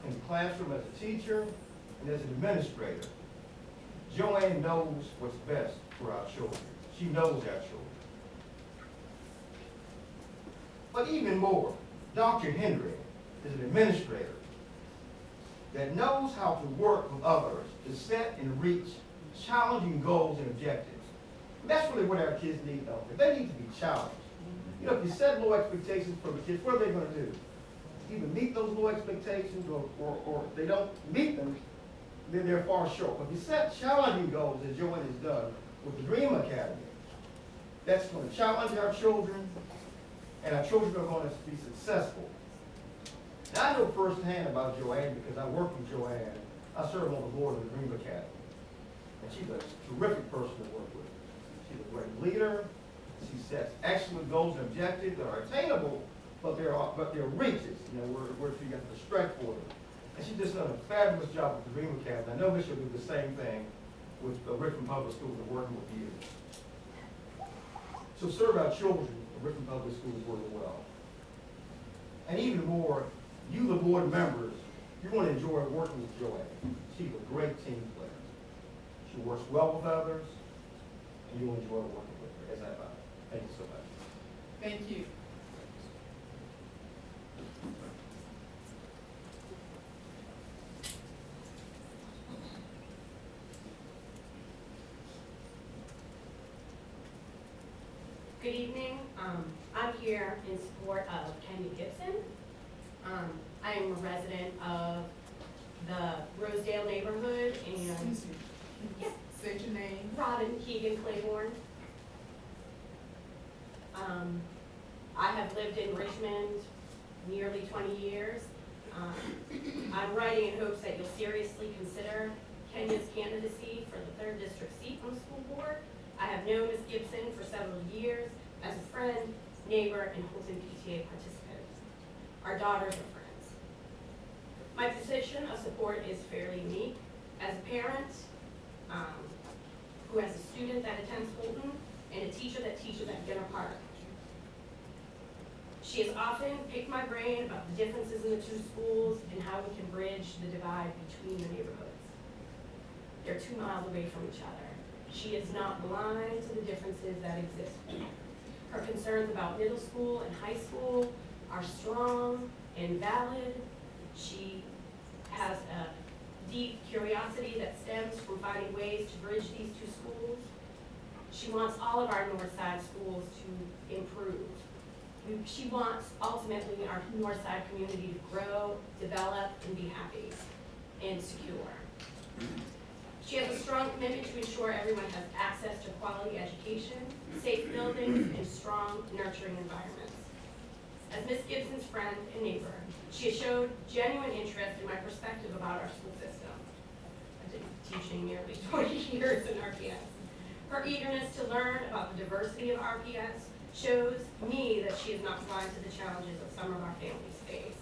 [SPEAKER 4] in the classroom as a teacher and as an administrator, Joanne knows what's best for our children. She knows our children. But even more, Dr. Henry is an administrator that knows how to work with others to set and reach challenging goals and objectives. And that's really what our kids need, though. They need to be challenged. You know, if you set low expectations for the kids, what are they going to do? Either meet those low expectations or if they don't meet them, then they're far short. But if you set challenging goals, as Joanne has done with the Dream Academy, that's going to challenge our children, and our children are going to be successful. Now, I know firsthand about Joanne because I work with Joanne. I serve on the board of the Dream Academy. And she's a terrific person to work with. She's a great leader. She sets excellent goals and objectives that are attainable, but they're reaches, you know, where she got to stretch for them. And she's just done a fabulous job with the Dream Academy. I know that she'll do the same thing with Richmond Public Schools and working with you. So serve our children at Richmond Public Schools really well. And even more, you, the board members, you're going to enjoy working with Joanne. She's a great team player. She works well with others, and you'll enjoy working with her, as have I. Thank you so much.
[SPEAKER 5] Thank you.
[SPEAKER 15] Good evening. I'm here in support of Kenya Gibson. I am a resident of the Rosedale neighborhood and
[SPEAKER 5] Excuse me.
[SPEAKER 15] yeah,
[SPEAKER 5] State your name.
[SPEAKER 15] Robin Keegan Claiborne. I have lived in Richmond nearly 20 years. I'm writing in hopes that you'll seriously consider Kenya's candidacy for the 3rd District seat on the school board. I have known Ms. Gibson for several years as a friend, neighbor, and Holton PTA participant. Our daughters are friends. My position of support is fairly unique. As a parent who has a student that attends Holton and a teacher that teaches at Gunner Park, she has often picked my brain about the differences in the two schools and how we can bridge the divide between the neighborhoods. They're 2 miles away from each other. She is not blind to the differences that exist. Her concerns about middle school and high school are strong and valid. She has a deep curiosity that stems from finding ways to bridge these two schools. She wants all of our North Side schools to improve. She wants ultimately our North Side community to grow, develop, and be happy and secure. She has a strong commitment to ensure everyone has access to quality education, safe buildings, and strong, nurturing environments. As Ms. Gibson's friend and neighbor, she has showed genuine interest in my perspective about our school system. I've been teaching nearly 20 years in RPS. Her eagerness to learn about the diversity of RPS shows me that she is not blind to the challenges that some of our families face.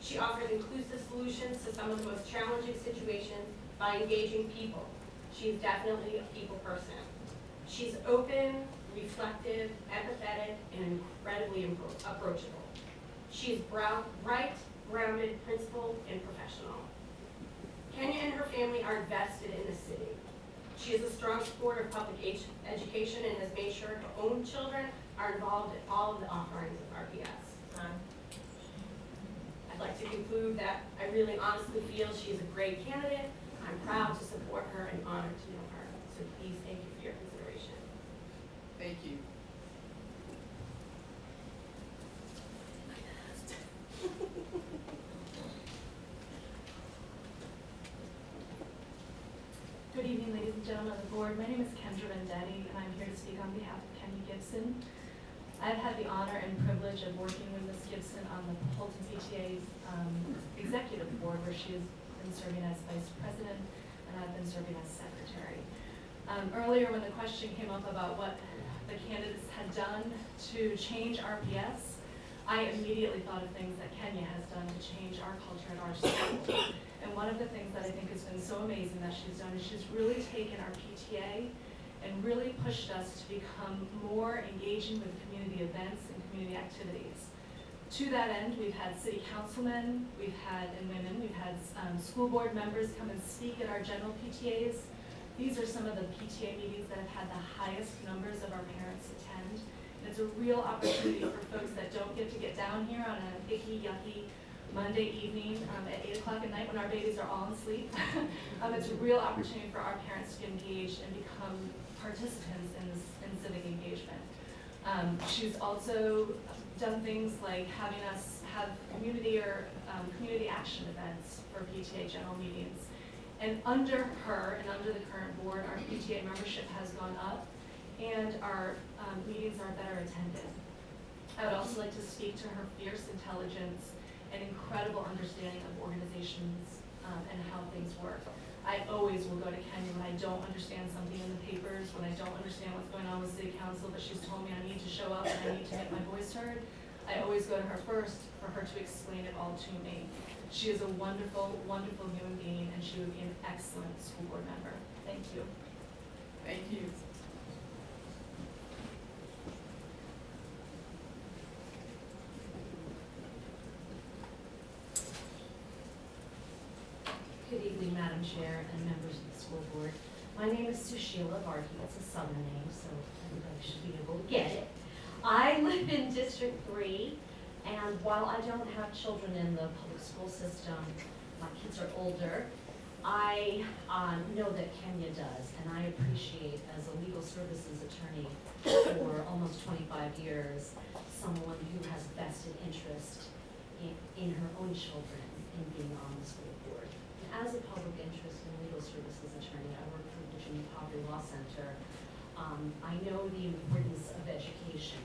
[SPEAKER 13] She offers inclusive solutions to some of the most challenging situations by engaging people. She's definitely a people person. She's open, reflective, empathetic, and incredibly approachable. She's bright, grounded, principled, and professional. Kenya and her family are invested in the city. She is a strong supporter of public education and has made sure her own children are involved in all of the offerings of RPS. I'd like to conclude that I really honestly feel she is a great candidate. I'm proud to support her and honored to know her. So please, thank you for your consideration.
[SPEAKER 5] Thank you.
[SPEAKER 2] Good evening, ladies and gentlemen of the board. My name is Kendra Vendetti, and I'm here to speak on behalf of Kenya Gibson. I've had the honor and privilege of working with Ms. Gibson on the Holton PTA executive board, where she has been serving as vice president, and I've been serving as secretary. Earlier, when the question came up about what the candidates had done to change RPS, I immediately thought of things that Kenya has done to change our culture at our school. And one of the things that I think has been so amazing that she's done is she's really taken our PTA and really pushed us to become more engaging with community events and community activities. To that end, we've had city councilmen, we've had school board members come and speak at our general PTAs. These are some of the PTA meetings that have had the highest numbers of our parents attend. And it's a real opportunity for folks that don't get to get down here on a icky, yucky Monday evening at 8 o'clock at night when our babies are all asleep. It's a real opportunity for our parents to get engaged and become participants in civic engagement. She's also done things like having us have community action events for PTA general meetings. And under her and under the current board, our PTA membership has gone up and our meetings are better attended. I would also like to speak to her fierce intelligence and incredible understanding of organizations and how things work. I always will go to Kenya when I don't understand something in the papers, when I don't understand what's going on with city council, but she's told me I need to show up and I need to make my voice heard. I always go to her first for her to explain it all to me. She is a wonderful, wonderful human being, and she would be an excellent school board member. Thank you.
[SPEAKER 5] Thank you.
[SPEAKER 16] Good evening, Madam Chair and members of the school board. My name is Sushila Varkey. It's a southern name, so everybody should be able to get it. I live in District 3, and while I don't have children in the public school system, my kids are older, I know that Kenya does, and I appreciate, as a legal services attorney for almost 25 years, someone who has vested interest in her own children in being on the school board. As a public interest and legal services attorney, I work for the Virginia Poverty Law Center. I know the importance of education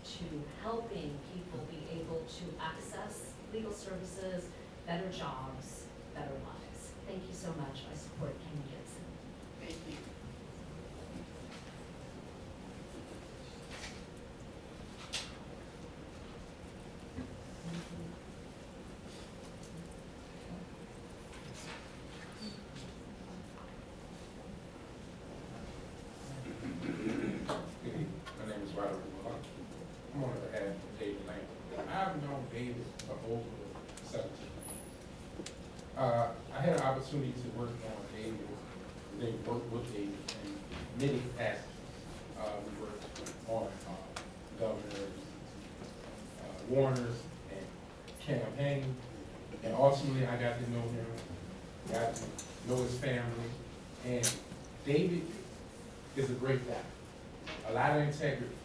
[SPEAKER 16] to helping people be able to access legal services, better jobs, better lives. Thank you so much. I support Kenya Gibson.
[SPEAKER 5] Thank you.
[SPEAKER 17] My name is Robert Woodlock. I'm on behalf of David Lang. I've known David for over 17 years. I had an opportunity to work on David, work with David in many aspects. We worked on Governor Warner's and campaign, and ultimately I got to know him, got to know his family, and David is a great guy. A lot of integrity.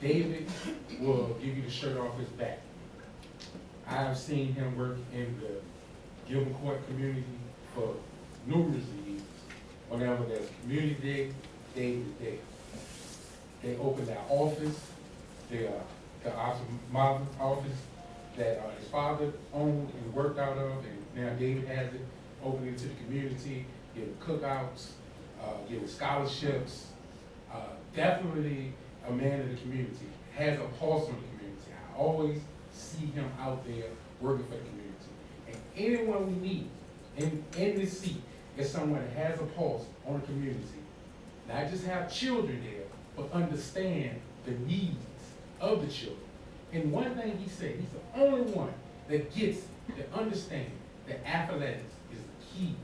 [SPEAKER 17] David will give you the shirt off his back. I have seen him work in the Gilman Court community for numerous years. Whenever there's community day, David is there. They opened their office, the Marvin office that his father owned and worked out of, and now David has it, opened it to the community, giving cookouts, giving scholarships. Definitely a man of the community, has a pulse on the community. I always see him out there working for the community. And anyone we need in this seat is someone that has a pulse on the community, not just have children there, but understand the needs of the children. And one thing he said, he's the only one that gets the understanding that athletics is the key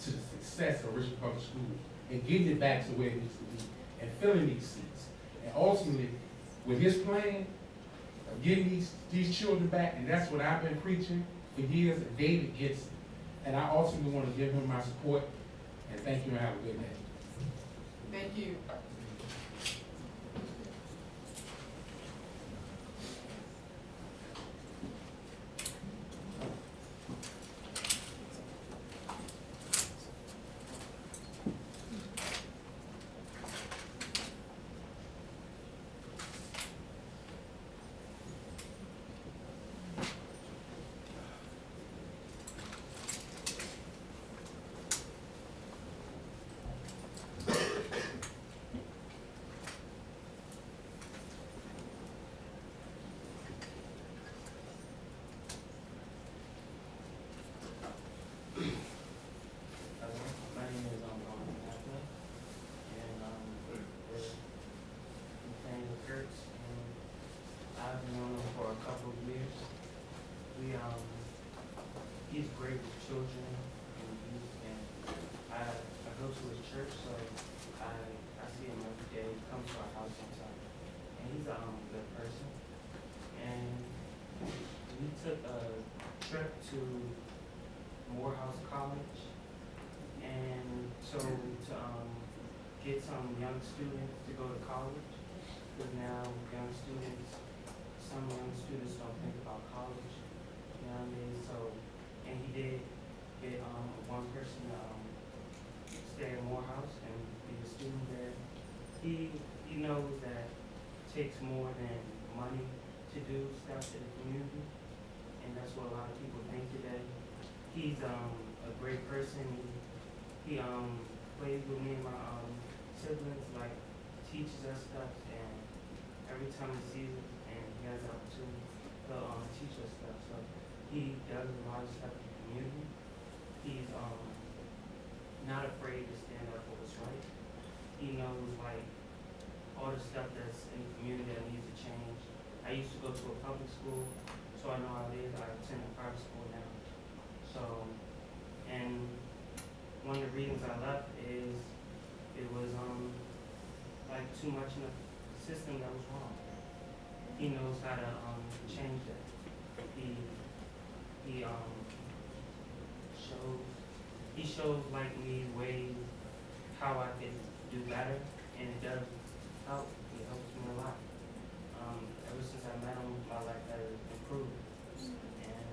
[SPEAKER 17] to the success of Richmond Public Schools and getting it back to where it needs to be and filling these seats. And ultimately, with his plan of getting these children back, and that's what I've been preaching for years, and David gets it. And I ultimately want to give him my support, and thank you and have a good day.
[SPEAKER 5] Thank you.
[SPEAKER 8] My name is Atla, and Nathaniel Kurtz, and I've known him for a couple of years. He's great with children and youth, and I go to his church, so I see him every day. He comes to our house sometimes, and he's a good person. And we took a trip to Morehouse College, and so to get some young students to go to college, because now some young students don't think about college, you know what I mean? So, and he did get one person to stay at Morehouse and be a student there. He knows that it takes more than money to do stuff in the community, and that's what a lot of people think today. He's a great person. He plays with me and my siblings, like teaches us stuff, and every time he sees it and he has the opportunity, he'll teach us stuff. So he does a lot of stuff in the community. He's not afraid to stand up for what's right. He knows like all the stuff that's in the community that needs to change. I used to go to a public school, so I know how it is. I attend a private school now. So, and one of the reasons I left is it was like too much in the system that was wrong. He knows how to change that. He shows like me ways how I can do better, and it does help. It helps me a lot. Ever since I met him, my life has improved. And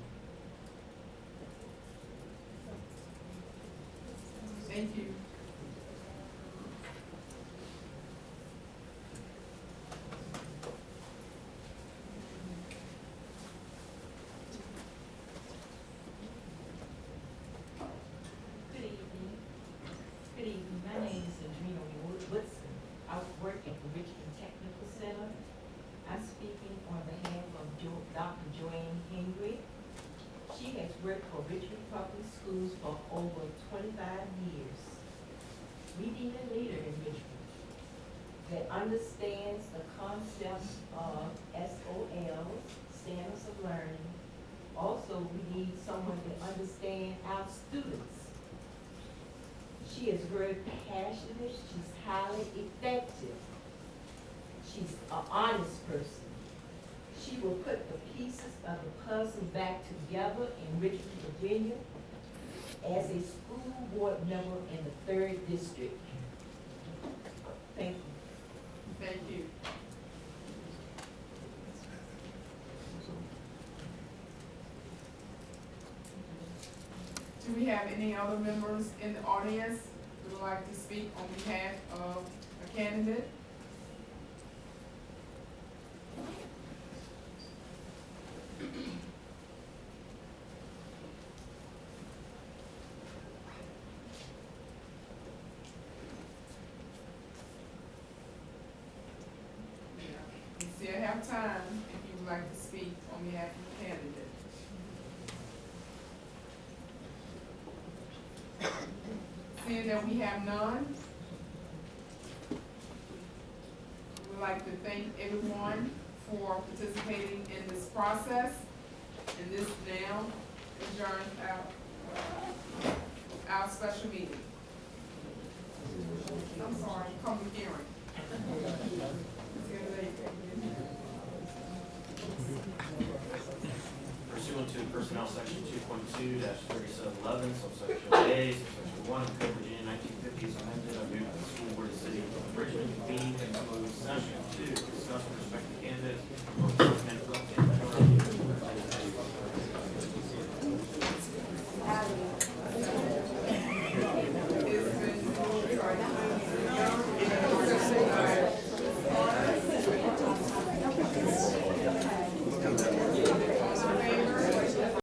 [SPEAKER 5] thank you.
[SPEAKER 10] Good evening. My name is Adrena Woodson. I work at the Richmond Technical Center. I'm speaking on behalf of Dr. Joanne Henry. She has worked for Richmond Public Schools for over 25 years. We need a leader in Richmond that understands the concept of SOLs, standards of learning. Also, we need someone that understands our students. She is very passionate, she's highly effective. She's an honest person. She will put the pieces of the puzzle back together in Richmond, Virginia as a school board member in the 3rd District. Thank you.
[SPEAKER 5] Thank you. Do we have any other members in the audience who would like to speak on behalf of a candidate? You still have time if you would like to speak on behalf of the candidate. Seeing that we have none, we'd like to thank everyone for participating in this process. And this now adjourns our special meeting. I'm sorry, public hearing.
[SPEAKER 12] Pursuant to Personnel Section 2.2-3711, subsection A, subsection 1 of the Code of Virginia 1950 is amended, I move that the school board of the city of Richmond convene in closed session to discuss with respective candidates